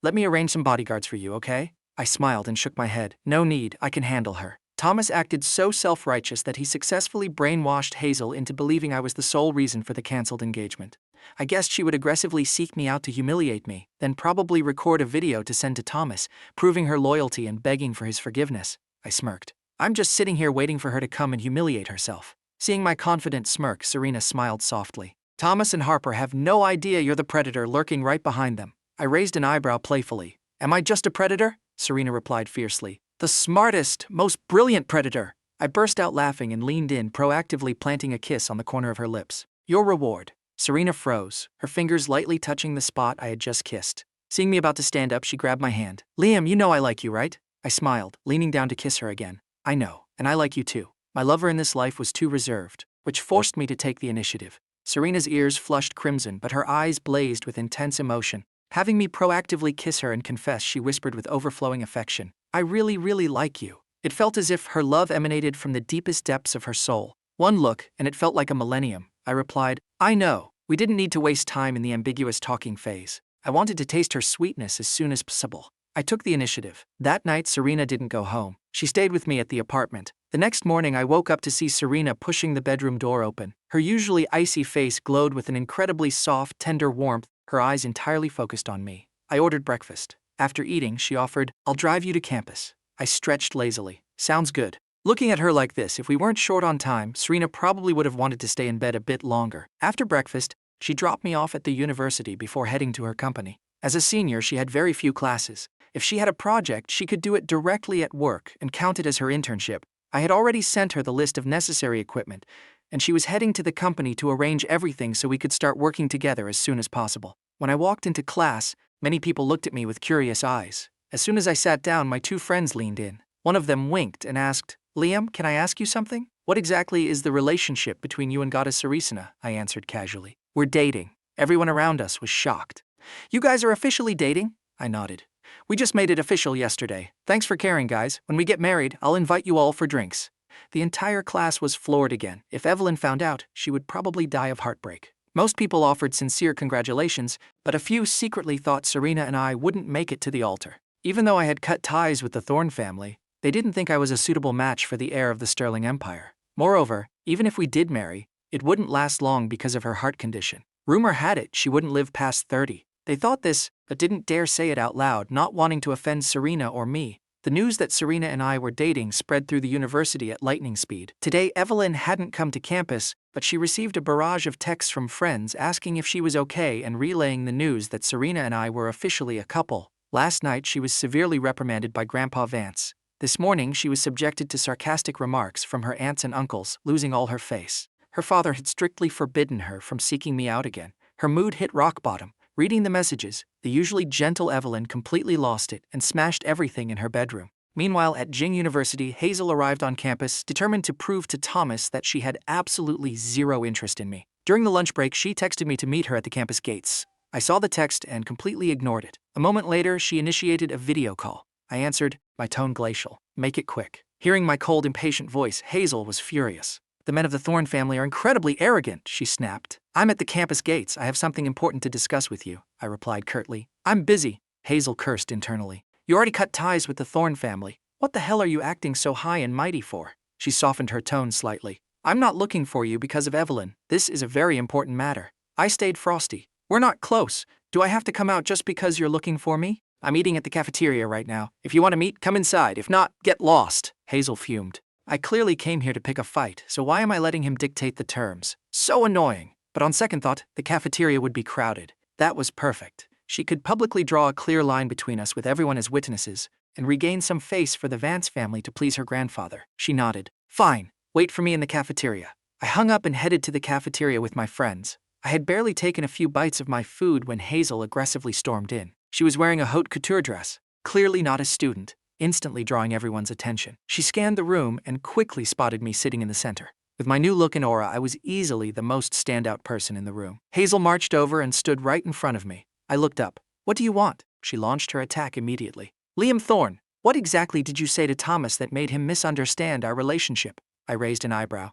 Let me arrange some bodyguards for you, okay? I smiled and shook my head. No need, I can handle her. Thomas acted so self-righteous that he successfully brainwashed Hazel into believing I was the sole reason for the cancelled engagement. I guessed she would aggressively seek me out to humiliate me, then probably record a video to send to Thomas, proving her loyalty and begging for his forgiveness. I smirked. I'm just sitting here waiting for her to come and humiliate herself. Seeing my confident smirk, Serena smiled softly. Thomas and Harper have no idea you're the predator lurking right behind them. I raised an eyebrow playfully. Am I just a predator? Serena replied fiercely. The smartest, most brilliant predator. I burst out laughing and leaned in, proactively planting a kiss on the corner of her lips. Your reward. Serena froze, her fingers lightly touching the spot I had just kissed. Seeing me about to stand up, she grabbed my hand. Liam, you know I like you, right? I smiled, leaning down to kiss her again. I know, and I like you too. My lover in this life was too reserved, which forced me to take the initiative. Serena's ears flushed crimson, but her eyes blazed with intense emotion. Having me proactively kiss her and confess, she whispered with overflowing affection. I really, really like you. It felt as if her love emanated from the deepest depths of her soul. One look, and it felt like a millennium. I replied, I know. We didn't need to waste time in the ambiguous talking phase. I wanted to taste her sweetness as soon as possible. I took the initiative. That night, Serena didn't go home. She stayed with me at the apartment. The next morning, I woke up to see Serena pushing the bedroom door open. Her usually icy face glowed with an incredibly soft, tender warmth, her eyes entirely focused on me. I ordered breakfast. After eating, she offered, I'll drive you to campus. I stretched lazily. Sounds good. Looking at her like this, if we weren't short on time, Serena probably would have wanted to stay in bed a bit longer. After breakfast, she dropped me off at the university before heading to her company. As a senior, she had very few classes. If she had a project, she could do it directly at work and count it as her internship. I had already sent her the list of necessary equipment, and she was heading to the company to arrange everything so we could start working together as soon as possible. When I walked into class, many people looked at me with curious eyes. As soon as I sat down, my two friends leaned in. One of them winked and asked, "Liam, can I ask you something?" "What exactly is the relationship between you and Goddess Serena?" I answered casually. "We're dating." Everyone around us was shocked. "You guys are officially dating?" I nodded. "We just made it official yesterday. Thanks for caring, guys. When we get married, I'll invite you all for drinks." The entire class was floored again. If Evelyn found out, she would probably die of heartbreak. Most people offered sincere congratulations, but a few secretly thought Serena and I wouldn't make it to the altar. Even though I had cut ties with the Thorne family, they didn't think I was a suitable match for the heir of the Sterling Empire. Moreover, even if we did marry, it wouldn't last long because of her heart condition. Rumor had it she wouldn't live past 30. They thought this, but didn't dare say it out loud, not wanting to offend Serena or me. The news that Serena and I were dating spread through the university at lightning speed. Today, Evelyn hadn't come to campus, but she received a barrage of texts from friends asking if she was okay and relaying the news that Serena and I were officially a couple. Last night, she was severely reprimanded by Grandpa Vance. This morning, she was subjected to sarcastic remarks from her aunts and uncles, losing all her face. Her father had strictly forbidden her from seeking me out again. Her mood hit rock bottom. Reading the messages, the usually gentle Evelyn completely lost it and smashed everything in her bedroom. Meanwhile, at Jing University, Hazel arrived on campus, determined to prove to Thomas that she had absolutely zero interest in me. During the lunch break, she texted me to meet her at the campus gates. I saw the text and completely ignored it. A moment later, she initiated a video call. I answered, my tone glacial. "Make it quick." Hearing my cold, impatient voice, Hazel was furious. "The men of the Thorne family are incredibly arrogant," she snapped. "I'm at the campus gates. I have something important to discuss with you," I replied curtly. "I'm busy," Hazel cursed internally. "You already cut ties with the Thorne family. What the hell are you acting so high and mighty for?" She softened her tone slightly. "I'm not looking for you because of Evelyn. This is a very important matter." I stayed frosty. "We're not close. Do I have to come out just because you're looking for me? I'm eating at the cafeteria right now. If you want to meet, come inside. If not, get lost," Hazel fumed. I clearly came here to pick a fight, so why am I letting him dictate the terms? So annoying. But on second thought, the cafeteria would be crowded. That was perfect. She could publicly draw a clear line between us with everyone as witnesses, and regain some face for the Vance family to please her grandfather. She nodded. "Fine. Wait for me in the cafeteria." I hung up and headed to the cafeteria with my friends. I had barely taken a few bites of my food when Hazel aggressively stormed in. She was wearing a haute couture dress, clearly not a student, instantly drawing everyone's attention. She scanned the room and quickly spotted me sitting in the center. With my new look and aura, I was easily the most standout person in the room. Hazel marched over and stood right in front of me. I looked up. "What do you want?" She launched her attack immediately. "Liam Thorne, what exactly did you say to Thomas that made him misunderstand our relationship?" I raised an eyebrow.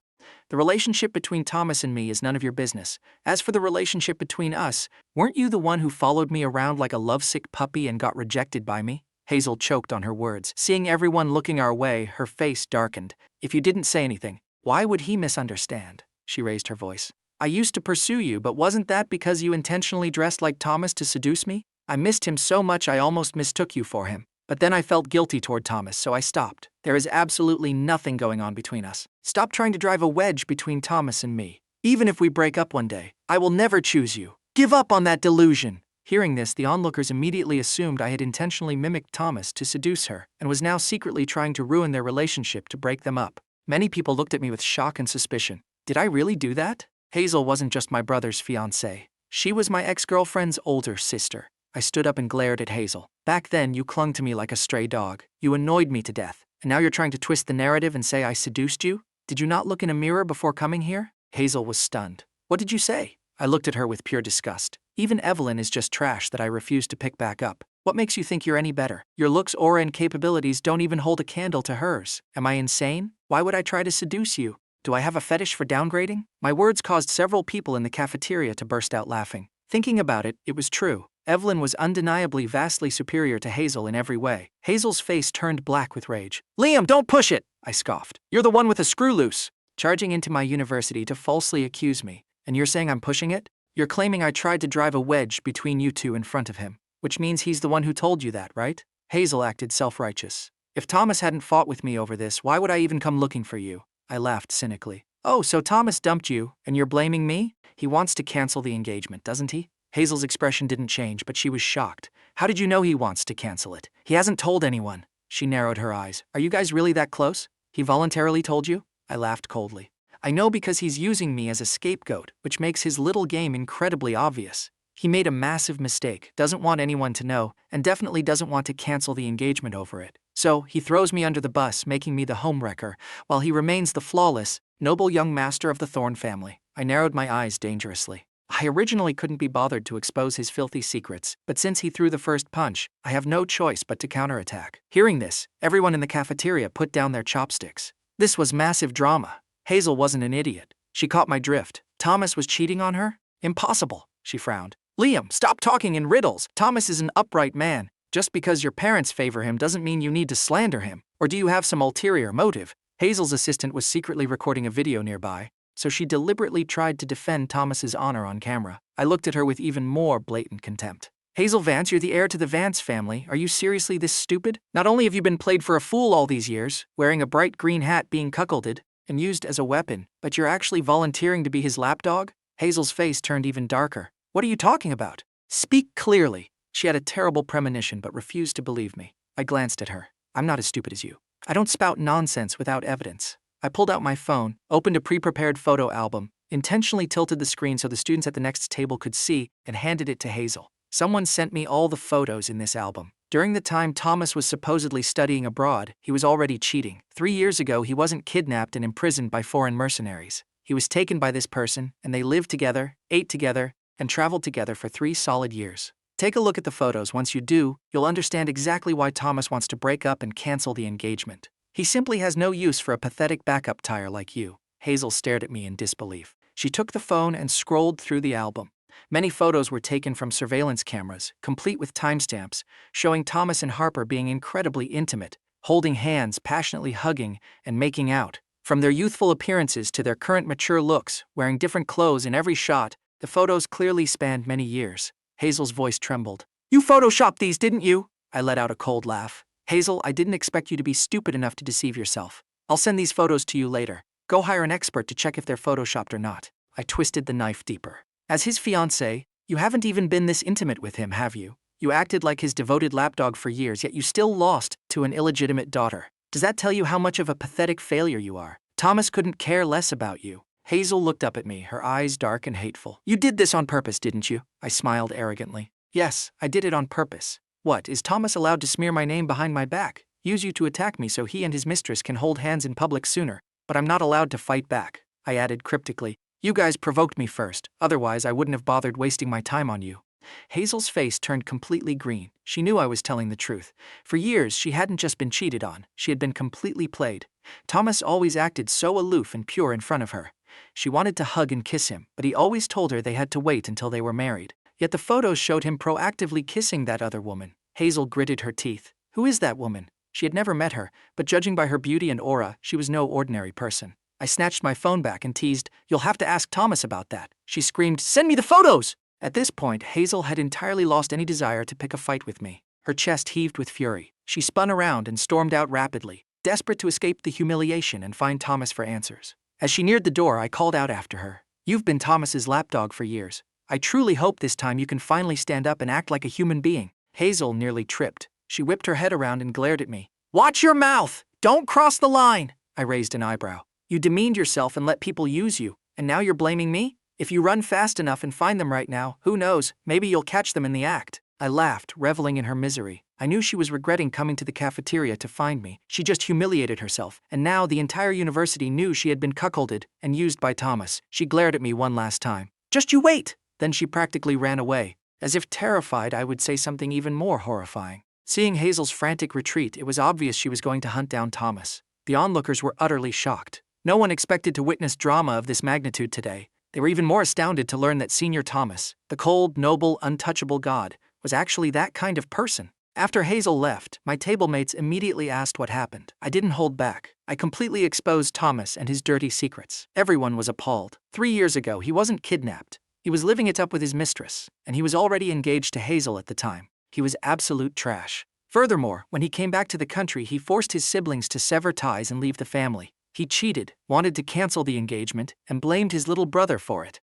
"The relationship between Thomas and me is none of your business. As for the relationship between us, weren't you the one who followed me around like a lovesick puppy and got rejected by me?" Hazel choked on her words. Seeing everyone looking our way, her face darkened. "If you didn't say anything, why would he misunderstand?" She raised her voice. "I used to pursue you, but wasn't that because you intentionally dressed like Thomas to seduce me? I missed him so much I almost mistook you for him. But then I felt guilty toward Thomas, so I stopped. There is absolutely nothing going on between us. Stop trying to drive a wedge between Thomas and me. Even if we break up one day, I will never choose you. Give up on that delusion." Hearing this, the onlookers immediately assumed I had intentionally mimicked Thomas to seduce her and was now secretly trying to ruin their relationship to break them up. Many people looked at me with shock and suspicion. Did I really do that? Hazel wasn't just my brother's fiancée. She was my ex-girlfriend's older sister. I stood up and glared at Hazel. "Back then, you clung to me like a stray dog. You annoyed me to death. And now you're trying to twist the narrative and say I seduced you? Did you not look in a mirror before coming here?" Hazel was stunned. "What did you say?" I looked at her with pure disgust. "Even Evelyn is just trash that I refuse to pick back up. What makes you think you're any better? Your looks, aura, and capabilities don't even hold a candle to hers. Am I insane? Why would I try to seduce you? Do I have a fetish for downgrading?" My words caused several people in the cafeteria to burst out laughing. Thinking about it, it was true. Evelyn was undeniably vastly superior to Hazel in every way. Hazel's face turned black with rage. "Liam, don't push it!" I scoffed. "You're the one with a screw loose." Charging into my university to falsely accuse me. "And you're saying I'm pushing it? You're claiming I tried to drive a wedge between you two in front of him. Which means he's the one who told you that, right?" Hazel acted self-righteous. "If Thomas hadn't fought with me over this, why would I even come looking for you?" I laughed cynically. "Oh, so Thomas dumped you, and you're blaming me? He wants to cancel the engagement, doesn't he?" Hazel's expression didn't change, but she was shocked. "How did you know he wants to cancel it? He hasn't told anyone. She narrowed her eyes. Are you guys really that close? He voluntarily told you? I laughed coldly. I know because he's using me as a scapegoat, which makes his little game incredibly obvious. He made a massive mistake, doesn't want anyone to know, and definitely doesn't want to cancel the engagement over it. So, he throws me under the bus, making me the homewrecker, while he remains the flawless, noble young master of the Thorn family. I narrowed my eyes dangerously. I originally couldn't be bothered to expose his filthy secrets, but since he threw the first punch, I have no choice but to counterattack. Hearing this, everyone in the cafeteria put down their chopsticks. This was massive drama. Hazel wasn't an idiot. She caught my drift. Thomas was cheating on her? Impossible, she frowned. Liam, stop talking in riddles. Thomas is an upright man. Just because your parents favor him doesn't mean you need to slander him. Or do you have some ulterior motive? Hazel's assistant was secretly recording a video nearby, so she deliberately tried to defend Thomas's honor on camera. I looked at her with even more blatant contempt. Hazel Vance, you're the heir to the Vance family. Are you seriously this stupid? Not only have you been played for a fool all these years, wearing a bright green hat being cuckolded and used as a weapon, but you're actually volunteering to be his lapdog? Hazel's face turned even darker. What are you talking about? Speak clearly. She had a terrible premonition but refused to believe me. I glanced at her. I'm not as stupid as you. I don't spout nonsense without evidence. I pulled out my phone, opened a pre-prepared photo album, intentionally tilted the screen so the students at the next table could see, and handed it to Hazel. Someone sent me all the photos in this album. During the time Thomas was supposedly studying abroad, he was already cheating. 3 years ago, he wasn't kidnapped and imprisoned by foreign mercenaries. He was taken by this person, and they lived together, ate together, and traveled together for 3 solid years. Take a look at the photos. Once you do, you'll understand exactly why Thomas wants to break up and cancel the engagement. He simply has no use for a pathetic backup tire like you. Hazel stared at me in disbelief. She took the phone and scrolled through the album. Many photos were taken from surveillance cameras, complete with timestamps, showing Thomas and Harper being incredibly intimate, holding hands, passionately hugging, and making out. From their youthful appearances to their current mature looks, wearing different clothes in every shot, the photos clearly spanned many years. Hazel's voice trembled. You photoshopped these, didn't you? I let out a cold laugh. Hazel, I didn't expect you to be stupid enough to deceive yourself. I'll send these photos to you later. Go hire an expert to check if they're photoshopped or not. I twisted the knife deeper. As his fiancée, you haven't even been this intimate with him, have you? You acted like his devoted lapdog for years, yet you still lost to an illegitimate daughter. Does that tell you how much of a pathetic failure you are? Thomas couldn't care less about you. Hazel looked up at me, her eyes dark and hateful. You did this on purpose, didn't you? I smiled arrogantly. Yes, I did it on purpose. What, is Thomas allowed to smear my name behind my back? Use you to attack me so he and his mistress can hold hands in public sooner, but I'm not allowed to fight back. I added cryptically. You guys provoked me first, otherwise I wouldn't have bothered wasting my time on you. Hazel's face turned completely green. She knew I was telling the truth. For years, she hadn't just been cheated on, she had been completely played. Thomas always acted so aloof and pure in front of her. She wanted to hug and kiss him, but he always told her they had to wait until they were married. Yet the photos showed him proactively kissing that other woman. Hazel gritted her teeth. Who is that woman? She had never met her, but judging by her beauty and aura, she was no ordinary person. I snatched my phone back and teased, You'll have to ask Thomas about that. She screamed, Send me the photos! At this point, Hazel had entirely lost any desire to pick a fight with me. Her chest heaved with fury. She spun around and stormed out rapidly, desperate to escape the humiliation and find Thomas for answers. As she neared the door, I called out after her. You've been Thomas's lapdog for years. I truly hope this time you can finally stand up and act like a human being. Hazel nearly tripped. She whipped her head around and glared at me. Watch your mouth! Don't cross the line! I raised an eyebrow. You demeaned yourself and let people use you, and now you're blaming me? If you run fast enough and find them right now, who knows, maybe you'll catch them in the act. I laughed, reveling in her misery. I knew she was regretting coming to the cafeteria to find me. She just humiliated herself, and now the entire university knew she had been cuckolded and used by Thomas. She glared at me one last time. Just you wait! Then she practically ran away. As if terrified, I would say something even more horrifying. Seeing Hazel's frantic retreat, it was obvious she was going to hunt down Thomas. The onlookers were utterly shocked. No one expected to witness drama of this magnitude today. They were even more astounded to learn that Senior Thomas, the cold, noble, untouchable god, was actually that kind of person. After Hazel left, my table mates immediately asked what happened. I didn't hold back. I completely exposed Thomas and his dirty secrets. Everyone was appalled. 3 years ago, he wasn't kidnapped. He was living it up with his mistress, and he was already engaged to Hazel at the time. He was absolute trash. Furthermore, when he came back to the country, he forced his siblings to sever ties and leave the family. He cheated, wanted to cancel the engagement, and blamed his little brother for it.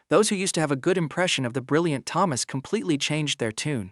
Those who used to have a good impression of the brilliant Thomas completely changed their tune.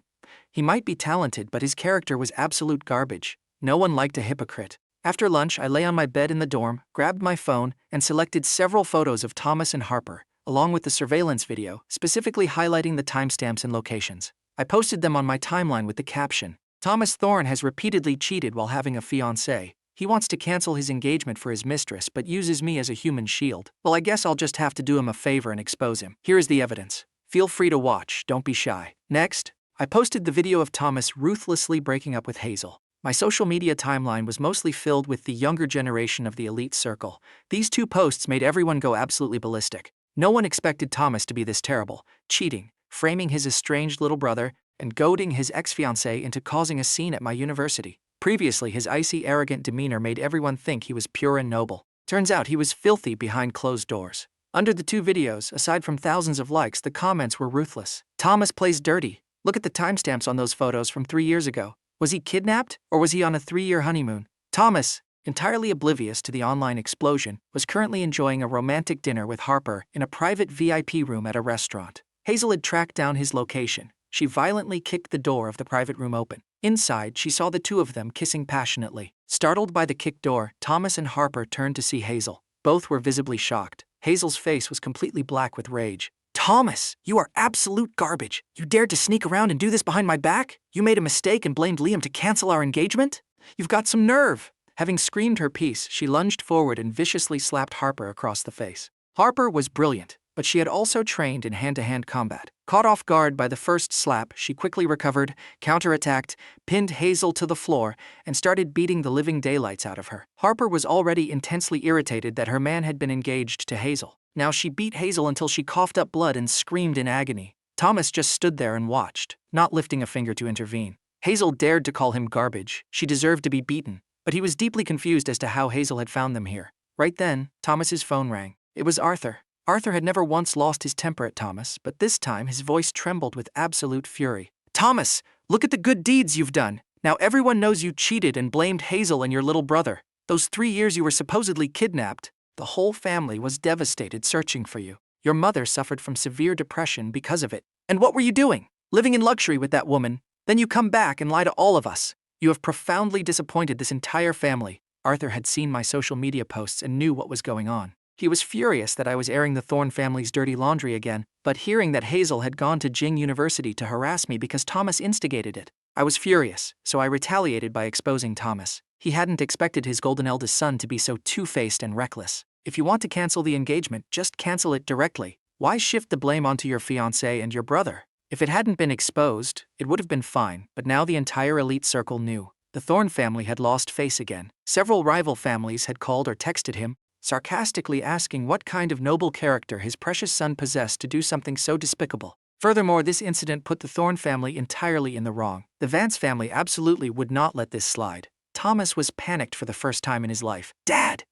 He might be talented, but his character was absolute garbage. No one liked a hypocrite. After lunch, I lay on my bed in the dorm, grabbed my phone, and selected several photos of Thomas and Harper, along with the surveillance video, specifically highlighting the timestamps and locations. I posted them on my timeline with the caption, "Thomas Thorne has repeatedly cheated while having a fiancée. He wants to cancel his engagement for his mistress but uses me as a human shield. Well, I guess I'll just have to do him a favor and expose him. Here is the evidence. Feel free to watch, don't be shy." Next, I posted the video of Thomas ruthlessly breaking up with Hazel. My social media timeline was mostly filled with the younger generation of the elite circle. These two posts made everyone go absolutely ballistic. No one expected Thomas to be this terrible, cheating, framing his estranged little brother, and goading his ex-fiancée into causing a scene at my university. Previously, his icy, arrogant demeanor made everyone think he was pure and noble. Turns out he was filthy behind closed doors. Under the two videos, aside from thousands of likes, the comments were ruthless. "Thomas plays dirty. Look at the timestamps on those photos from 3 years ago. Was he kidnapped, or was he on a 3-year honeymoon?" Thomas, entirely oblivious to the online explosion, was currently enjoying a romantic dinner with Harper in a private VIP room at a restaurant. Hazel had tracked down his location. She violently kicked the door of the private room open. Inside, she saw the two of them kissing passionately. Startled by the kicked door, Thomas and Harper turned to see Hazel. Both were visibly shocked. Hazel's face was completely black with rage. "Thomas, you are absolute garbage. You dared to sneak around and do this behind my back? You made a mistake and blamed Liam to cancel our engagement? You've got some nerve." Having screamed her piece, she lunged forward and viciously slapped Harper across the face. Harper was brilliant, but she had also trained in hand-to-hand combat. Caught off guard by the first slap, she quickly recovered, counterattacked, pinned Hazel to the floor, and started beating the living daylights out of her. Harper was already intensely irritated that her man had been engaged to Hazel. Now she beat Hazel until she coughed up blood and screamed in agony. Thomas just stood there and watched, not lifting a finger to intervene. Hazel dared to call him garbage. She deserved to be beaten, but he was deeply confused as to how Hazel had found them here. Right then, Thomas's phone rang. It was Arthur. Arthur had never once lost his temper at Thomas, but this time his voice trembled with absolute fury. "Thomas, look at the good deeds you've done. Now everyone knows you cheated and blamed Hazel and your little brother. Those 3 years you were supposedly kidnapped, the whole family was devastated searching for you. Your mother suffered from severe depression because of it. And what were you doing? Living in luxury with that woman. Then you come back and lie to all of us. You have profoundly disappointed this entire family." Arthur had seen my social media posts and knew what was going on. He was furious that I was airing the Thorne family's dirty laundry again, but hearing that Hazel had gone to Jing University to harass me because Thomas instigated it, I was furious, so I retaliated by exposing Thomas. He hadn't expected his golden eldest son to be so two-faced and reckless. If you want to cancel the engagement, just cancel it directly. Why shift the blame onto your fiancé and your brother? If it hadn't been exposed, it would have been fine, but now the entire elite circle knew. The Thorne family had lost face again. Several rival families had called or texted him, sarcastically asking what kind of noble character his precious son possessed to do something so despicable. Furthermore, this incident put the Thorne family entirely in the wrong. The Vance family absolutely would not let this slide. Thomas was panicked for the first time in his life. Dad,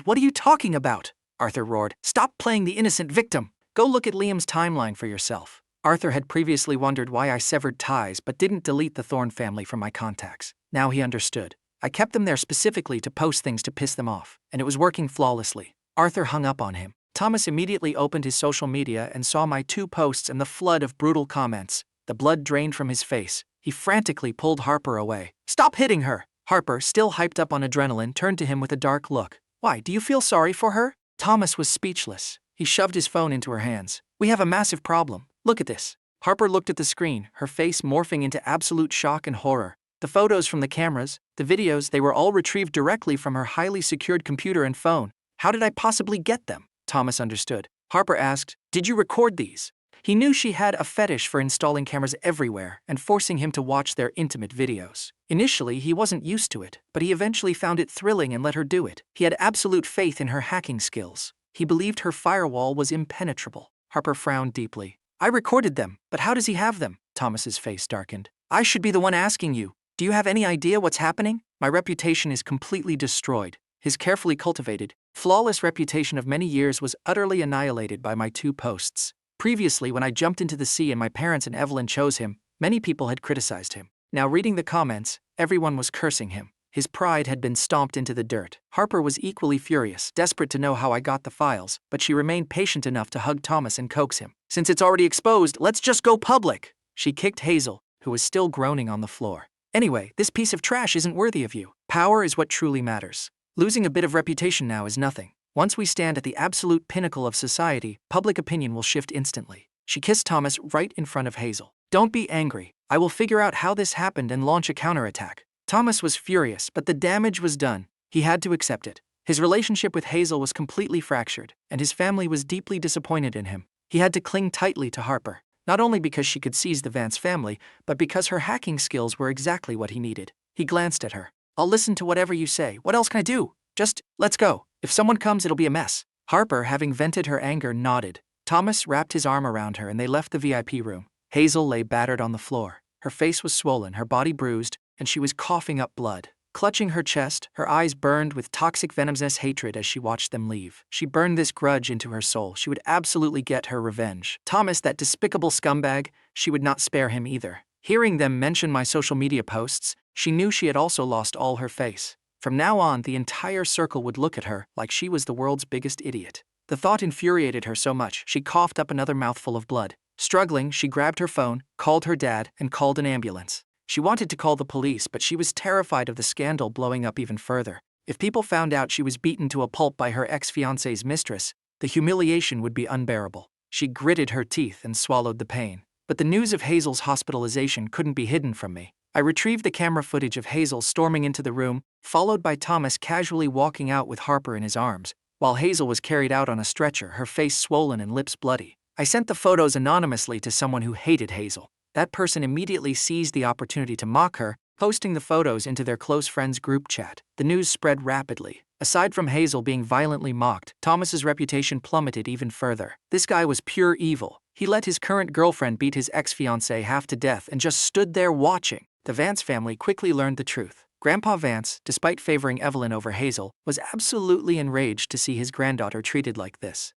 what are you talking about?" Arthur roared. "Stop playing the innocent victim. Go look at Liam's timeline for yourself." Arthur had previously wondered why I severed ties but didn't delete the Thorne family from my contacts. Now he understood. I kept them there specifically to post things to piss them off, and it was working flawlessly. Arthur hung up on him. Thomas immediately opened his social media and saw my 2 posts and the flood of brutal comments. The blood drained from his face. He frantically pulled Harper away. "Stop hitting her!" Harper, still hyped up on adrenaline, turned to him with a dark look. "Why, do you feel sorry for her?" Thomas was speechless. He shoved his phone into her hands. "We have a massive problem. Look at this." Harper looked at the screen, her face morphing into absolute shock and horror. The photos from the cameras, the videos, they were all retrieved directly from her highly secured computer and phone. How did I possibly get them? Thomas understood. Harper asked, "Did you record these?" He knew she had a fetish for installing cameras everywhere and forcing him to watch their intimate videos. Initially, he wasn't used to it, but he eventually found it thrilling and let her do it. He had absolute faith in her hacking skills. He believed her firewall was impenetrable. Harper frowned deeply. "I recorded them, but how does he have them?" Thomas's face darkened. "I should be the one asking you. Do you have any idea what's happening? My reputation is completely destroyed." His carefully cultivated, flawless reputation of many years was utterly annihilated by my 2 posts. Previously, when I jumped into the sea and my parents and Evelyn chose him, many people had criticized him. Now reading the comments, everyone was cursing him. His pride had been stomped into the dirt. Harper was equally furious, desperate to know how I got the files, but she remained patient enough to hug Thomas and coax him. "Since it's already exposed, let's just go public." She kicked Hazel, who was still groaning on the floor. Anyway, this piece of trash isn't worthy of you. Power is what truly matters. Losing a bit of reputation now is nothing. Once we stand at the absolute pinnacle of society, public opinion will shift instantly. She kissed Thomas right in front of Hazel. Don't be angry. I will figure out how this happened and launch a counterattack. Thomas was furious, but the damage was done. He had to accept it. His relationship with Hazel was completely fractured, and his family was deeply disappointed in him. He had to cling tightly to Harper, not only because she could seize the Vance family, but because her hacking skills were exactly what he needed. He glanced at her. I'll listen to whatever you say. What else can I do? Just, let's go. If someone comes, it'll be a mess. Harper, having vented her anger, nodded. Thomas wrapped his arm around her and they left the VIP room. Hazel lay battered on the floor. Her face was swollen, her body bruised, and she was coughing up blood. Clutching her chest, her eyes burned with toxic venomous hatred as she watched them leave. She burned this grudge into her soul. She would absolutely get her revenge. Thomas, that despicable scumbag, she would not spare him either. Hearing them mention my social media posts, she knew she had also lost all her face. From now on, the entire circle would look at her like she was the world's biggest idiot. The thought infuriated her so much, she coughed up another mouthful of blood. Struggling, she grabbed her phone, called her dad, and called an ambulance. She wanted to call the police, but she was terrified of the scandal blowing up even further. If people found out she was beaten to a pulp by her ex-fiancé's mistress, the humiliation would be unbearable. She gritted her teeth and swallowed the pain. But the news of Hazel's hospitalization couldn't be hidden from me. I retrieved the camera footage of Hazel storming into the room, followed by Thomas casually walking out with Harper in his arms, while Hazel was carried out on a stretcher, her face swollen and lips bloody. I sent the photos anonymously to someone who hated Hazel. That person immediately seized the opportunity to mock her, posting the photos into their close friends group chat. The news spread rapidly. Aside from Hazel being violently mocked, Thomas's reputation plummeted even further. This guy was pure evil. He let his current girlfriend beat his ex-fiancée half to death and just stood there watching. The Vance family quickly learned the truth. Grandpa Vance, despite favoring Evelyn over Hazel, was absolutely enraged to see his granddaughter treated like this.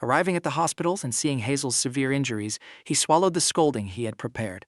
Arriving at the hospitals and seeing Hazel's severe injuries, he swallowed the scolding he had prepared.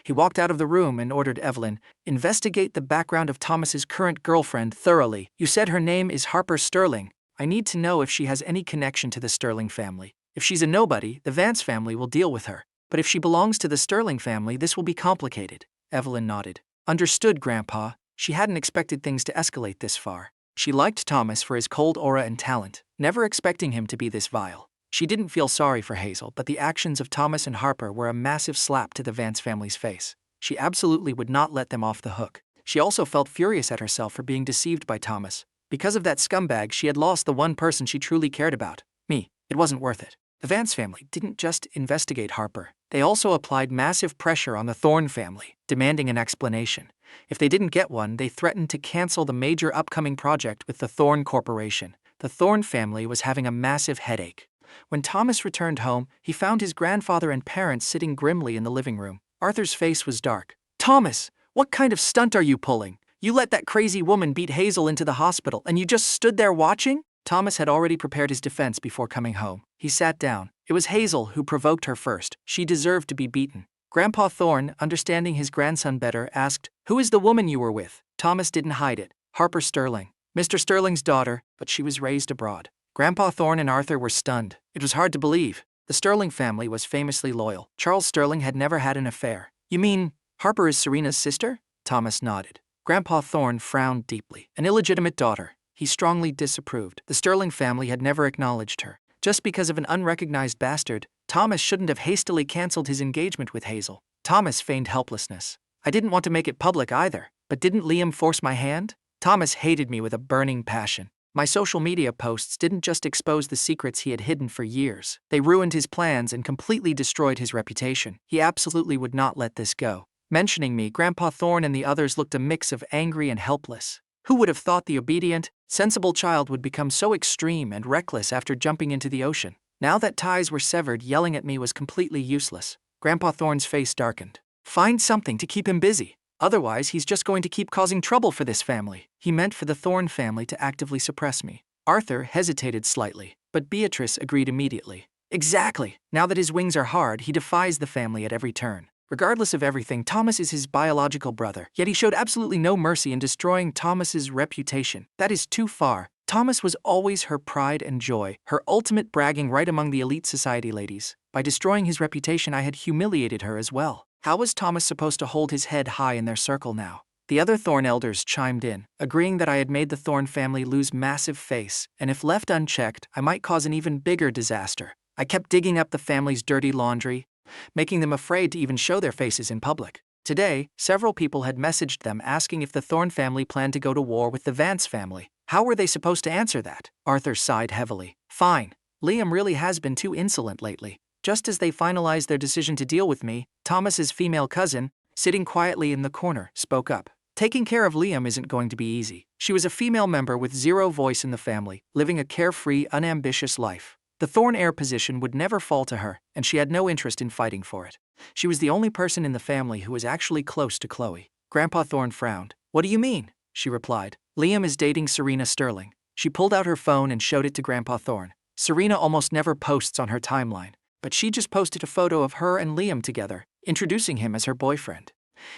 He walked out of the room and ordered Evelyn, investigate the background of Thomas's current girlfriend thoroughly. You said her name is Harper Sterling. I need to know if she has any connection to the Sterling family. If she's a nobody, the Vance family will deal with her. But if she belongs to the Sterling family, this will be complicated. Evelyn nodded. Understood, Grandpa. She hadn't expected things to escalate this far. She liked Thomas for his cold aura and talent, never expecting him to be this vile. She didn't feel sorry for Hazel, but the actions of Thomas and Harper were a massive slap to the Vance family's face. She absolutely would not let them off the hook. She also felt furious at herself for being deceived by Thomas. Because of that scumbag, she had lost the one person she truly cared about. Me. It wasn't worth it. The Vance family didn't just investigate Harper. They also applied massive pressure on the Thorne family, demanding an explanation. If they didn't get one, they threatened to cancel the major upcoming project with the Thorne Corporation. The Thorne family was having a massive headache. When Thomas returned home, he found his grandfather and parents sitting grimly in the living room. Arthur's face was dark. Thomas, what kind of stunt are you pulling? You let that crazy woman beat Hazel into the hospital and you just stood there watching? Thomas had already prepared his defense before coming home. He sat down. It was Hazel who provoked her first. She deserved to be beaten. Grandpa Thorne, understanding his grandson better, asked, "Who is the woman you were with?" Thomas didn't hide it. Harper Sterling. Mr. Sterling's daughter, but she was raised abroad. Grandpa Thorne and Arthur were stunned. It was hard to believe. The Sterling family was famously loyal. Charles Sterling had never had an affair. You mean, Harper is Serena's sister? Thomas nodded. Grandpa Thorne frowned deeply. An illegitimate daughter. He strongly disapproved. The Sterling family had never acknowledged her. Just because of an unrecognized bastard, Thomas shouldn't have hastily canceled his engagement with Hazel. Thomas feigned helplessness. I didn't want to make it public either, but didn't Liam force my hand? Thomas hated me with a burning passion. My social media posts didn't just expose the secrets he had hidden for years. They ruined his plans and completely destroyed his reputation. He absolutely would not let this go. Mentioning me, Grandpa Thorne and the others looked a mix of angry and helpless. Who would have thought the obedient, sensible child would become so extreme and reckless after jumping into the ocean? Now that ties were severed, yelling at me was completely useless. Grandpa Thorne's face darkened. Find something to keep him busy. Otherwise, he's just going to keep causing trouble for this family. He meant for the Thorne family to actively suppress me. Arthur hesitated slightly, but Beatrice agreed immediately. Exactly. Now that his wings are hard, he defies the family at every turn. Regardless of everything, Thomas is his biological brother, yet he showed absolutely no mercy in destroying Thomas's reputation. That is too far. Thomas was always her pride and joy, her ultimate bragging right among the elite society ladies. By destroying his reputation, I had humiliated her as well. How was Thomas supposed to hold his head high in their circle now? The other Thorne elders chimed in, agreeing that I had made the Thorne family lose massive face, and if left unchecked, I might cause an even bigger disaster. I kept digging up the family's dirty laundry, making them afraid to even show their faces in public. Today, several people had messaged them asking if the Thorne family planned to go to war with the Vance family. How were they supposed to answer that? Arthur sighed heavily. Fine. Liam really has been too insolent lately. Just as they finalized their decision to deal with me, Thomas's female cousin, sitting quietly in the corner, spoke up. Taking care of Liam isn't going to be easy. She was a female member with zero voice in the family, living a carefree, unambitious life. The Thorne heir position would never fall to her, and she had no interest in fighting for it. She was the only person in the family who was actually close to Chloe. Grandpa Thorne frowned. What do you mean? She replied. Liam is dating Serena Sterling. She pulled out her phone and showed it to Grandpa Thorne. Serena almost never posts on her timeline, but she just posted a photo of her and Liam together, introducing him as her boyfriend.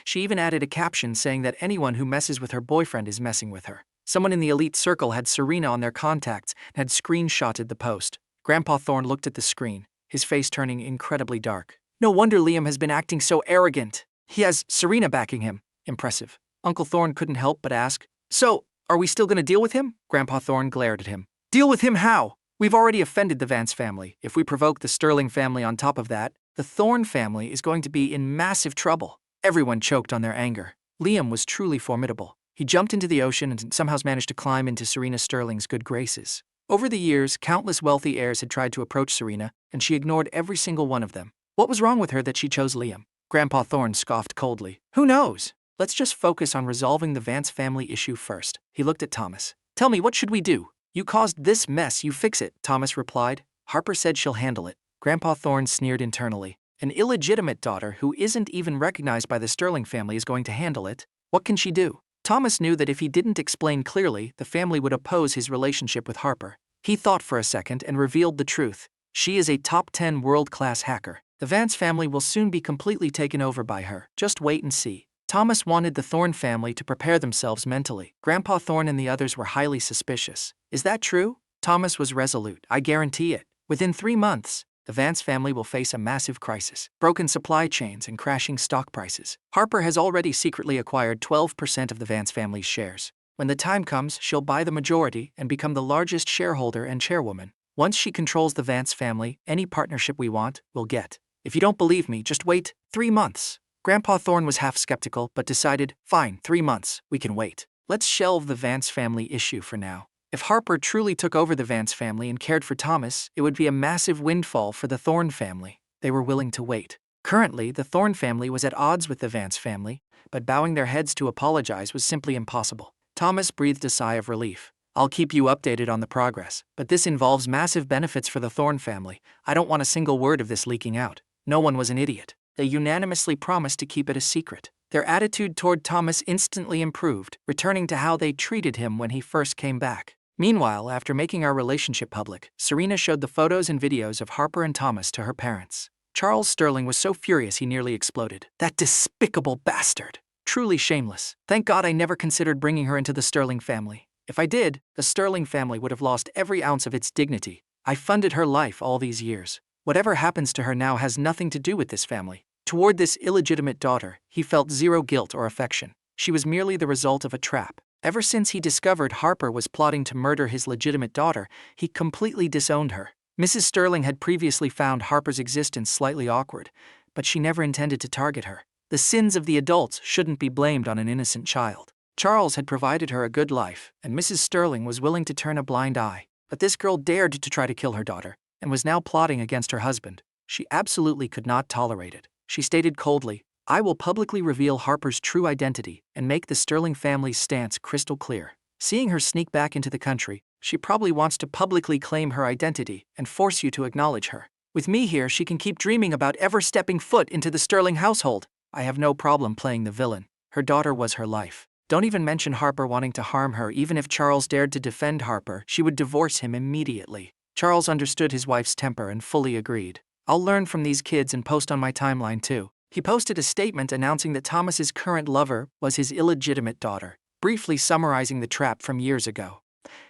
She even added a caption saying that anyone who messes with her boyfriend is messing with her. Someone in the elite circle had Serena on their contacts and had screenshotted the post. Grandpa Thorne looked at the screen, his face turning incredibly dark. No wonder Liam has been acting so arrogant. He has Serena backing him. Impressive. Uncle Thorne couldn't help but ask, So, are we still going to deal with him? Grandpa Thorne glared at him. Deal with him how? We've already offended the Vance family. If we provoke the Sterling family on top of that, the Thorne family is going to be in massive trouble. Everyone choked on their anger. Liam was truly formidable. He jumped into the ocean and somehow managed to climb into Serena Sterling's good graces. Over the years, countless wealthy heirs had tried to approach Serena, and she ignored every single one of them. What was wrong with her that she chose Liam? Grandpa Thorne scoffed coldly. Who knows? Let's just focus on resolving the Vance family issue first. He looked at Thomas. Tell me, what should we do? You caused this mess, you fix it, Thomas replied. Harper said she'll handle it. Grandpa Thorne sneered internally. An illegitimate daughter who isn't even recognized by the Sterling family is going to handle it. What can she do? Thomas knew that if he didn't explain clearly, the family would oppose his relationship with Harper. He thought for a second and revealed the truth. She is a top 10 world-class hacker. The Vance family will soon be completely taken over by her. Just wait and see. Thomas wanted the Thorne family to prepare themselves mentally. Grandpa Thorne and the others were highly suspicious. Is that true? Thomas was resolute. I guarantee it. Within 3 months, the Vance family will face a massive crisis. Broken supply chains and crashing stock prices. Harper has already secretly acquired 12% of the Vance family's shares. When the time comes, she'll buy the majority and become the largest shareholder and chairwoman. Once she controls the Vance family, any partnership we want, we'll get. If you don't believe me, just wait 3 months. Grandpa Thorne was half skeptical, but decided, fine, 3 months, we can wait. Let's shelve the Vance family issue for now. If Harper truly took over the Vance family and cared for Thomas, it would be a massive windfall for the Thorne family. They were willing to wait. Currently, the Thorne family was at odds with the Vance family, but bowing their heads to apologize was simply impossible. Thomas breathed a sigh of relief. I'll keep you updated on the progress, but this involves massive benefits for the Thorne family. I don't want a single word of this leaking out. No one was an idiot. They unanimously promised to keep it a secret. Their attitude toward Thomas instantly improved, returning to how they treated him when he first came back. Meanwhile, after making our relationship public, Serena showed the photos and videos of Harper and Thomas to her parents. Charles Sterling was so furious he nearly exploded. That despicable bastard! Truly shameless. Thank God I never considered bringing her into the Sterling family. If I did, the Sterling family would have lost every ounce of its dignity. I funded her life all these years. Whatever happens to her now has nothing to do with this family. Toward this illegitimate daughter, he felt zero guilt or affection. She was merely the result of a trap. Ever since he discovered Harper was plotting to murder his legitimate daughter, he completely disowned her. Mrs. Sterling had previously found Harper's existence slightly awkward, but she never intended to target her. The sins of the adults shouldn't be blamed on an innocent child. Charles had provided her a good life, and Mrs. Sterling was willing to turn a blind eye. But this girl dared to try to kill her daughter, and was now plotting against her husband. She absolutely could not tolerate it. She stated coldly, I will publicly reveal Harper's true identity and make the Sterling family's stance crystal clear. Seeing her sneak back into the country, she probably wants to publicly claim her identity and force you to acknowledge her. With me here, she can keep dreaming about ever stepping foot into the Sterling household. I have no problem playing the villain. Her daughter was her life. Don't even mention Harper wanting to harm her. Even if Charles dared to defend Harper, she would divorce him immediately. Charles understood his wife's temper and fully agreed. I'll learn from these kids and post on my timeline too. He posted a statement announcing that Thomas's current lover was his illegitimate daughter, briefly summarizing the trap from years ago.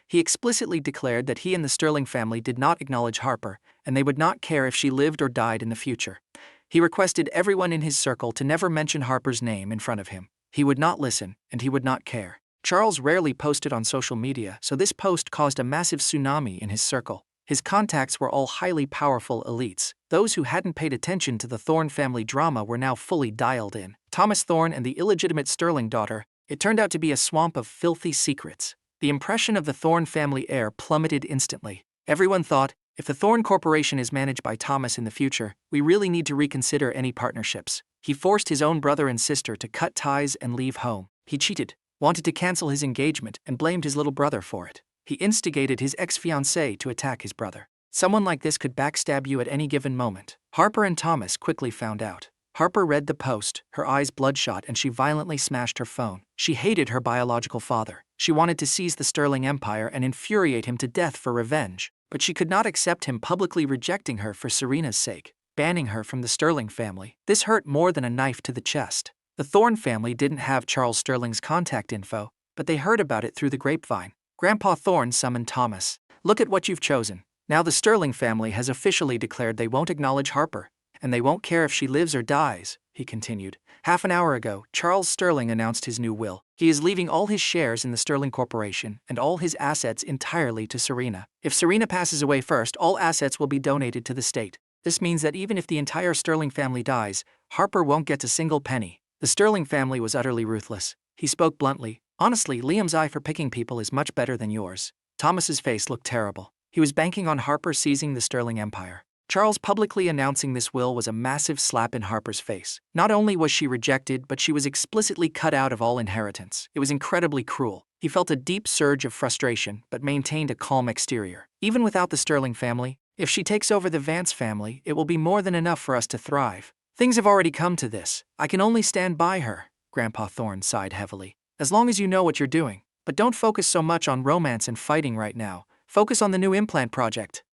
He explicitly declared that he and the Sterling family did not acknowledge Harper, and they would not care if she lived or died in the future. He requested everyone in his circle to never mention Harper's name in front of him. He would not listen, and he would not care. Charles rarely posted on social media, so this post caused a massive tsunami in his circle. His contacts were all highly powerful elites. Those who hadn't paid attention to the Thorne family drama were now fully dialed in. Thomas Thorne and the illegitimate Sterling daughter. It turned out to be a swamp of filthy secrets. The impression of the Thorne family heir plummeted instantly. Everyone thought, if the Thorne Corporation is managed by Thomas in the future, we really need to reconsider any partnerships. He forced his own brother and sister to cut ties and leave home. He cheated, wanted to cancel his engagement, and blamed his little brother for it. He instigated his ex-fiancée to attack his brother. Someone like this could backstab you at any given moment. Harper and Thomas quickly found out. Harper read the post, her eyes bloodshot, and she violently smashed her phone. She hated her biological father. She wanted to seize the Sterling Empire and infuriate him to death for revenge. But she could not accept him publicly rejecting her for Serena's sake, banning her from the Sterling family. This hurt more than a knife to the chest. The Thorne family didn't have Charles Sterling's contact info, but they heard about it through the grapevine. Grandpa Thorne summoned Thomas. Look at what you've chosen. Now the Sterling family has officially declared they won't acknowledge Harper, and they won't care if she lives or dies, he continued. Half an hour ago, Charles Sterling announced his new will. He is leaving all his shares in the Sterling Corporation and all his assets entirely to Serena. If Serena passes away first, all assets will be donated to the state. This means that even if the entire Sterling family dies, Harper won't get a single penny. The Sterling family was utterly ruthless. He spoke bluntly. Honestly, Liam's eye for picking people is much better than yours. Thomas's face looked terrible. He was banking on Harper seizing the Sterling Empire. Charles publicly announcing this will was a massive slap in Harper's face. Not only was she rejected, but she was explicitly cut out of all inheritance. It was incredibly cruel. He felt a deep surge of frustration, but maintained a calm exterior. Even without the Sterling family, if she takes over the Vance family, it will be more than enough for us to thrive. Things have already come to this. I can only stand by her. Grandpa Thorne sighed heavily. As long as you know what you're doing. But don't focus so much on romance and fighting right now. Focus on the new implant project.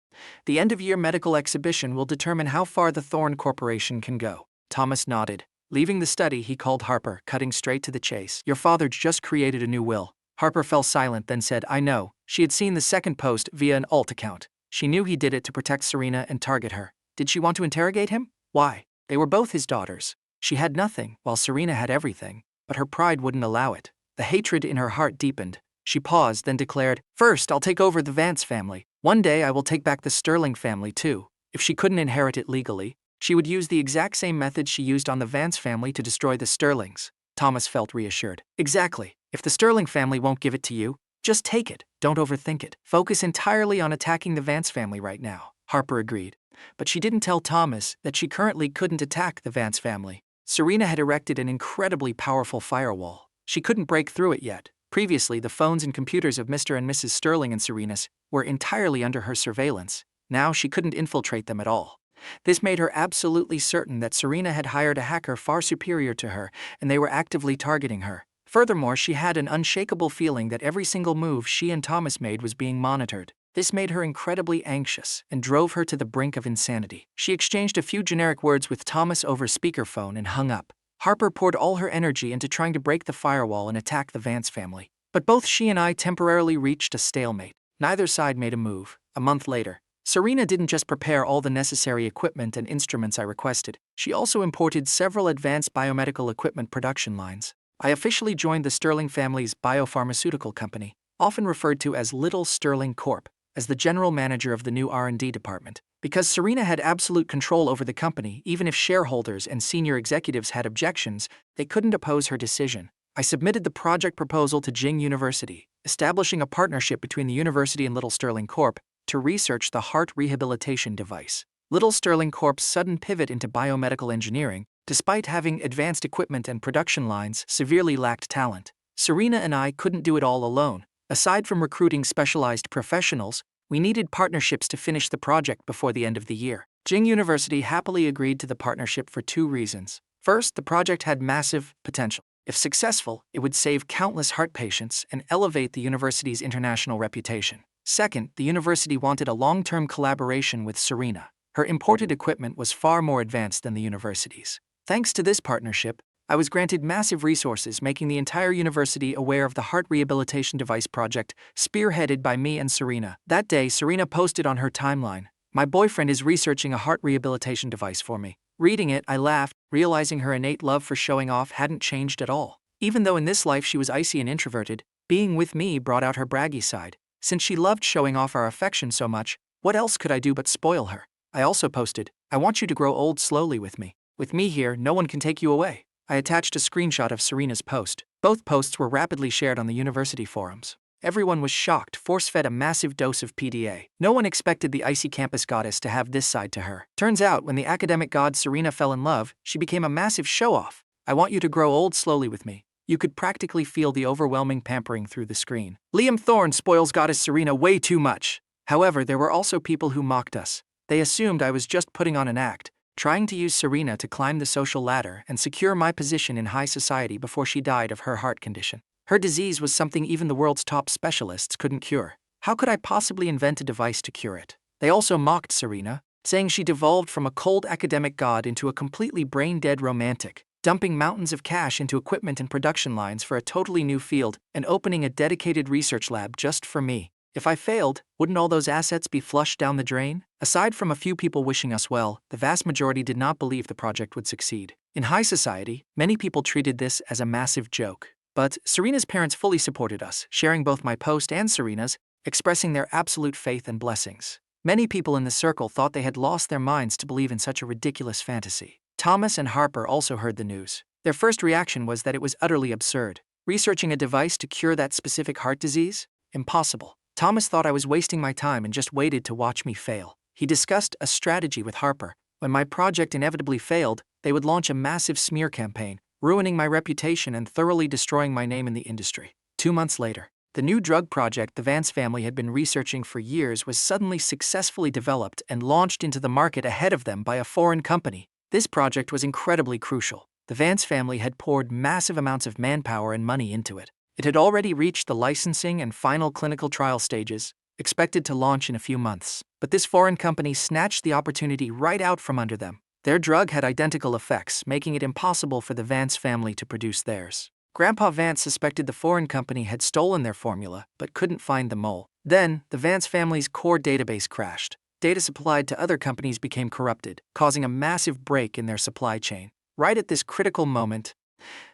The end-of-year medical exhibition will determine how far the Thorne Corporation can go. Thomas nodded. Leaving the study, he called Harper, cutting straight to the chase. Your father just created a new will. Harper fell silent, then said, I know. She had seen the second post via an alt account. She knew he did it to protect Serena and target her. Did she want to interrogate him? Why? They were both his daughters. She had nothing, while Serena had everything. But her pride wouldn't allow it. The hatred in her heart deepened. She paused, then declared, First, I'll take over the Vance family. One day I will take back the Sterling family too. If she couldn't inherit it legally, she would use the exact same methods she used on the Vance family to destroy the Sterlings. Thomas felt reassured. Exactly. If the Sterling family won't give it to you, just take it. Don't overthink it. Focus entirely on attacking the Vance family right now. Harper agreed. But she didn't tell Thomas that she currently couldn't attack the Vance family. Serena had erected an incredibly powerful firewall. She couldn't break through it yet. Previously, the phones and computers of Mr. and Mrs. Sterling and Serena's were entirely under her surveillance. Now she couldn't infiltrate them at all. This made her absolutely certain that Serena had hired a hacker far superior to her, and they were actively targeting her. Furthermore, she had an unshakable feeling that every single move she and Thomas made was being monitored. This made her incredibly anxious and drove her to the brink of insanity. She exchanged a few generic words with Thomas over speakerphone and hung up. Harper poured all her energy into trying to break the firewall and attack the Vance family. But both she and I temporarily reached a stalemate. Neither side made a move. A month later, Serena didn't just prepare all the necessary equipment and instruments I requested. She also imported several advanced biomedical equipment production lines. I officially joined the Sterling family's biopharmaceutical company, often referred to as Little Sterling Corp., as the general manager of the new R&D department. Because Serena had absolute control over the company, even if shareholders and senior executives had objections, they couldn't oppose her decision. I submitted the project proposal to Jing University, establishing a partnership between the university and Little Sterling Corp. To research the heart rehabilitation device. Little Sterling Corp's sudden pivot into biomedical engineering, despite having advanced equipment and production lines, severely lacked talent. Serena and I couldn't do it all alone. Aside from recruiting specialized professionals, we needed partnerships to finish the project before the end of the year. Jing University happily agreed to the partnership for two reasons. First, the project had massive potential. If successful, it would save countless heart patients and elevate the university's international reputation. Second, the university wanted a long-term collaboration with Serena. Her imported equipment was far more advanced than the university's. Thanks to this partnership, I was granted massive resources, making the entire university aware of the heart rehabilitation device project, spearheaded by me and Serena. That day, Serena posted on her timeline, "My boyfriend is researching a heart rehabilitation device for me. Reading it, I laughed, realizing her innate love for showing off hadn't changed at all. Even though in this life she was icy and introverted, being with me brought out her braggy side. Since she loved showing off our affection so much, what else could I do but spoil her? I also posted, "I want you to grow old slowly with me. With me here, no one can take you away." I attached a screenshot of Serena's post. Both posts were rapidly shared on the university forums. Everyone was shocked, force-fed a massive dose of PDA. No one expected the icy campus goddess to have this side to her. Turns out, when the academic god Serena fell in love, she became a massive show-off. "I want you to grow old slowly with me." You could practically feel the overwhelming pampering through the screen. Liam Thorne spoils goddess Serena way too much. However, there were also people who mocked us. They assumed I was just putting on an act, trying to use Serena to climb the social ladder and secure my position in high society before she died of her heart condition. Her disease was something even the world's top specialists couldn't cure. How could I possibly invent a device to cure it? They also mocked Serena, saying she devolved from a cold academic god into a completely brain-dead romantic, dumping mountains of cash into equipment and production lines for a totally new field and opening a dedicated research lab just for me. If I failed, wouldn't all those assets be flushed down the drain? Aside from a few people wishing us well, the vast majority did not believe the project would succeed. In high society, many people treated this as a massive joke. But Serena's parents fully supported us, sharing both my post and Serena's, expressing their absolute faith and blessings. Many people in the circle thought they had lost their minds to believe in such a ridiculous fantasy. Thomas and Harper also heard the news. Their first reaction was that it was utterly absurd. Researching a device to cure that specific heart disease? Impossible. Thomas thought I was wasting my time and just waited to watch me fail. He discussed a strategy with Harper. When my project inevitably failed, they would launch a massive smear campaign, ruining my reputation and thoroughly destroying my name in the industry. 2 months later, the new drug project the Vance family had been researching for years was suddenly successfully developed and launched into the market ahead of them by a foreign company. This project was incredibly crucial. The Vance family had poured massive amounts of manpower and money into it. It had already reached the licensing and final clinical trial stages, expected to launch in a few months. But this foreign company snatched the opportunity right out from under them. Their drug had identical effects, making it impossible for the Vance family to produce theirs. Grandpa Vance suspected the foreign company had stolen their formula, but couldn't find the mole. Then, the Vance family's core database crashed. Data supplied to other companies became corrupted, causing a massive break in their supply chain. Right at this critical moment,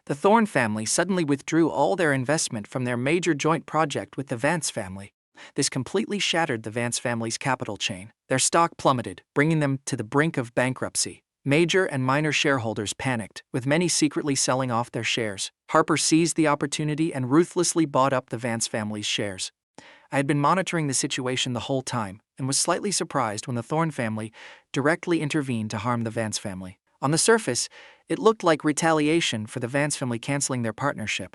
the Thorne family suddenly withdrew all their investment from their major joint project with the Vance family. This completely shattered the Vance family's capital chain. Their stock plummeted, bringing them to the brink of bankruptcy. Major and minor shareholders panicked, with many secretly selling off their shares. Harper seized the opportunity and ruthlessly bought up the Vance family's shares. I had been monitoring the situation the whole time, and was slightly surprised when the Thorne family directly intervened to harm the Vance family. On the surface, it looked like retaliation for the Vance family canceling their partnership,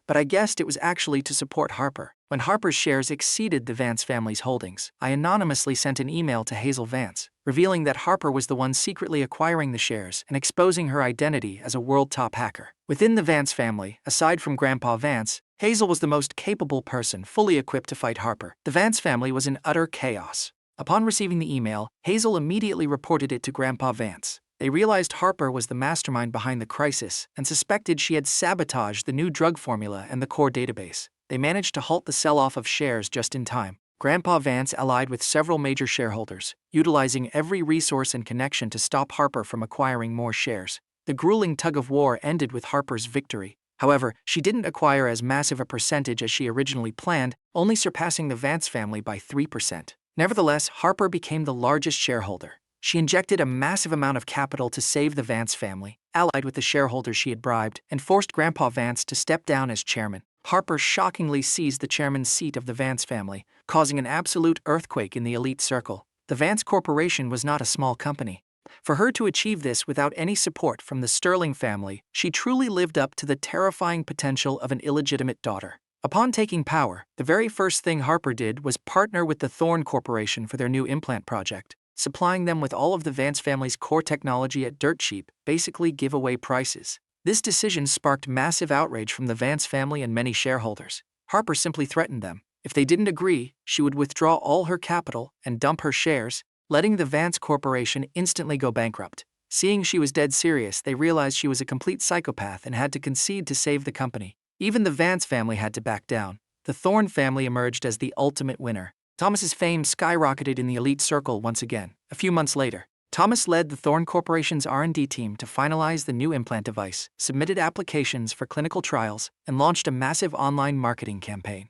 but I guessed it was actually to support Harper. When Harper's shares exceeded the Vance family's holdings, I anonymously sent an email to Hazel Vance, revealing that Harper was the one secretly acquiring the shares and exposing her identity as a world top hacker. Within the Vance family, aside from Grandpa Vance, Hazel was the most capable person fully equipped to fight Harper. The Vance family was in utter chaos. Upon receiving the email, Hazel immediately reported it to Grandpa Vance. They realized Harper was the mastermind behind the crisis and suspected she had sabotaged the new drug formula and the core database. They managed to halt the sell-off of shares just in time. Grandpa Vance allied with several major shareholders, utilizing every resource and connection to stop Harper from acquiring more shares. The grueling tug-of-war ended with Harper's victory. However, she didn't acquire as massive a percentage as she originally planned, only surpassing the Vance family by 3%. Nevertheless, Harper became the largest shareholder. She injected a massive amount of capital to save the Vance family, allied with the shareholders she had bribed, and forced Grandpa Vance to step down as chairman. Harper shockingly seized the chairman's seat of the Vance family, causing an absolute earthquake in the elite circle. The Vance Corporation was not a small company. For her to achieve this without any support from the Sterling family, she truly lived up to the terrifying potential of an illegitimate daughter. Upon taking power, the very first thing Harper did was partner with the Thorne Corporation for their new implant project, supplying them with all of the Vance family's core technology at dirt cheap, basically giveaway prices. This decision sparked massive outrage from the Vance family and many shareholders. Harper simply threatened them. If they didn't agree, she would withdraw all her capital and dump her shares, letting the Vance Corporation instantly go bankrupt. Seeing she was dead serious, they realized she was a complete psychopath and had to concede to save the company. Even the Vance family had to back down. The Thorne family emerged as the ultimate winner. Thomas's fame skyrocketed in the elite circle once again. A few months later, Thomas led the Thorne Corporation's R&D team to finalize the new implant device, submitted applications for clinical trials, and launched a massive online marketing campaign.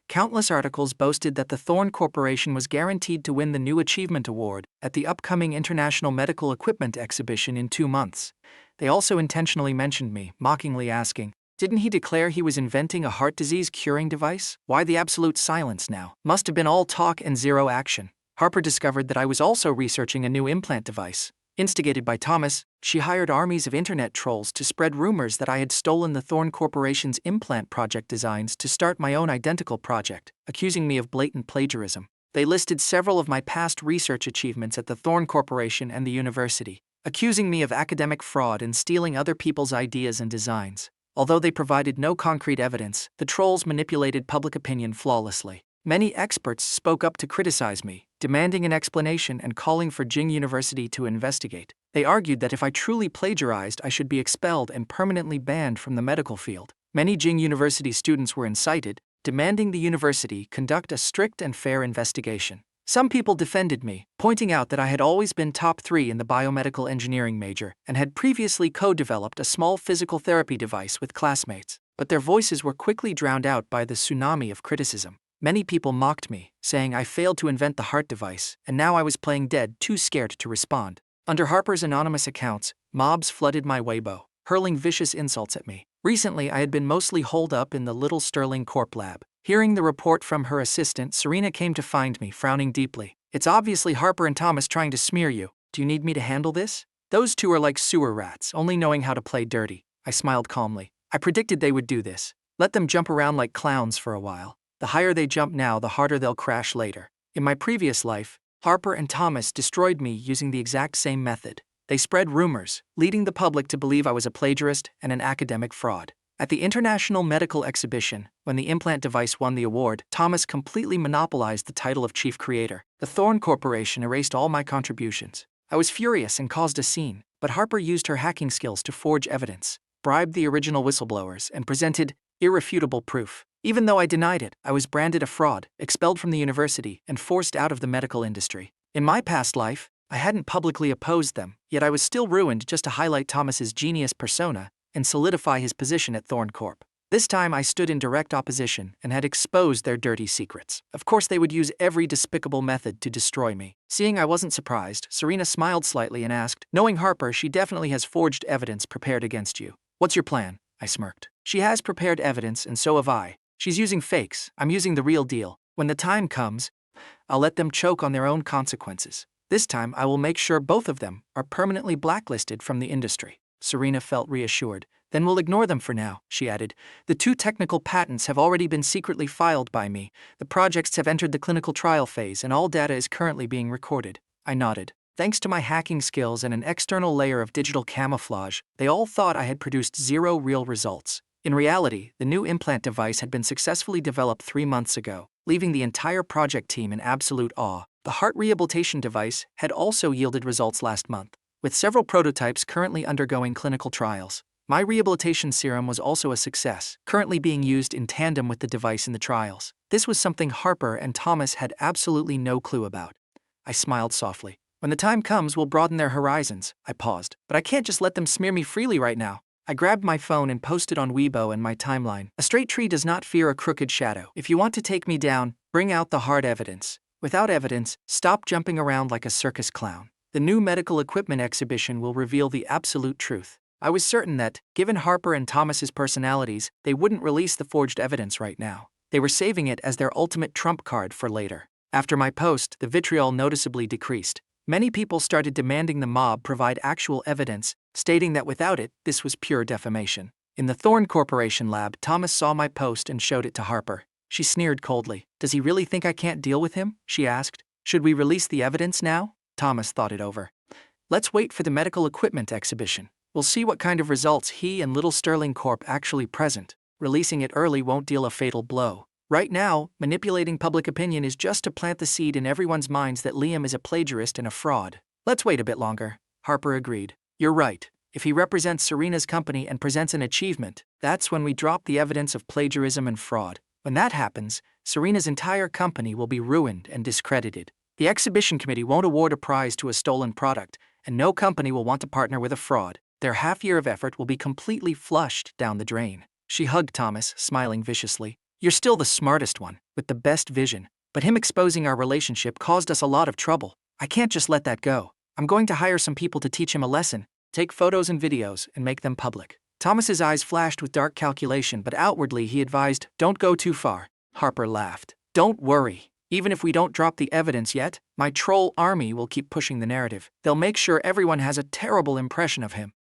Countless articles boasted that the Thorne Corporation was guaranteed to win the New Achievement Award at the upcoming International Medical Equipment Exhibition in 2 months. They also intentionally mentioned me, mockingly asking, "Didn't he declare he was inventing a heart disease curing device? Why the absolute silence now? Must have been all talk and zero action." Harper discovered that I was also researching a new implant device. Instigated by Thomas, she hired armies of internet trolls to spread rumors that I had stolen the Thorne Corporation's implant project designs to start my own identical project, accusing me of blatant plagiarism. They listed several of my past research achievements at the Thorne Corporation and the university, accusing me of academic fraud and stealing other people's ideas and designs. Although they provided no concrete evidence, the trolls manipulated public opinion flawlessly. Many experts spoke up to criticize me, demanding an explanation and calling for Jing University to investigate. They argued that if I truly plagiarized, I should be expelled and permanently banned from the medical field. Many Jing University students were incited, demanding the university conduct a strict and fair investigation. Some people defended me, pointing out that I had always been top 3 in the biomedical engineering major and had previously co-developed a small physical therapy device with classmates. But their voices were quickly drowned out by the tsunami of criticism. Many people mocked me, saying I failed to invent the heart device, and now I was playing dead, too scared to respond. Under Harper's anonymous accounts, mobs flooded my Weibo, hurling vicious insults at me. Recently, I had been mostly holed up in the Little Sterling Corp lab. Hearing the report from her assistant, Serena came to find me, frowning deeply. "It's obviously Harper and Thomas trying to smear you. Do you need me to handle this? Those two are like sewer rats, only knowing how to play dirty." I smiled calmly. I predicted they would do this. Let them jump around like clowns for a while. The higher they jump now, the harder they'll crash later. In my previous life, Harper and Thomas destroyed me using the exact same method. They spread rumors, leading the public to believe I was a plagiarist and an academic fraud. At the International Medical Exhibition, when the implant device won the award, Thomas completely monopolized the title of chief creator. The Thorne Corporation erased all my contributions. I was furious and caused a scene, but Harper used her hacking skills to forge evidence, bribed the original whistleblowers, and presented irrefutable proof. Even though I denied it, I was branded a fraud, expelled from the university, and forced out of the medical industry. In my past life, I hadn't publicly opposed them, yet I was still ruined just to highlight Thomas's genius persona and solidify his position at Thorne Corp. This time I stood in direct opposition and had exposed their dirty secrets. Of course they would use every despicable method to destroy me. Seeing I wasn't surprised, Serena smiled slightly and asked, "Knowing Harper, she definitely has forged evidence prepared against you. What's your plan?" I smirked. "She has prepared evidence and so have I. She's using fakes, I'm using the real deal. When the time comes, I'll let them choke on their own consequences. This time I will make sure both of them are permanently blacklisted from the industry." Serena felt reassured. "Then we'll ignore them for now," she added. "The 2 technical patents have already been secretly filed by me. The projects have entered the clinical trial phase and all data is currently being recorded." I nodded. Thanks to my hacking skills and an external layer of digital camouflage, they all thought I had produced 0 real results. In reality, the new implant device had been successfully developed 3 months ago, leaving the entire project team in absolute awe. The heart rehabilitation device had also yielded results last month, with several prototypes currently undergoing clinical trials. My rehabilitation serum was also a success, currently being used in tandem with the device in the trials. This was something Harper and Thomas had absolutely no clue about. I smiled softly. "When the time comes, we'll broaden their horizons." I paused. "But I can't just let them smear me freely right now." I grabbed my phone and posted on Weibo and my timeline. "A straight tree does not fear a crooked shadow. If you want to take me down, bring out the hard evidence. Without evidence, stop jumping around like a circus clown. The new medical equipment exhibition will reveal the absolute truth." I was certain that, given Harper and Thomas's personalities, they wouldn't release the forged evidence right now. They were saving it as their ultimate trump card for later. After my post, the vitriol noticeably decreased. Many people started demanding the mob provide actual evidence, stating that without it, this was pure defamation. In the Thorne Corporation lab, Thomas saw my post and showed it to Harper. She sneered coldly. "Does he really think I can't deal with him?" she asked. "Should we release the evidence now?" Thomas thought it over. "Let's wait for the medical equipment exhibition. We'll see what kind of results he and Little Sterling Corp actually present. Releasing it early won't deal a fatal blow. Right now, manipulating public opinion is just to plant the seed in everyone's minds that Liam is a plagiarist and a fraud." "Let's wait a bit longer," Harper agreed. "You're right. If he represents Serena's company and presents an achievement, that's when we drop the evidence of plagiarism and fraud. When that happens, Serena's entire company will be ruined and discredited." The exhibition committee won't award a prize to a stolen product, and no company will want to partner with a fraud. Their half-year of effort will be completely flushed down the drain. She hugged Thomas, smiling viciously. You're still the smartest one, with the best vision, but him exposing our relationship caused us a lot of trouble. I can't just let that go. I'm going to hire some people to teach him a lesson, take photos and videos, and make them public. Thomas's eyes flashed with dark calculation, but outwardly he advised, don't go too far. Harper laughed. Don't worry. Even if we don't drop the evidence yet, my troll army will keep pushing the narrative. They'll make sure everyone has a terrible impression of him.